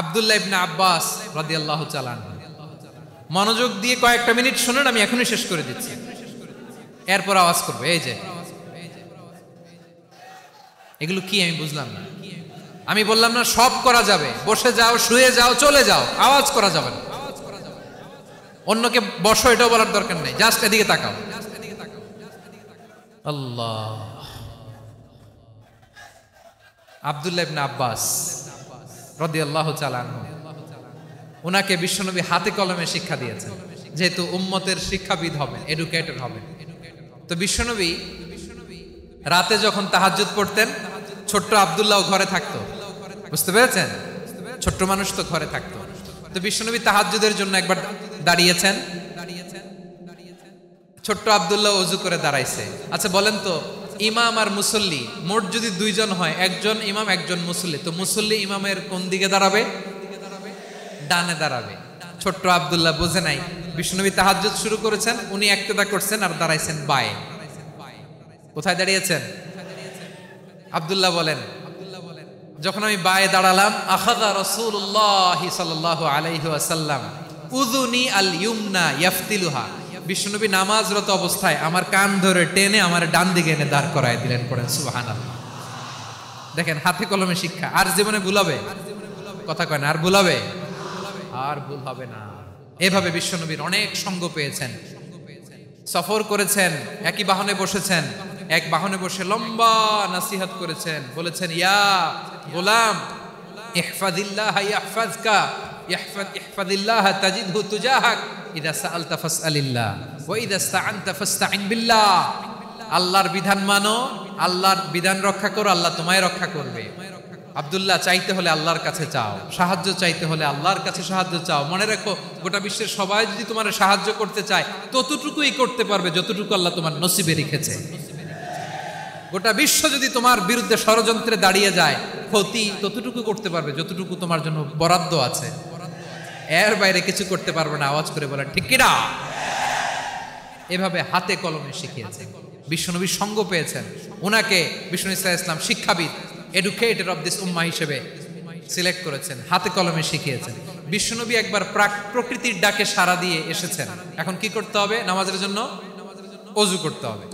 আব্দুল্লাহ ইবনে আব্বাস রাদিয়াল্লাহু তাআলা আনহু, মনোযোগ দিয়ে কয়েকটা মিনিট শুনুন, আমি এখনই শেষ করে দিচ্ছি, এরপর আওয়াজ করবো। এই যে এগুলো কি আমি বুঝলাম না। আমি বললাম না সব করা যাবে, বসে যাও, শুয়ে যাও, চলে যাও, আওয়াজ করা যাবে না। অন্যকে বসো এটাও বলার দরকার নেই, জাস্ট এদিকে তাকাও। আল্লাহ। আব্দুল্লাহ ইবনে আব্বাস রাদিয়াল্লাহু তাআলা আনহু, ওনাকে বিশ্বনবী হাতে কলমে শিক্ষা দিয়েছেন, যেহেতু উম্মতের শিক্ষাবিদ হবেন, এডুকেটর হবেন। তো বিশ্বনবী রাতে যখন তাহাজ্জুদ পড়তেন, ছোট্ট আব্দুল্লাহ ঘরে থাকতো, বুঝতে পেরেছেন? ছোট্ট মানুষ তো ঘরে থাকতো। তো বিশ্বনবী তাহাজ্জুদের জন্য একবার দাঁড়িয়েছেন, ছোট্ট আব্দুল্লাহ ওযু করে দাঁড়াইছে। আচ্ছা বলেন তো, ইমাম আর মুসল্লি মোট যদি দুইজন হয়, একজন ইমাম একজন মুসল্লি, তো মুসল্লি ইমামের কোন দিকে দাঁড়াবে? ডানে দাঁড়াবে। ছোট্ট আব্দুল্লাহ বোঝে নাই, বিশ্বনবী তাহাজ্জুদ শুরু করেছেন, উনি একতেদা করছেন আর দাঁড়াইছেন বায়ে। কোথায় দাঁড়িয়েছেন? আব্দুল্লাহ বলেন, যখন আমি বায়ে দাঁড়ালাম, আখাযা রাসূলুল্লাহ সাল্লাল্লাহু আলাইহি ওয়াসাল্লাম উযুনি আল ইউমনা ইয়াফতিলুহা, বিশ্বনবী নামাজরত অবস্থায় আমার কান ধরে টেনে আমার ডান দিকে এনে দাঁড় করায় দিলেন। পড়েন সুবহানাল্লাহ। দেখেন হাতে কলমে শিক্ষা। আর জীবনে ভুল হবে? কথা কয় না, আর ভুল হবে? আর ভুল হবে না। এভাবে বিশ্বনবীর অনেক সঙ্গ পেয়েছেন, সফর করেছেন, একই বাহনে বসেছেন, এক বাহনে বসে লম্বা নাসিহত করেছেন, বলেছেন ইয়া গোলাম ইহফাজিল্লাহ ইয়াহফাজকা ইহফাজিল্লাহ তাজিদহু তুজাহাক ইযা সাআলতা ফাসআলিল্লাহ ওয়া ইযা ইসতাআনতা ফাসতাইন বিল্লাহ। আল্লাহর বিধান মানো, আল্লাহর বিধান রক্ষা করো, আল্লাহ তোমায় রক্ষা করবে। আব্দুল্লাহ, চাইতে হলে আল্লাহর কাছে চাও, সাহায্য চাইতে হলে আল্লাহর কাছে সাহায্য চাও। মনে রাখো, গোটা বিশ্বের সবাই যদি তোমার সাহায্য করতে চায়, ততটুকুই করতে পারবে যতটুকু আল্লাহ তোমার নসিবে রেখেছে। গোটা বিশ্ব যদি তোমার বিরুদ্ধে ষড়যন্ত্রে দাঁড়িয়ে যায়, ক্ষতি ততটুকু করতে পারবে যতটুকু তোমার জন্য বরাদ্দ আছে, এর বাইরে কিছু করতে পারবে না। আওয়াজ করে বলেন ঠিক কিনা? এভাবে হাতে কলমে শিখিয়েছেন, বিশ্বনবীর সঙ্গ পেয়েছেন। ওনাকে বিষ্ণু ইসলাম শিক্ষাবিদ, এডুকেটর অফ দিস উম্মাহ হিসেবে সিলেক্ট করেছেন, হাতে কলমে শিখিয়েছেন। বিশ্বনবী একবার প্রকৃতির ডাকে সাড়া দিয়ে এসেছেন। এখন কি করতে হবে? নামাজের জন্য ওযু করতে হবে।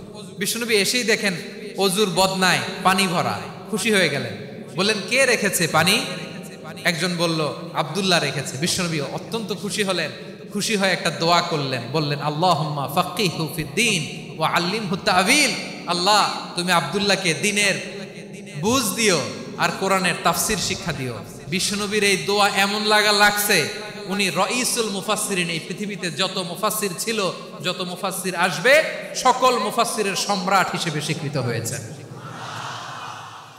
বিশ্বনবী এসেই দেখেন ওযুর বদনায় পানি ভরা, খুশি হয়ে গেলেন, বললেন কে রেখেছে পানি? একজন বলল আব্দুল্লাহ রেখেছে। বিশ্বনবী অত্যন্ত খুশি হলেন, খুশি হয়ে একটা দোয়া করলেন, বললেন আল্লাহুম্মা ফাক্কিহু ফিদ্দীন ওয়া আল্লিমহু তা'ওয়ীল। আল্লাহ, তুমি আব্দুল্লাহকে দ্বীনের বুঝ দিও আর কোরআনের তাফসীর শিক্ষা দিও। বিশ্বনবীর এই দোয়া এমন লাগছে, উনি রাইসুল মুফাসসিরিন, এই পৃথিবীতে যত মুফাসসির ছিল, যত মুফাসসির আসবে, সকল মুফাসসিরের সম্রাট হিসেবে স্বীকৃত হয়েছেন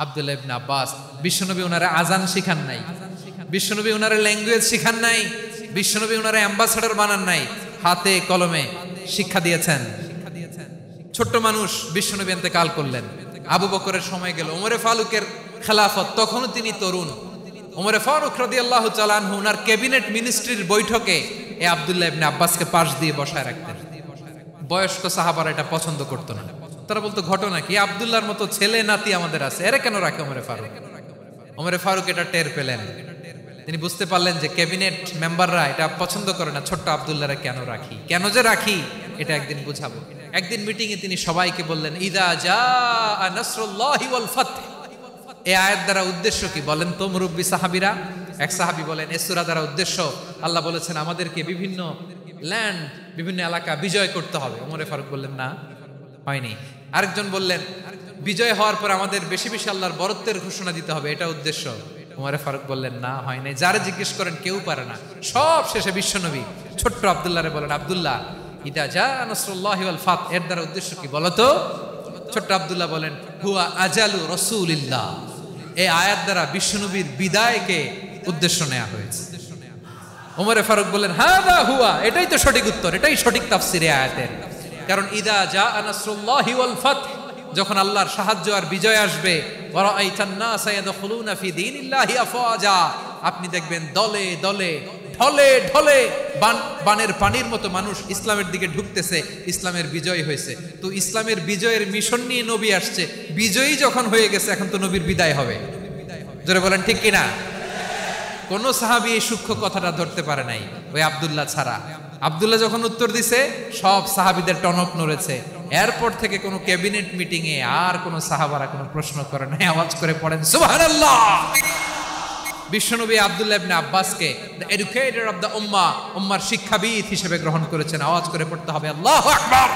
আব্দুল্লাহ ইবনে আব্বাস। বিশ্বনবী ওনারে আজান শিখান নাই, বিশ্বনবী ওনারে ল্যাঙ্গুয়েজ শিখান নাই, বিশ্বনবী ওনারে অ্যাম্বাসেডর বানান নাই, হাতে কলমে শিক্ষা দিয়েছেন। ছোট্ট মানুষ, বিশ্বনবী ইন্তেকাল করলেন, আবু বকরের সময় গেল, ওমরে ফারুকের খেলাফত, তখনও তিনি তরুণ। ওমরে ফারুক রাদিয়াল্লাহু তাআলা আনহু ওনার ক্যাবিনেট মিনিস্ট্রির বৈঠকে এই আব্দুল্লাহ ইবনে আব্বাসকে পাশ দিয়ে বসায় রাখতেন। বয়স্ক সাহাবারা এটা পছন্দ করতো না, তারা বলতো ঘটনা কি, আব্দুল্লাহর মতো ছেলে নাতি আমাদের আছে, এরা কেন রাখে ওমরে ফারুক? ওমরে ফারুক এটা টের পেলেন, তিনি বুঝতে পারলেন যে ক্যাবিনেট মেম্বাররা এটা পছন্দ করে না, ছোট্ট আব্দুল্লাহরা কেন রাখি, কেন যে রাখি এটা একদিন বুঝাবো। একদিন মিটিং এ তিনি সবাইকে বললেন ইযা জাআ নাসরুল্লাহি ওয়াল ফাতহ। এই আয়াত দ্বারা উদ্দেশ্য কি বলেন তো মুরব্বী সাহাবীরা? এক সাহাবী বলেন এই সূরা দ্বারা উদ্দেশ্য, আল্লাহ বলেছেন আমাদেরকে বিভিন্ন ল্যান্ড, বিভিন্ন এলাকা বিজয় করতে হবে। ওমরে ফারুক বললেন না, হয়নি। আরেকজন বললেন বিজয় হওয়ার পর আমাদের বেশি বেশি আল্লাহর বরত্বের ঘোষণা দিতে হবে, এটা উদ্দেশ্য। ওমরে ফারুক বললেন না, হয় নাই। যারা জিজ্ঞেস করেন কেউ পারে না। সব শেষে বিশ্বনবী ছোট্ট আব্দুল্লাহরে বলেন আব্দুল্লাহ ইদা জাআ নাসরুল্লাহি ওয়াল ফাতহ, এর দ্বারা উদ্দেশ্য কি বলো তো? ছোট্ট আব্দুল্লাহ বলেন হুয়া আজালু রাসূলিল্লাহ। এই আয়াত দ্বারা বিশ্বনবীর বিদায়কে উদ্দেশ্য নেওয়া হয়েছে। ওমরে ফারুক বললেন হাদা হুয়া, এটাই তো সঠিক উত্তর, এটাই সঠিক তাফসীর এই আয়াতের। কারণ ইদা জাআ নাসরুল্লাহি ওয়াল ফাতহ, যখন আল্লাহর সাহায্য আর বিজয় আসবে, ওয়া রাআইতান নাসা ইয়াদখুলুনা ফি দীনিল্লাহি আফওয়াজা, আপনি দেখবেন দলে দলে ঢলে ঢলে বানের পানির মতো মানুষ ইসলামের দিকে ঢুকতেছে, ইসলামের বিজয় হয়েছে। তো ইসলামের বিজয়ের মিশন নিয়ে নবী আসছে, বিজয়ী যখন হয়ে গেছে এখন তো নবীর বিদায় হবে। জোরে বলেন ঠিক কিনা? কোন সাহাবী এই সূক্ষ্ম কথাটা ধরতে পারে নাই, ওই আব্দুল্লাহ ছাড়া। আব্দুল্লাহ যখন উত্তর দিছে সব সাহাবীদের টনক নড়েছে। এরপর থেকে কোনো ক্যাবিনেট মিটিং এ আর কোন সাহাবারা কোনো প্রশ্ন করে নাই, আওয়াজ করে পড়েন সুবহানাল্লাহ। বিশ্বনবী আব্দুল্লাহ ইবনে আব্বাসকে দ্য এডুকেটর অফ দ্য উম্মাহ, উম্মার শিক্ষাবিদ হিসেবে গ্রহণ করেছেন। আওয়াজ করে পড়তে হবে আল্লাহু আকবার।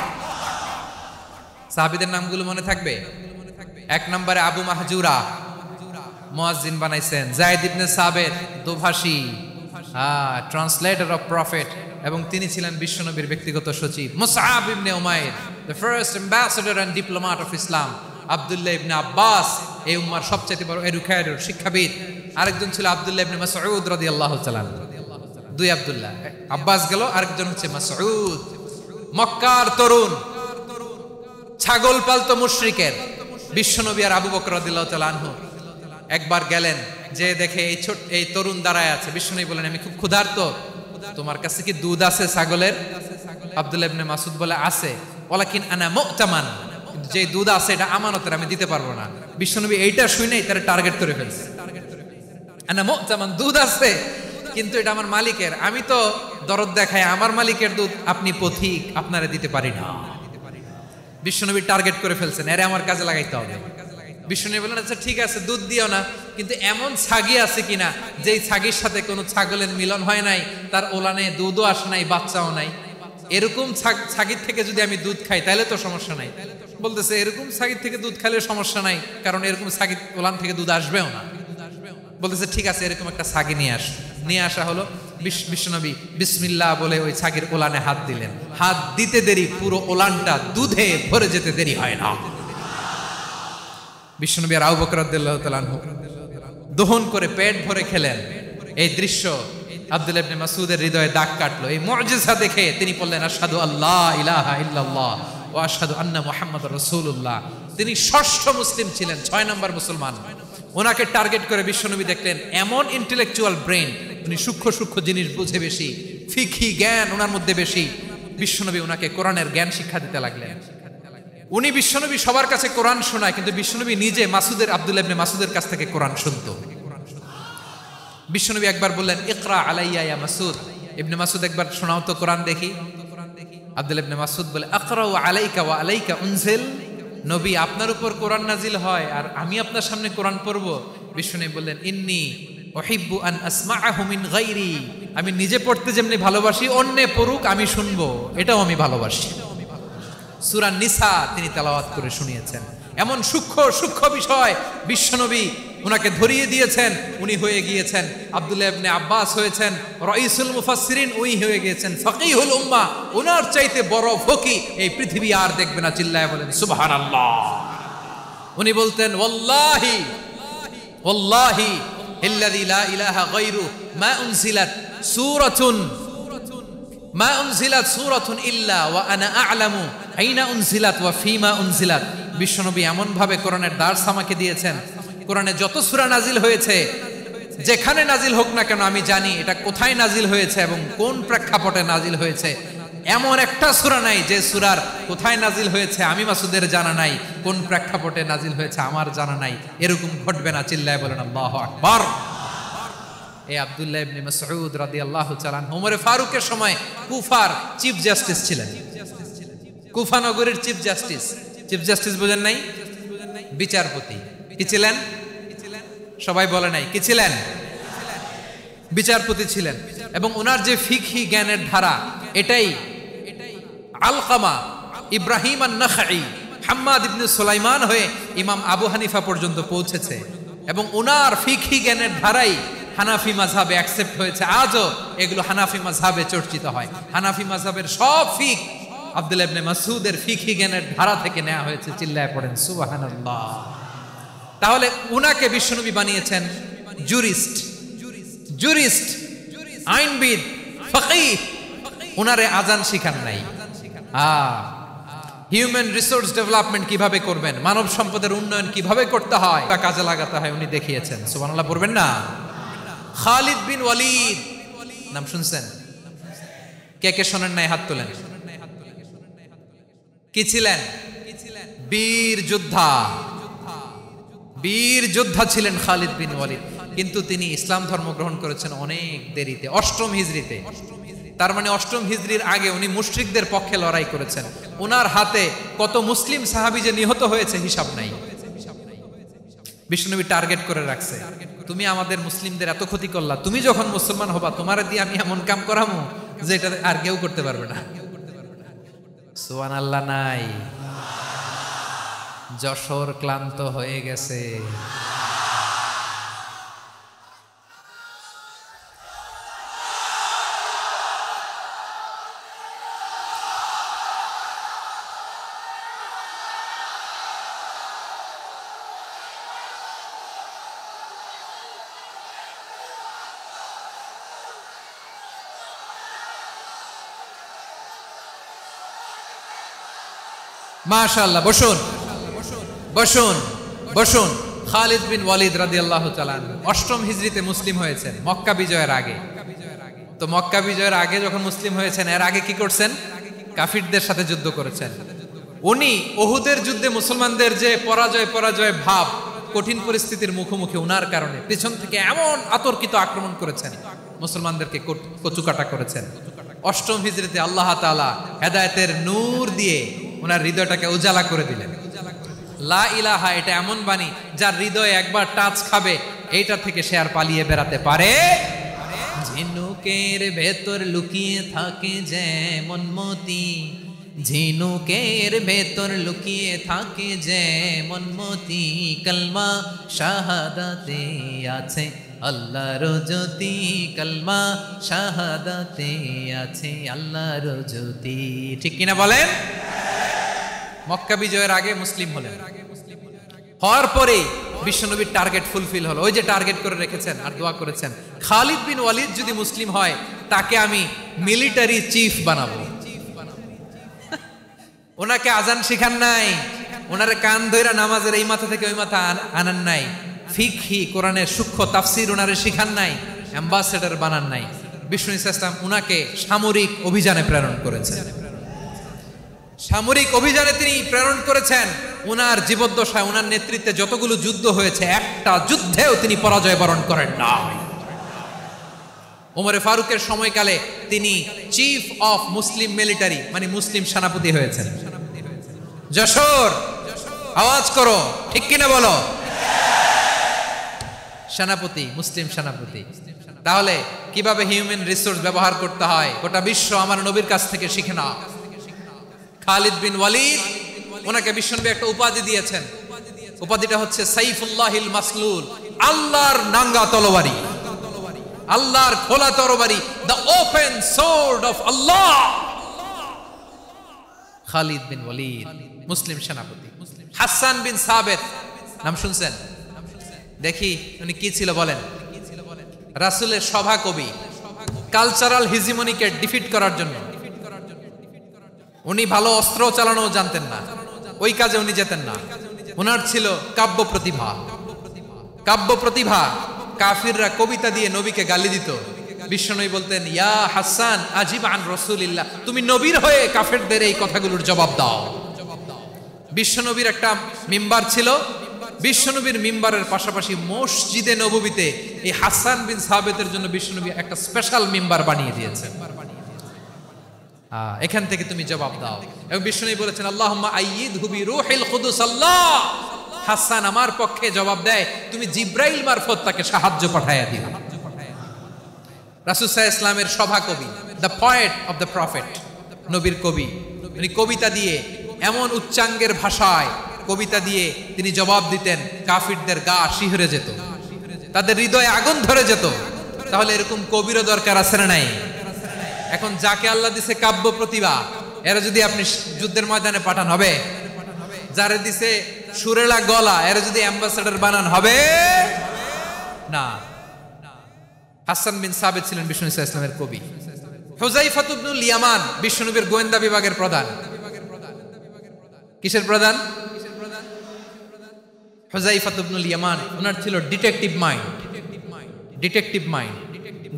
সাহাবীদের নামগুলো মনে থাকবে? 1 নম্বরে আবু মাহজুরা, মুয়াজ্জিন বানাইছেন। যায়েদ ইবনে সাবিত, দোভাষী, ট্রান্সলেটর অফ প্রফেট, এবং তিনি ছিলেন বিশ্বনবীর ব্যক্তিগত সচিব। Musab ibn Umair, the first ambassador and diplomat of Islam. Abdullah ibn Abbas, এই উম্মার সবচেয়ে বড় এডুকেটর, শিক্ষাবিদ। আরেকজন ছিল আব্দুল্লাহ ইবনে মাসউদ রাদিয়াল্লাহু তাআলা। 2 আব্দুল্লাহ, আব্বাস গেল, আরেকজন হচ্ছে মাসউদ। মক্কার তরুণ, ছাগল পালতো মুশরিকের বিশ্বনবী আর আবু বকর রাদিয়াল্লাহু তাআলা আনহু একবার গেলেন, যে দেখে এই তরুণ দাঁড়ায় আছে। বিশ্বনবী বলেন, আমি খুব ক্ষুধার্ত, তোমার কাছে কি দুধ আছে ছাগলের? আব্দুল্লাহ ইবনে মাসউদ বলে, আছে। ওয়ালাকিন আনা মুতামান, যে দুধ আছে এটা আমানতের, আমি দিতে পারবো না। বিশ্বনবী এইটা শুনেই তার টার্গেট করে ফেলছে। আনা মুতামান, দুধ আছে কিন্তু এটা আমার মালিকের, আমি তো দরদ দেখাই, আমার মালিকের দুধ, আপনি পথিক, আপনারে দিতে পারি না। বিশ্বনবী টার্গেট করে ফেলছেন, এরে আমার কাজে লাগাইতে হবে। বিশ্বনবী বলেন, আচ্ছা ঠিক আছে, দুধ দিও না, কিন্তু এমন ছাগি আছে কিনা যেই ছাগির সাথে কোনো ছাগলের মিলন হয় নাই, তার ওলানে দুধও আসে নাই, বাচ্চাও নাই, এরকম ছাগির থেকে যদি আমি দুধ খাই তাহলে তো সমস্যা নাই। বলতেছে, এরকম ছাগির থেকে দুধ খাইলে সমস্যা নাই, কারণ এরকম ছাগির ওলান থেকে দুধ আসবেও না। বলতেছে, ঠিক আছে, এরকম একটা ছাগি নিয়ে আসা হলো। বিশ্বনবী বিসমিল্লাহ বলে ওই ছাগির ওলানে হাত দিলেন। হাত দিতে দেরি, পুরো ওলানটা দুধে ভরে যেতে দেরি হয় না। বিশ্বনবী আর আবু বকর রাদিয়াল্লাহু তাআলা আনহু দহন করে পেট ভরে খেলেন। এই দৃশ্য আব্দুল্লাহ ইবনে মাসউদের হৃদয়ে দাগ কাটলো। এই মুজিজা দেখে তিনি বললেন, আশহাদু আল্লা ইলাহা ইল্লাল্লাহ ওয়া আশহাদু আন্না মুহাম্মাদুর রাসূলুল্লাহ। তিনি ষষ্ঠ মুসলিম ছিলেন, 6 নম্বর মুসলমান। ওনাকে টার্গেট করে বিশ্বনবী দেখলেন এমন ইন্টেলেকচুয়াল ব্রেন, উনি সূক্ষ্ম সূক্ষ্ম জিনিস বুঝে বেশি, ফিকহি জ্ঞান ওনার মধ্যে বেশি। বিশ্বনবী ওনাকে কোরআনের জ্ঞান শিক্ষা দিতে লাগলেন। উনি বিশ্বনবী সবার কাছে কোরআন শোনায়, কিন্তু বিশ্বনবী নিজে আব্দুল্লাহ ইবনে মাসউদের কাছ থেকে কোরআন শুনতো। বিশ্বনবী একবার বললেন, ইকরা আলাইয়া ইয়া মাসউদ। ইবনে মাসউদ, একবার শোনাও তো কোরআন দেখি। আব্দুল্লাহ ইবনে মাসউদ বলে, আকরাউ আলাইকা ওয়া আলাইকা উনজিল। নবী, আপনার উপর কোরআন নাজিল হয় আর আমি আপনার সামনে কোরআন পড়ব। বিশ্বনবী বললেন, ইন্নী উহিব্বু আন আসমাআহু মিন গায়রি। আমি নিজে পড়তে যেমনি ভালোবাসি, অন্যে পড়ুক আমি শুনবো, এটাও আমি ভালোবাসি। সূরা নিসা তিনি তেলাওয়াত করে শুনিয়েছেন। এমন সূক্ষ্ম সূক্ষ্ম বিষয় বিশ্বনবী উনাকে ধরিয়ে দিয়েছেন। উনি হয়ে গিয়েছেন, আব্দুল্লাহ ইবনে আব্বাস হয়েছেন রাইসুল মুফাসসিরিন, উনি হয়ে গিয়েছেন ফাকিহুল উম্মাহ। ওনার চাইতে বড় ফকি এই পৃথিবী আর দেখবে না। চিল্লায় বলেন সুবহানাল্লাহ। উনি বলতেন, ওয়াল্লাহি ওয়াল্লাহি ইল্লাযী লা ইলাহা গায়রু মা উনজিলাত সূরাতুন ইল্লা ওয়া আনা আ'লামু আইনা উনজিলাত ওয়া ফীমা উনজিলাত। বিশ্বনবী এমন ভাবে কোরআনের দার্স আমাকে দিয়েছেন, কোরআনে যত সূরা নাজিল হয়েছে, যেখানে নাজিল হোক না কেন আমি জানি এটা কোথায় নাজিল হয়েছে এবং কোন প্রেক্ষাপটে নাজিল হয়েছে। এমন একটা সূরা নাই যে সূরার কোথায় নাজিল হয়েছে আমি মাসুদের জানা নাই, কোন প্রেক্ষাপটে নাজিল হয়েছে আমার জানা নাই। এরকম ঘটবে না। চিল্লায় বলেন আল্লাহু আকবার। এই আব্দুল্লাহ ইবনে মাসউদ রাদিয়াল্লাহু তাআলা ওমরে ফারুকের সময় কুফার চিফ জাস্টিস ছিলেন। কুফা নগরীর চিফ জাস্টিস। চিফ জাস্টিস বুঝেন নাই? বিচারপতি। কি ছিলেন? সবাই বলে নাই, কি ছিলেন? বিচারপতি ছিলেন। এবং ওনার যে ফিকহি জ্ঞানের ধারা, এটাই আলকামা, ইব্রাহিম আন-নাখাই, হাম্মাদ ইবনে সুলাইমান হয়ে ইমাম আবু হানিফা পর্যন্ত পৌঁছেছে। এবং ওনার ফিকহি জ্ঞানের ধারাই হানাফি মাযহাবে অ্যাকসেপ্ট হয়েছে। আজও এগুলো হানাফি মাযহাবে চর্চিত হয়। হানাফি মাযহাবের সব ফিক আব্দুল্লাহ ইবনে মাসউদের ফিকহি জ্ঞানের ধারা থেকে নেওয়া হয়েছে। চিল্লায় পড়েন সুবহানাল্লাহ। তাহলে উনাকে বিশ্বনবী বানিয়েছেন জুরিস্ট, আইনবিদ, ফাকিহ। উনারে আজান শিখান নাই। হিউম্যান রিসোর্স ডেভেলপমেন্ট কিভাবে করবেন, মানব সম্পদের উন্নয়ন কিভাবে করতে হয় তা কাজে লাগাতে হয় উনি দেখিয়েছেন। সুবহানাল্লাহ পড়বেন না? খালিদ বিন ওয়ালিদ নাম শুনছেন? কে কে শোনেন নাই হাত তোলেন। কি ছিলেন? বীর যোদ্ধা ছিলেন খালিদ বিন ওয়ালিদ। কিন্তু তিনি ইসলাম ধর্ম গ্রহণ করেছেন অনেক দেরিতে, 8ম হিজরিতে। তার মানে 8ম হিজরির আগে উনি মুশরিকদের পক্ষে লড়াই করেছেন। ওনার হাতে কত মুসলিম সাহাবী যে নিহত হয়েছে হিসাব নাই। বিশ্বনবী টার্গেট করে রাখছে, তুমি আমাদের মুসলিমদের এত ক্ষতি করলা, তুমি যখন মুসলমান হবা তোমার দিয়ে আমি এমন কাম করামু যে এটা আর কেউ করতে পারবে না। সুবহানাল্লাহ নাই? যশোর ক্লান্ত হয়ে গেছে। মাশাআল্লাহ, বসুন বসুন বসুন। খালিদ বিন ওয়ালিদ রাদিয়াল্লাহু তাআলা আনহু 8ম হিজরিতে মুসলিম হয়েছেন, মক্কা বিজয়ের আগে। তো মক্কা বিজয়ের আগে যখন মুসলিম হয়েছেন, এর আগে কি করছেন? কাফিরদের সাথে যুদ্ধ করেছেন। উনি উহুদের যুদ্ধে মুসলমানদের যে পরাজয় ভাব, কঠিন পরিস্থিতির মুখোমুখি উনার কারণে পেছন থেকে এমন আতর্কিত আক্রমণ করেছেন, মুসলমানদেরকে কচুকাটা করেছেন। 8ম হিজরিতে আল্লাহ তাআলা হেদায়েতের নূর দিয়ে ওনার হৃদয়টাকে উজালা করে দিলেন। লা ইলাহা, এটা এমন বাণী যার হৃদয়ে একবার টাচ খাবে, এইটা থেকে সে আর পালিয়ে বেড়াতে পারে। ঝিনুকের ভেতর লুকিয়ে থাকে যেমন মতি, ঝিনুকের ভেতর লুকিয়ে থাকে যেমন মতি, কলমা শাহাদাতে আছে আল্লাহর জ্যোতি, কলমা শাহাদাতে আছে আল্লাহর জ্যোতি। ঠিক কিনা বলেন? মক্কা বিজয়ের আগে মুসলিম হলেন, হওয়ার পরে বিশ্বনবীর টার্গেট ফুলফিল হলো। ওই যে টার্গেট করে রেখেছেন আর দোয়া করেছেন, খালিদ বিন ওয়ালিদ যদি মুসলিম হয় তাকে আমি মিলিটারি চিফ বানাবো। ওনাকে আজান শিখান নাই, ওনারে কান ধইরা নামাজের এই মাথা থেকে ওই মাথা আনান নাই, ফিকহি কোরআনের সূক্ষ্ম তাফসীর ওনারে শিখান নাই, অ্যাম্বাসেডর বানান নাই। বিষ্ণু ইসলাম উনাকে সামরিক অভিযানে প্রেরণ করেছেন। সামরিক অভিযানে তিনি প্রেরণ করেছেন। উনার জীবদ্দশায় উনার নেতৃত্বে যতগুলো যুদ্ধ হয়েছে, একটা যুদ্ধেও তিনি পরাজয় বরণ করেন নাই। ওমরে ফারুকের সময়কালে তিনি চিফ অফ মুসলিম মিলিটারি, মানে মুসলিম সেনাপতি হয়েছেন। যশোর আওয়াজ করো, ঠিক কিনা বলো? সেনাপতি, মুসলিম সেনাপতি। তাহলে কিভাবে হিউম্যান রিসোর্স ব্যবহার করতে হয় গোটা বিশ্ব আমার নবীর কাছ থেকে শিখে নাও। খালিদ বিন ওয়ালিদ, ওনাকে বিশ্বনবী একটা উপাধি দিয়েছেন। উপাধিটা হচ্ছে সাইফুল্লাহিল মাসলুল, আল্লাহর নাঙ্গা তরবারি, আল্লাহর খোলা তরবারি, দ্য ওপেন সোর্ড অফ আল্লাহ। খালিদ বিন ওয়ালিদ মুসলিম সেনাপতি। হাসান বিন সাবেত নাম শুনছেন? দেখি উনি কি ছিল বলেন? রাসূলের সভা কবি, কালচারাল হিজিমনিকে ডিফিট করার জন্য। উনি ভালো অস্ত্র চালানো জানতেন না, ওই কাজে উনি যেতেন না। ওনার ছিল কাব্য প্রতিভা। কাব্য প্রতিভা, কাফিররা কবিতা দিয়ে নবীকে গালি দিত। বিশ্বনবী বলতেন, ইয়া হাসান আজিব আন রাসূলিল্লাহ, তুমি নবীর হয়ে কাফেরদের এই কথাগুলোর জবাব দাও। বিশ্বনবীর একটা মিম্বার ছিল। বিশ্বনবীর মিম্বারের পাশাপাশি মসজিদে নববীতে এই হাসান বিন সাবেতের জন্য বিশ্বনবী একটা স্পেশাল মিম্বার বানিয়ে দিয়েছেন। এখান থেকে তুমি জবাব দাও। এবং বিশ্বনবী বলেছেন, আল্লাহুম্মা আইয়িদহু বিরূহিল কুদুস। আল্লাহ, হাসান আমার পক্ষে জবাব দেয়, তুমি জিব্রাইল মারফত তাকে সাহায্য পাঠায়া দিও। রাসূল সাল্লাল্লাহু আলাইহি ওয়াসাল্লামের সভা কবি, the poet of the prophet, নবীর কবি। উনি কবিতা দিয়ে, এমন উচ্চাঙ্গের ভাষায় কবিতা দিয়ে তিনি জবাব দিতেন, কাফিরদের গা শিহরে যেত, তাদের হৃদয়ে আগুন ধরে যেত। তাহলে এরকম কবিরও দরকার আছে না নাই? এখন যাকে আল্লাহ দিছে কাব্য প্রতিভা, এরা যদি আপনি যুদ্ধের ময়দানে পাঠান হবে? যারে দিছে সুরেলা গলা, এরা যদি অ্যাম্বাসেডর বানান হবে না। হাসান বিন সাবিত ছিলেন বিষ্ণু ইসলামের কবি। হুযায়ফা ইবনুল ইয়ামান বিশ্বনবীর গোয়েন্দা বিভাগের প্রধান। কিসের প্রধান? হুযায়ফা ইবনুল ইয়ামান, ওনার ছিল ডিটেকটিভ মাইন্ড। ডিটেকটিভ মাইন্ড,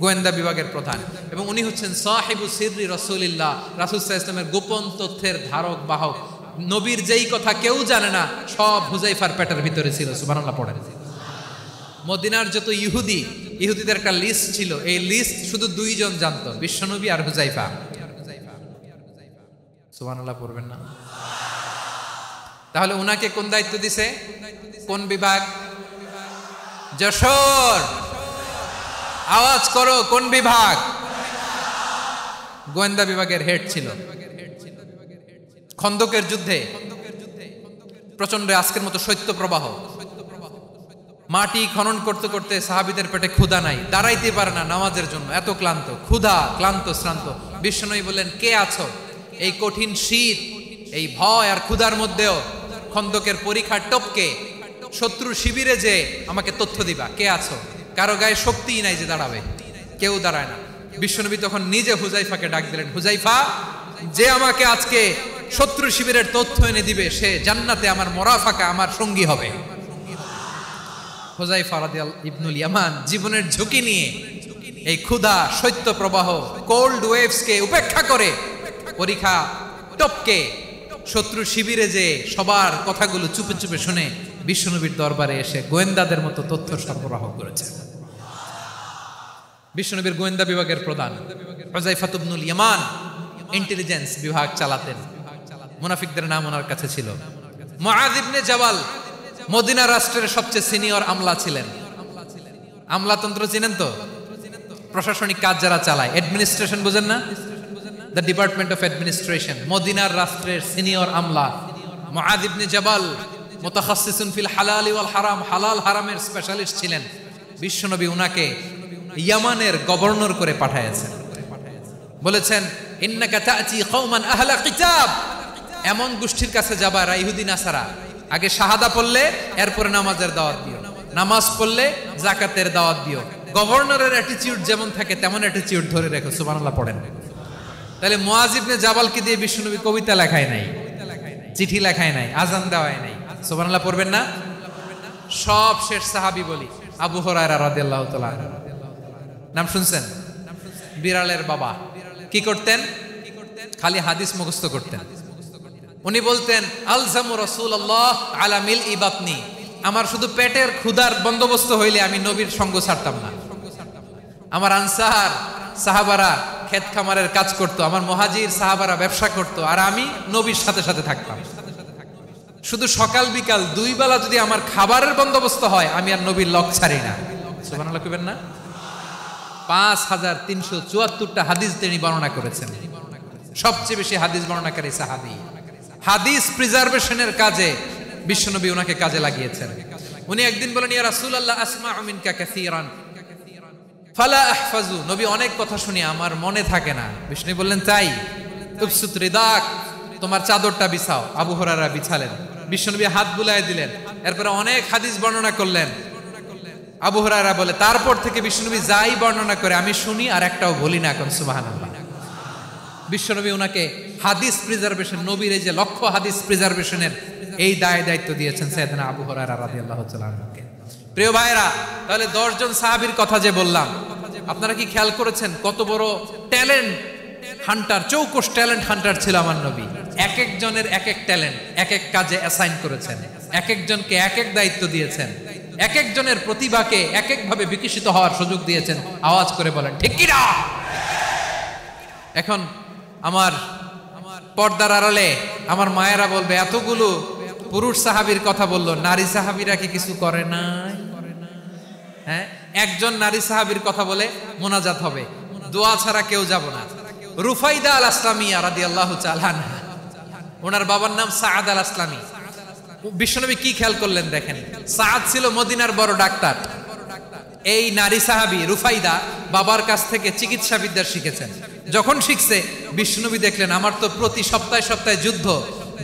গোয়েন্দা বিভাগের প্রধান। এবং উনি হচ্ছেন সাহিবু সিররি রাসূলিল্লাহ, রাসূল সাল্লাল্লাহু আলাইহি ওয়াসাল্লামের গোপন তথ্যের ধারক বাহক। নবীর যেই কথা কেউ জানে না, সব হুযায়ফার পেটের ভিতরে ছিল। সুবহানাল্লাহ পড়েন। মদিনার যত ইহুদিদের একটা লিস্ট ছিল, এই লিস্ট শুধু দুইজন জানতো, বিশ্বনবী আর হুজাইফা। সুবহানাল্লাহ পড়বেন না? তাহলে উনাকে কোন দায়িত্ব দিছে? কোন বিভাগ? যশোর, আওয়াজ করো, কোন বিভাগ? গোয়েন্দা বিভাগের হেড ছিল। খন্দকের যুদ্ধে প্রচন্ড আজকের মতো শৈত্য প্রবাহ, মাটি খনন করতে করতে সাহাবীদের পেটে ক্ষুধা নাই, দাঁড়াইতে পারে না নামাজের জন্য, এত ক্লান্ত, ক্ষুধা, ক্লান্ত, শ্রান্ত। বিশ্বনবী বললেন, কে আছো এই কঠিন শীত, এই ভয় আর ক্ষুধার মধ্যেও খন্দকের পরীক্ষার টপকে শত্রু শিবিরে যে আমাকে তথ্য দিবা, কে আছো? কারো গায়ে শক্তিই নাই যে দাঁড়াবে, কেউ দাঁড়ায় না। বিশ্বনবী তখন নিজে হুজাইফাকে ডাক দিলেন, হুজাইফা, যে আমাকে আজকে শত্রু শিবিরের তথ্য এনে দিবে সে জান্নাতে আমার মোরাফাকা, আমার সঙ্গী হবে। হুজাইফা রাদিয়াল্লাহু ইবনুল ইয়ামান জীবনের ঝুঁকি নিয়ে এই ক্ষুধা, শৈত্য প্রবাহ, কোল্ড ওয়েভসকে উপেক্ষা করে পরীক্ষা টপকে শত্রু শিবিরে যে সবার কথাগুলো চুপে চুপে শুনে বিশ্বনবীর দরবারে এসে গোয়েন্দাদের মতো তথ্য সরবরাহ করেছে। বিশ্বনবীর গোয়েন্দা বিভাগের প্রধান হুজাইফা ইবনুল ইয়ামান ইন্টেলিজেন্স বিভাগ চালাতেন। মুনাফিকদের নাম ওনার কাছে ছিল। মুআয ইবনে জাবাল মদিনা রাষ্ট্রের সবচেয়ে সিনিয়র আমলা ছিলেন। আমলাতন্ত্র চিনেন তো? প্রশাসনিক কাজ যারা চালায়, অ্যাডমিনিস্ট্রেশন বুঝেন না? The department of administration. মদিনার রাষ্ট্রের সিনিয়র আমলা মুআয ইবনে জাবাল মুতাখাসসিসুন ফিল হালাল ওয়াল হারাম, হালাল হারামের স্পেশালিস্ট ছিলেন। বিশ্বনবী উনাকে ইয়ামানের গভর্নর করে পাঠায়েছেন। বলেছেন, ইন্নাকা তা'তি কওমান আহলা কিতাব, এমন গোষ্ঠীর কাছে যাবা যারা ইহুদি নাসারা, আগে শাহাদা পড়লে এরপরে নামাজের দাওয়াত দিও, নামাজ পড়লে যাকাতের দাওয়াত দিও। গভর্নরের অ্যাটিটিউড যেমন থাকে তেমন অ্যাটিটিউড ধরে রেখো। সুবহানাল্লাহ পড়েন। তাহলে মুআয ইবনে জাবালকে দিয়ে বিশ্বনবী কবিতা লেখায় নাই, চিঠি লেখায় নাই, আজান দেওয়ায় নাই। সুবহানাল্লাহ পড়বেন না? সব শেষ সাহাবী বলি আবু হুরায়রা রাদিয়াল্লাহু তাআলা, নাম শুনছেন? বিড়ালের বাবা। কি করতেন? খালি হাদিস মুখস্থ করতেন। উনি বলতেন, আলজামু রাসূলুল্লাহ আলা মিলই বাতনি, আমার শুধু পেটের ক্ষুধার বন্দোবস্ত হইলে আমি নবীর সঙ্গ ছাড়তাম না। আমার আনসার সাহাবারা ক্ষেত খামারের কাজ করতো, আমার মুহাজির সাহাবারা ব্যবসা করতো, আর আমি নবীর সাথে সাথে থাকতাম। শুধু সকাল বিকাল দুই বেলা যদি আমার খাবারের বন্দোবস্ত হয় আমি আর নবীর লক ছাড়ি না। সুবহানাল্লাহ কইবেন না? 5374টা হাদিস তিনি বর্ণনা করেছেন। সবচেয়ে বেশি হাদিস বর্ণনাকারী সাহাবী। হাদিস প্রিজার্ভেশনের কাজে বিশ্বনবী ওনাকে কাজে লাগিয়েছেন। উনি একদিন বলেন, ইয়া রাসূলুল্লাহ আসমাউ মিনকা কাসীরান ফালা আহফাজু, নবী অনেক কথা শুনি আমার মনে থাকে না। বিষ্ণু বললেন, তাই? উবসুত রিদাক, তোমার চাদরটা বিছাও। আবু হুরায়রা বিছালেন, বিশ্বনবী হাত বুলায় দিলেন, এরপরে অনেক হাদিস বর্ণনা করলেন। আবু হুরায়রা বলে, তারপর থেকে বিশ্বনবী যাই বর্ণনা করে আমি শুনি আর একটাও বলি না। এখন সুবহানাল্লাহ। বিশ্বনবী ওনাকে হাদিস প্রিজার্ভেশন, নবীর এই যে লক্ষ্য হাদিস প্রিজার্ভেশনের এই দায়িত্ব দিয়েছেন সাইয়েদনা আবু হুরায়রা রাদিয়াল্লাহু তাআলা আনহুকে। প্রিয় ভাইরা, তাহলে 10 জন সাহাবীর কথা যে বললাম, আপনারা কি খেয়াল করেছেন কত বড় ট্যালেন্ট হান্টার, চৌকস ট্যালেন্ট হান্টার ছিল আমার নবী। এক একজনের এক এক ট্যালেন্ট, এক এক কাজে অ্যাসাইন করেছেন, এক একজনকে এক এক দায়িত্ব দিয়েছেন, এক একজনের প্রতিভাকে এক একভাবে বিকশিত হওয়ার সুযোগ দিয়েছেন। আওয়াজ করে বলেন ঠিক কি না? এখন আমার পর্দার আড়ালে আমার মায়েরা বলবে, এতগুলো পুরুষ সাহাবীর কথা বললো, নারী সাহাবীরা কি কিছু করে নাই? হ্যাঁ, একজন নারী সাহাবীর কথা বলে মোনাজাত হবে, দোয়া ছাড়া কেউ যাব না। রুফাইদা আল আসলামিয়া রাদিয়াল্লাহু তাআলা আনহা, ওনার বাবার নাম সাআদ আল আসলামি। বিশ্বনবী কি খেয়াল করলেন দেখেন, সাআদ ছিল মদিনার বড় ডাক্তার। এই নারী সাহাবী রুফাইদা বাবার কাছ থেকে চিকিৎসা বিদ্যা শিখেছেন। যখন শিখছে, বিশ্বনবী দেখলেন আমার তো প্রতি সপ্তাহে সপ্তাহে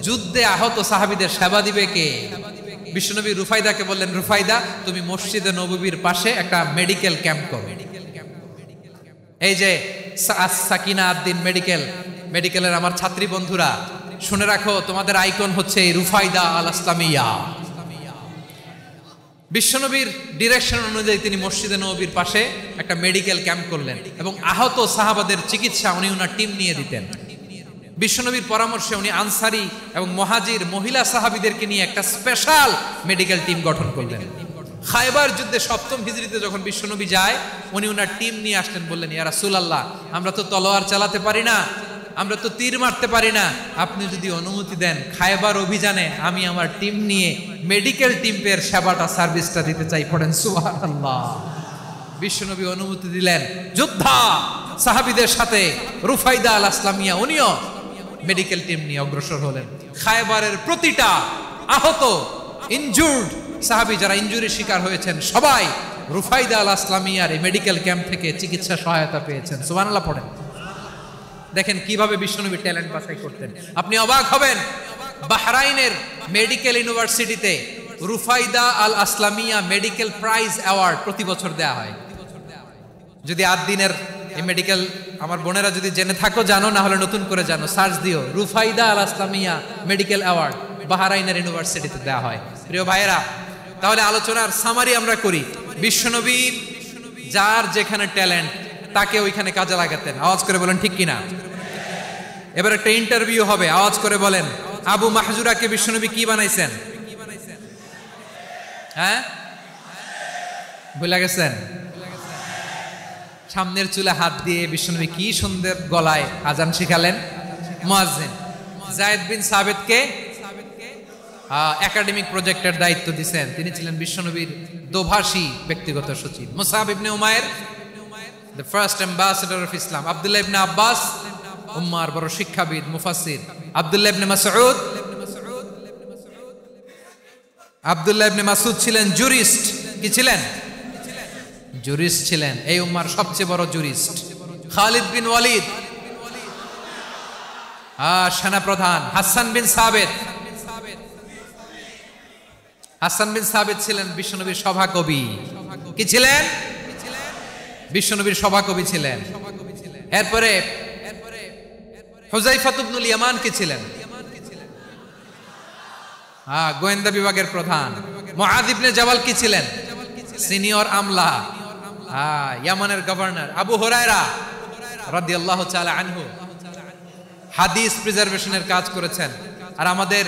যুদ্ধে আহত সাহাবীদের সেবা দিবে কে? বিশ্বনবী রুফাইদাকে বললেন, রুফাইদা তুমি মসজিদে নববীর পাশে একটা মেডিকেল ক্যাম্প করো। এই যে সাকিনা আদ্দিন মেডিকেলের আমার ছাত্রী বন্ধুরা শুনে রাখো, তোমাদের আইকন হচ্ছে এই রুফাইদা আল আসলামিয়া। বিশ্বনবীর ডিরেকশন অনুযায়ী তিনি মসজিদে নববীর পাশে একটা মেডিকেল ক্যাম্প করলেন এবং আহত সাহাবাদের চিকিৎসা উনি ওনার টিম নিয়ে দিতেন। বিশ্বনবীর পরামর্শে উনি আনসারি এবং মুহাজির মহিলা সাহাবীদেরকে নিয়ে একটা স্পেশাল মেডিকেল টিম গঠন করলেন। খায়বার যুদ্ধে 7ম হিজরিতে যখন বিশ্বনবী যায়, উনি ওনার টিম নিয়ে আসলেন, বললেন ইয়া রাসূলুল্লাহ, আমরা তো তলোয়ার চালাতে পারি না, আমরা তো তীর মারতে পারি না, আপনি যদি অনুমতি দেন খায়বার অভিযানে আমি আমার টিম নিয়ে মেডিকেল টিমের সেবাটা সার্ভিসটা দিতে চাই। পড়েন সুবহানাল্লাহ। বিশ্বনবী অনুমতি দিলেন, যোদ্ধা সাহাবীদের সাথে রুফাইদা আল আসলামিয়া উনিও মেডিকেল টিম নিয়ে অগ্রসর হলেন। খায়বারের প্রতিটা আহত ইনজুর্ড সাহাবী যারা ইনজুরির শিকার হয়েছেন সবাই রুফাইদা আল আসলামিয়ার এই মেডিকেল ক্যাম্প থেকে চিকিৎসা সহায়তা পেয়েছেন। সুবহানাল্লাহ পড়েন। দেখেন কিভাবে বিশ্বনবী ট্যালেন্ট বাছাই করতেন। আপনি অবাক হবেন, বাহরাইনের মেডিকেল ইউনিভার্সিটিতে রুফাইদা আল আসলামিয়া মেডিকেল প্রাইজ অ্যাওয়ার্ড প্রতি বছর দেয়া হয়। যদি 8 দিনের এই মেডিকেল আমার বোনেরা যদি জেনে থাকো জানো, না হলে নতুন করে জানো, সার্চ দিও রুফাইদা আল আসলামিয়া মেডিকেল অ্যাওয়ার্ড বাহরাইনের ইউনিভার্সিটিতে দেয়া হয়। প্রিয় ভাইয়েরা, তাহলে আলোচনার সামারি আমরা করি। বিশ্বনবী যার যেখানে ট্যালেন্ট তাকে ওইখানে কাজে লাগাতেন। আওয়াজ করে বলেন ঠিক কিনা? এবার একটা ইন্টারভিউ হবে, আওয়াজ করে বলেন আবু মাহজুরাকে বিশ্বনবী কি বানাইছেন? হ্যাঁ, ভুলে গেছেন? সামনের চুলে হাত দিয়ে বিশ্বনবী কি সুন্দর গলায় আজান শিখালেন। মুয়াজ্জিন যায়েদ বিন সাবিতকে একাডেমিক প্রজেক্টের দায়িত্ব দিয়েছেন, তিনি ছিলেন বিশ্বনবীর দোভাষী ব্যক্তিগত সচিব। Musab ibn Umair the first ambassador of Islam, Abdullah ibn Abbas উম্মার বড় শিক্ষাবিদ মুফাসসির, আব্দুল্লাহ ইবনে মাসউদ, আব্দুল্লাহ ইবনে মাসউদ ছিলেন জুরিস্ট। কি ছিলেন? জুরিস্ট ছিলেন, এই উম্মার সবচেয়ে বড় জুরিস্ট। খালিদ বিন ওয়ালিদ সেনাপ্রধান। হাসান বিন সাবিত, হাসান বিন সাবিত ছিলেন বিশ্বনবীর সভাকবি। কি ছিলেন? বিশ্বনবীর সভাকবি ছিলেন। এরপরে হুযায়ফা ইবনুল ইয়ামান কি ছিলেন? গোয়েন্দা বিভাগের প্রধান। মুআয ইবনে জাবাল কি ছিলেন? সিনিয়র আমলা, ইয়ামানের গভর্নর। আবু হুরায়রা রাদিয়াল্লাহু তাআলা আনহু হাদিস প্রিজার্ভেশনের কাজ করেছেন। আর আমাদের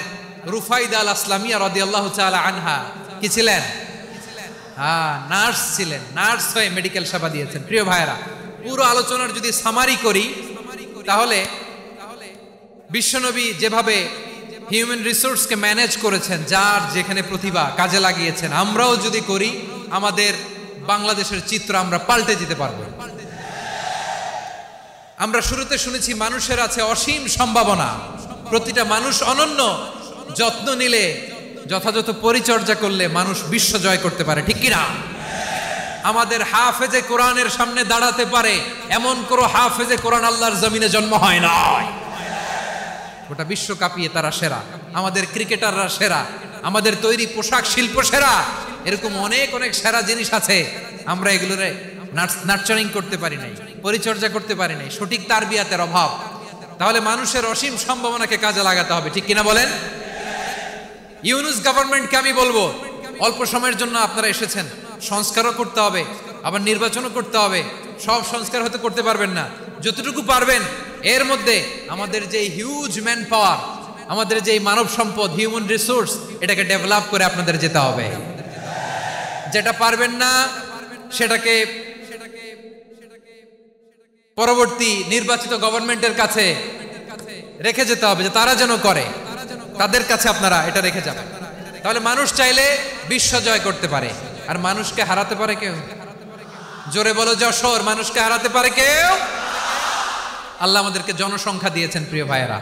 রুফাইদা আল আসলামিয়া রাদিয়াল্লাহু তাআলা আনহা কি ছিলেন? নার্স ছিলেন, নার্স হয়ে মেডিকেল সেবা দিয়েছেন। প্রিয় ভাইরা, পুরো আলোচনার যদি সামারি করি তাহলে বিশ্বনবী যেভাবে হিউম্যান রিসোর্সকে ম্যানেজ করেছেন, যার যেখানে প্রতিভা কাজে লাগিয়েছেন, আমরাও যদি করি আমাদের বাংলাদেশের চিত্র আমরা পাল্টে দিতে পারবো। আমরা শুরুতে শুনেছি মানুষের আছে অসীম সম্ভাবনা, প্রতিটা মানুষ অনন্য, যত্ন নিলে যথাযথ পরিচর্যা করলে মানুষ বিশ্ব জয় করতে পারে। ঠিক কিনা? আমাদের হাফেজে কোরআনের সামনে দাঁড়াতে পারে এমন কোন হাফেজে কোরআন আল্লাহর জমিনে জন্ম হয় না। গোটা বিশ্ব কাঁপিয়ে তারা সেরা, আমাদের ক্রিকেটাররা সেরা, আমাদের তৈরি পোশাক শিল্প সেরা। এরকম অনেক অনেক সেরা জিনিস আছে, আমরা এগুলোরে নার্চারিং করতে পারি নাই, পরিচর্যা করতে পারি নাই, সঠিক তারবিয়াতের অভাব। তাহলে মানুষের অসীম সম্ভাবনাকে কাজে লাগাতে হবে। ঠিক কিনা বলেন? ইউনুস গভর্নমেন্টকে আমি বলবো, অল্প সময়ের জন্য আপনারা এসেছেন, সংস্কারও করতে হবে, আবার নির্বাচনও করতে হবে। সব সংস্কার হয়তো করতে পারবেন না, যতটুকু পারবেন এর মধ্যে আমাদের যে হিউজ ম্যান পাওয়ার, আমাদের যে মানব সম্পদ, হিউম্যান রিসোর্স, এটাকে ডেভেলপ করে আপনাদের যেতে হবে। যেটা পারবেন না সেটাকে পরবর্তী নির্বাচিত গভর্নমেন্টের কাছে রেখে যেতে হবে, যে তারা যেন করে, তাদের কাছে আপনারা এটা রেখে যাবেন। তাহলে মানুষ চাইলে বিশ্ব জয় করতে পারে। আর মানুষকে হারাতে পারে কেউ? জোরে বলো যশোর, মানুষকে হারাতে পারে কেউ? আল্লাহ আমাদেরকে জনসংখ্যা দিয়েছেন প্রিয় ভাইয়েরা।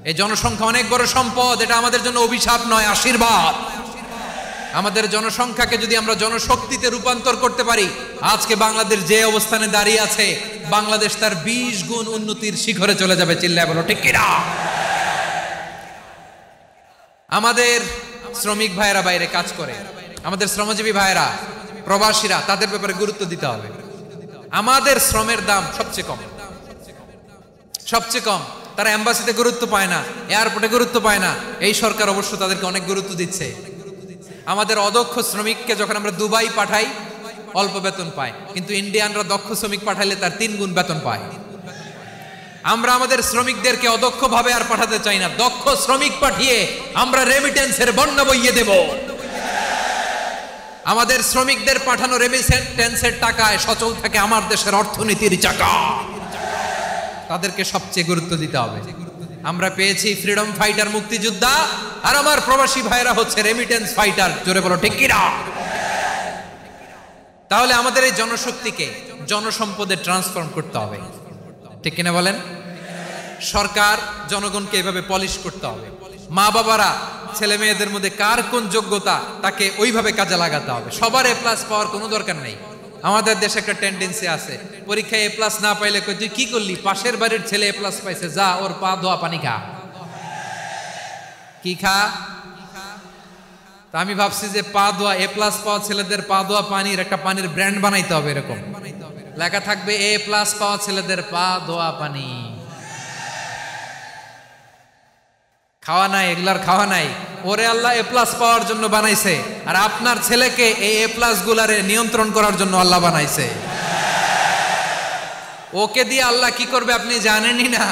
এই জনসংখ্যা অনেক বড় সম্পদ, এটা আমাদের জন্য অভিশাপ নয়, আশীর্বাদ। আমাদের জনসংখ্যাকে যদি আমরা জনশক্তিতে রূপান্তর করতে পারি, আজকে বাংলাদেশ যে অবস্থানে দাঁড়িয়ে আছে, বাংলাদেশ তার 20 গুণ উন্নতির শিখরে চলে যাবে। চিল্লায় বলো ঠিক কিনা? আমাদের শ্রমিক ভাইয়েরা বাইরে কাজ করে, আমাদের শ্রমজীবী ভাইয়েরা, প্রবাসীরা, তাদের ব্যাপারে গুরুত্ব দিতে হবে। আমাদের শ্রমের দাম সবচেয়ে কম, সবচেয়ে কম। তারা এম্বাসিতে গুরুত্ব পায় না, এয়ারপোর্টে গুরুত্ব পায় না। এই সরকার অবশ্য তাদেরকে অনেক গুরুত্ব দিচ্ছে। আমাদের অদক্ষ শ্রমিককে যখন আমরা দুবাই পাঠাই অল্প বেতন পায়, কিন্তু ইন্ডিয়ানরা দক্ষ শ্রমিক পাঠাইলে তার 3 গুণ বেতন পায়। আমরা আমাদের শ্রমিকদেরকে অদক্ষ ভাবে আর পাঠাতে চাই না, দক্ষ শ্রমিক পাঠিয়ে আমরা রেমিটেন্সের বন্যা বইয়ে দেব। আমাদের শ্রমিকদের পাঠানো রেমিটেন্সের টাকায় সচল থাকে আমার দেশের অর্থনীতির চাকা। তাদেরকে সবচেয়ে গুরুত্ব দিতে হবে। আমরা পেয়েছি ফ্রিডম ফাইটার, মুক্তিযোদ্ধা, আর আমার প্রবাসী ভাইরা হচ্ছে রেমিটেন্স ফাইটার। জোরে বলো ঠিক কিনা? তাহলে আমাদের এই জনশক্তিকে জনসম্পদে ট্রান্সফর্ম করতে হবে, ঠিক কিনা বলেন? সরকার জনগণকে এভাবে পলিশ করতে হবে। মা বাবারা ছেলে মেয়েদের মধ্যে কার কোন যোগ্যতা তাকে ওইভাবে কাজে লাগাতে হবে। সবার এ প্লাস পাওয়ার কোনো দরকার নেই। আমাদের দেশে একটা টেন্ডেন্সি আছে, পরীক্ষায় এ প্লাস না পাইলে তুই কি করলি, পাশের বাড়ির ছেলে এ প্লাস পাইছে, যা ওর পা ধোয়া পানি খা। কি খা? তা আমি ভাবছি যে পা ধোয়া এ প্লাস পাওয়া ছেলেদের পা ধোয়া পানির একটা পানির ব্র্যান্ড বানাইতে হবে। এরকম লেখা থাকবে, এ প্লাস পাওয়া ছেলেদের পা ধোয়া পানি। খাওয়া নাই, এগুলার খাওয়া নাই। ওরে আল্লাহ এ প্লাস পাওয়ার জন্য বানাইছে, আর আপনার ছেলেকে এই এ প্লাস গুলারে নিয়ন্ত্রণ করার জন্য আল্লাহ বানাইছে। ওকে দিয়ে আল্লাহ কি করবে আপনি জানেনই না।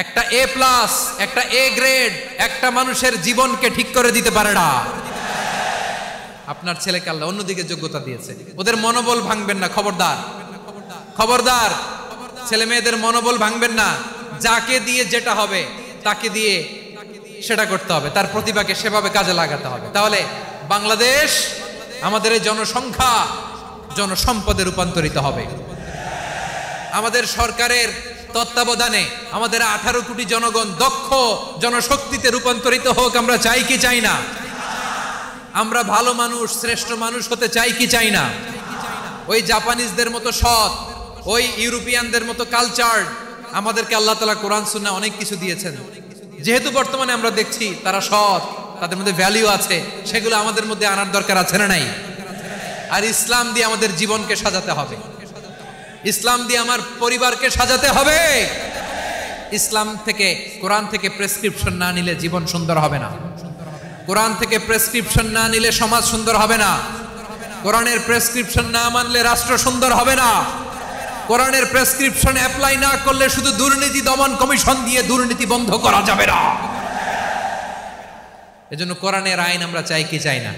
একটা এ প্লাস, একটা এ গ্রেড একটা মানুষের জীবনকে ঠিক করে দিতে পারে না। আপনার ছেলেকে আল্লাহ অন্যদিকে যোগ্যতা দিয়েছে। ওদের মনোবল ভাঙবেন না, খবরদার খবরদার। ছেলে মেয়েদের মনোবল ভাঙবেন না। যাকে দিয়ে যেটা হবে তাকে দিয়ে সেটা করতে হবে, তার প্রতিভাকে সেভাবে কাজে লাগাতে হবে। তাহলে বাংলাদেশ আমাদের এই জনসংখ্যা জনসম্পদে রূপান্তরিত হবে। আমাদের সরকারের তত্ত্বাবধানে আমাদের 18 কোটি জনগণ দক্ষ জনশক্তিতে রূপান্তরিত হোক। আমরা চাই কি চাই না? আমরা ভালো মানুষ, শ্রেষ্ঠ মানুষ হতে চাই কি চাই না? ওই জাপানিজদের মতো সৎ, ওই ইউরোপিয়ানদের মতো কালচার। আমাদেরকে আল্লাহ তাআলা কোরআন সুন্নাহ অনেক কিছু দিয়েছেন। যেহেতু বর্তমানে আমরা দেখছি তারা সৎ, তাদের মধ্যে ভ্যালু আছে, সেগুলো আমাদের মধ্যে আনার দরকার আছে না নাই? আর ইসলাম দিয়ে আমাদের জীবনকে সাজাতে হবে। ইসলাম দিয়ে আমার পরিবারকে সাজাতে হবে। ইসলাম থেকে, কোরআন থেকে প্রেসক্রিপশন না নিলে জীবন সুন্দর হবে না। কোরআন থেকে প্রেসক্রিপশন না নিলে সমাজ সুন্দর হবে না। কোরআনের প্রেসক্রিপশন না মানলে রাষ্ট্র সুন্দর হবে না। কোরআনের প্রেসক্রিপশন অ্যাপ্লাই না করলে শুধু দুর্নীতি দমন কমিশন দিয়ে দুর্নীতি বন্ধ করা যাবে না। এজন্য কোরআনের আইন আমরা চাই কি চাই না?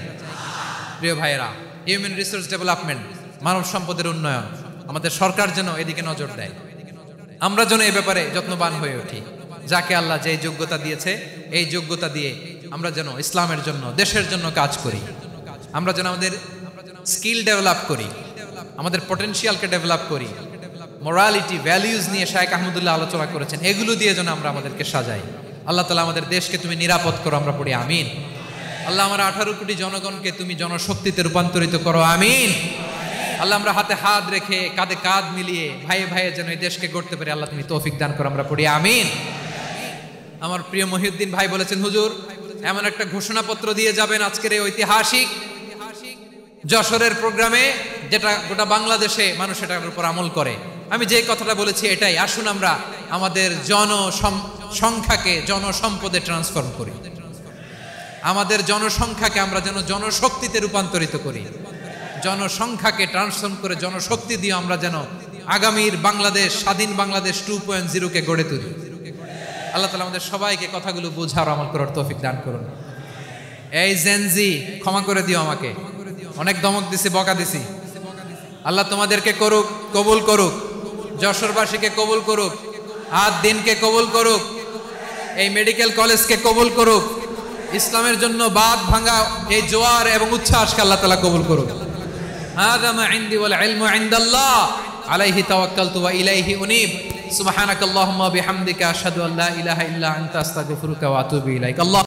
প্রিয় ভাইয়েরা, হিউম্যান রিসোর্স ডেভেলপমেন্ট, মানব সম্পদের উন্নয়ন, আমাদের সরকার যেন এদিকে নজর দেয়। আমরা যেন এই ব্যাপারে যত্নবান হয়ে উঠি। যাকে আল্লাহ যে যোগ্যতা দিয়েছে, এই যোগ্যতা দিয়ে আমরা যেন ইসলামের জন্য, দেশের জন্য কাজ করি। আমরা যেন আমাদের স্কিল ডেভেলপ করি, আমাদের পটেনশিয়ালকে ডেভেলপ করি। মোরালিটি, ভ্যালিউজ নিয়ে শায়েখ আহমদুল্লাহ আলোচনা করেছেন। এগুলো দিয়ে যেন আমরা আমাদেরকে সাজাই। আল্লাহ তাআলা আমাদের দেশকে তুমি নিরাপদ করো, আমরা পড়ি আমিন। আল্লাহ আমার 18 কোটি জনগণকে তুমি জনশক্তিতে রূপান্তরিত করো, আমিন। আল্লাহ আমরা হাতে হাত রেখে কাঁধে কাঁধ মিলিয়ে ভাইয়ে ভাইয়ে যেন এই দেশকে গড়তে পারি, আল্লাহ তুমি তৌফিক দান করো, আমরা পড়ি আমিন। আমার প্রিয় মহিউদ্দিন ভাই বলেছেন, হুজুর এমন একটা ঘোষণাপত্র দিয়ে যাবেন আজকের এই ঐতিহাসিক যশোরের প্রোগ্রামে, যেটা গোটা বাংলাদেশে মানুষ এটার উপর আমল করে। আমি যে কথাটা বলেছি এটাই, আসুন আমরা আমাদের জনসংখ্যাকে জনসম্পদে ট্রান্সফর্ম করি। আমাদের জনসংখ্যাকে আমরা যেন জনশক্তিতে রূপান্তরিত করি। জনসংখ্যাকে ট্রান্সফর্ম করে জনশক্তি দিয়ে আমরা যেন আগামীর বাংলাদেশ, স্বাধীন বাংলাদেশ 2.0 গড়ে তুলি। আল্লাহ তাআলা আমাদের সবাইকে কথাগুলো বোঝার, আমল করার তৌফিক দান করুন। এই জেনজি, ক্ষমা করে দিও আমাকে, অনেক ধমক দিছি, বকা দিছি। আল্লাহ তোমাদেরকে করুক, কবুল করুক, যশোরবাসীকে কবুল করুক, আদ দিনকে কবুল করুক, এই মেডিকেল কলেজকে কবুল করুক, ইসলামের জন্য বাদ ভাঙা এই জোয়ার এবং উচ্ছ্বাসকে আল্লাহ তাআলা কবুল করুক। হাযা মা ইনদি ওয়াল ইলমু ইনদাল্লাহ আলাইহি তাওয়াক্কালতু ওয়া ইলাইহি উনীব। সুবহানাকাল্লাহুম্মা ওয়া বিহামদিকা আশহাদু আল্লা ইলাহা ইল্লা আনতা আস্তাগফিরুকা ওয়া আতুবু ইলাইক।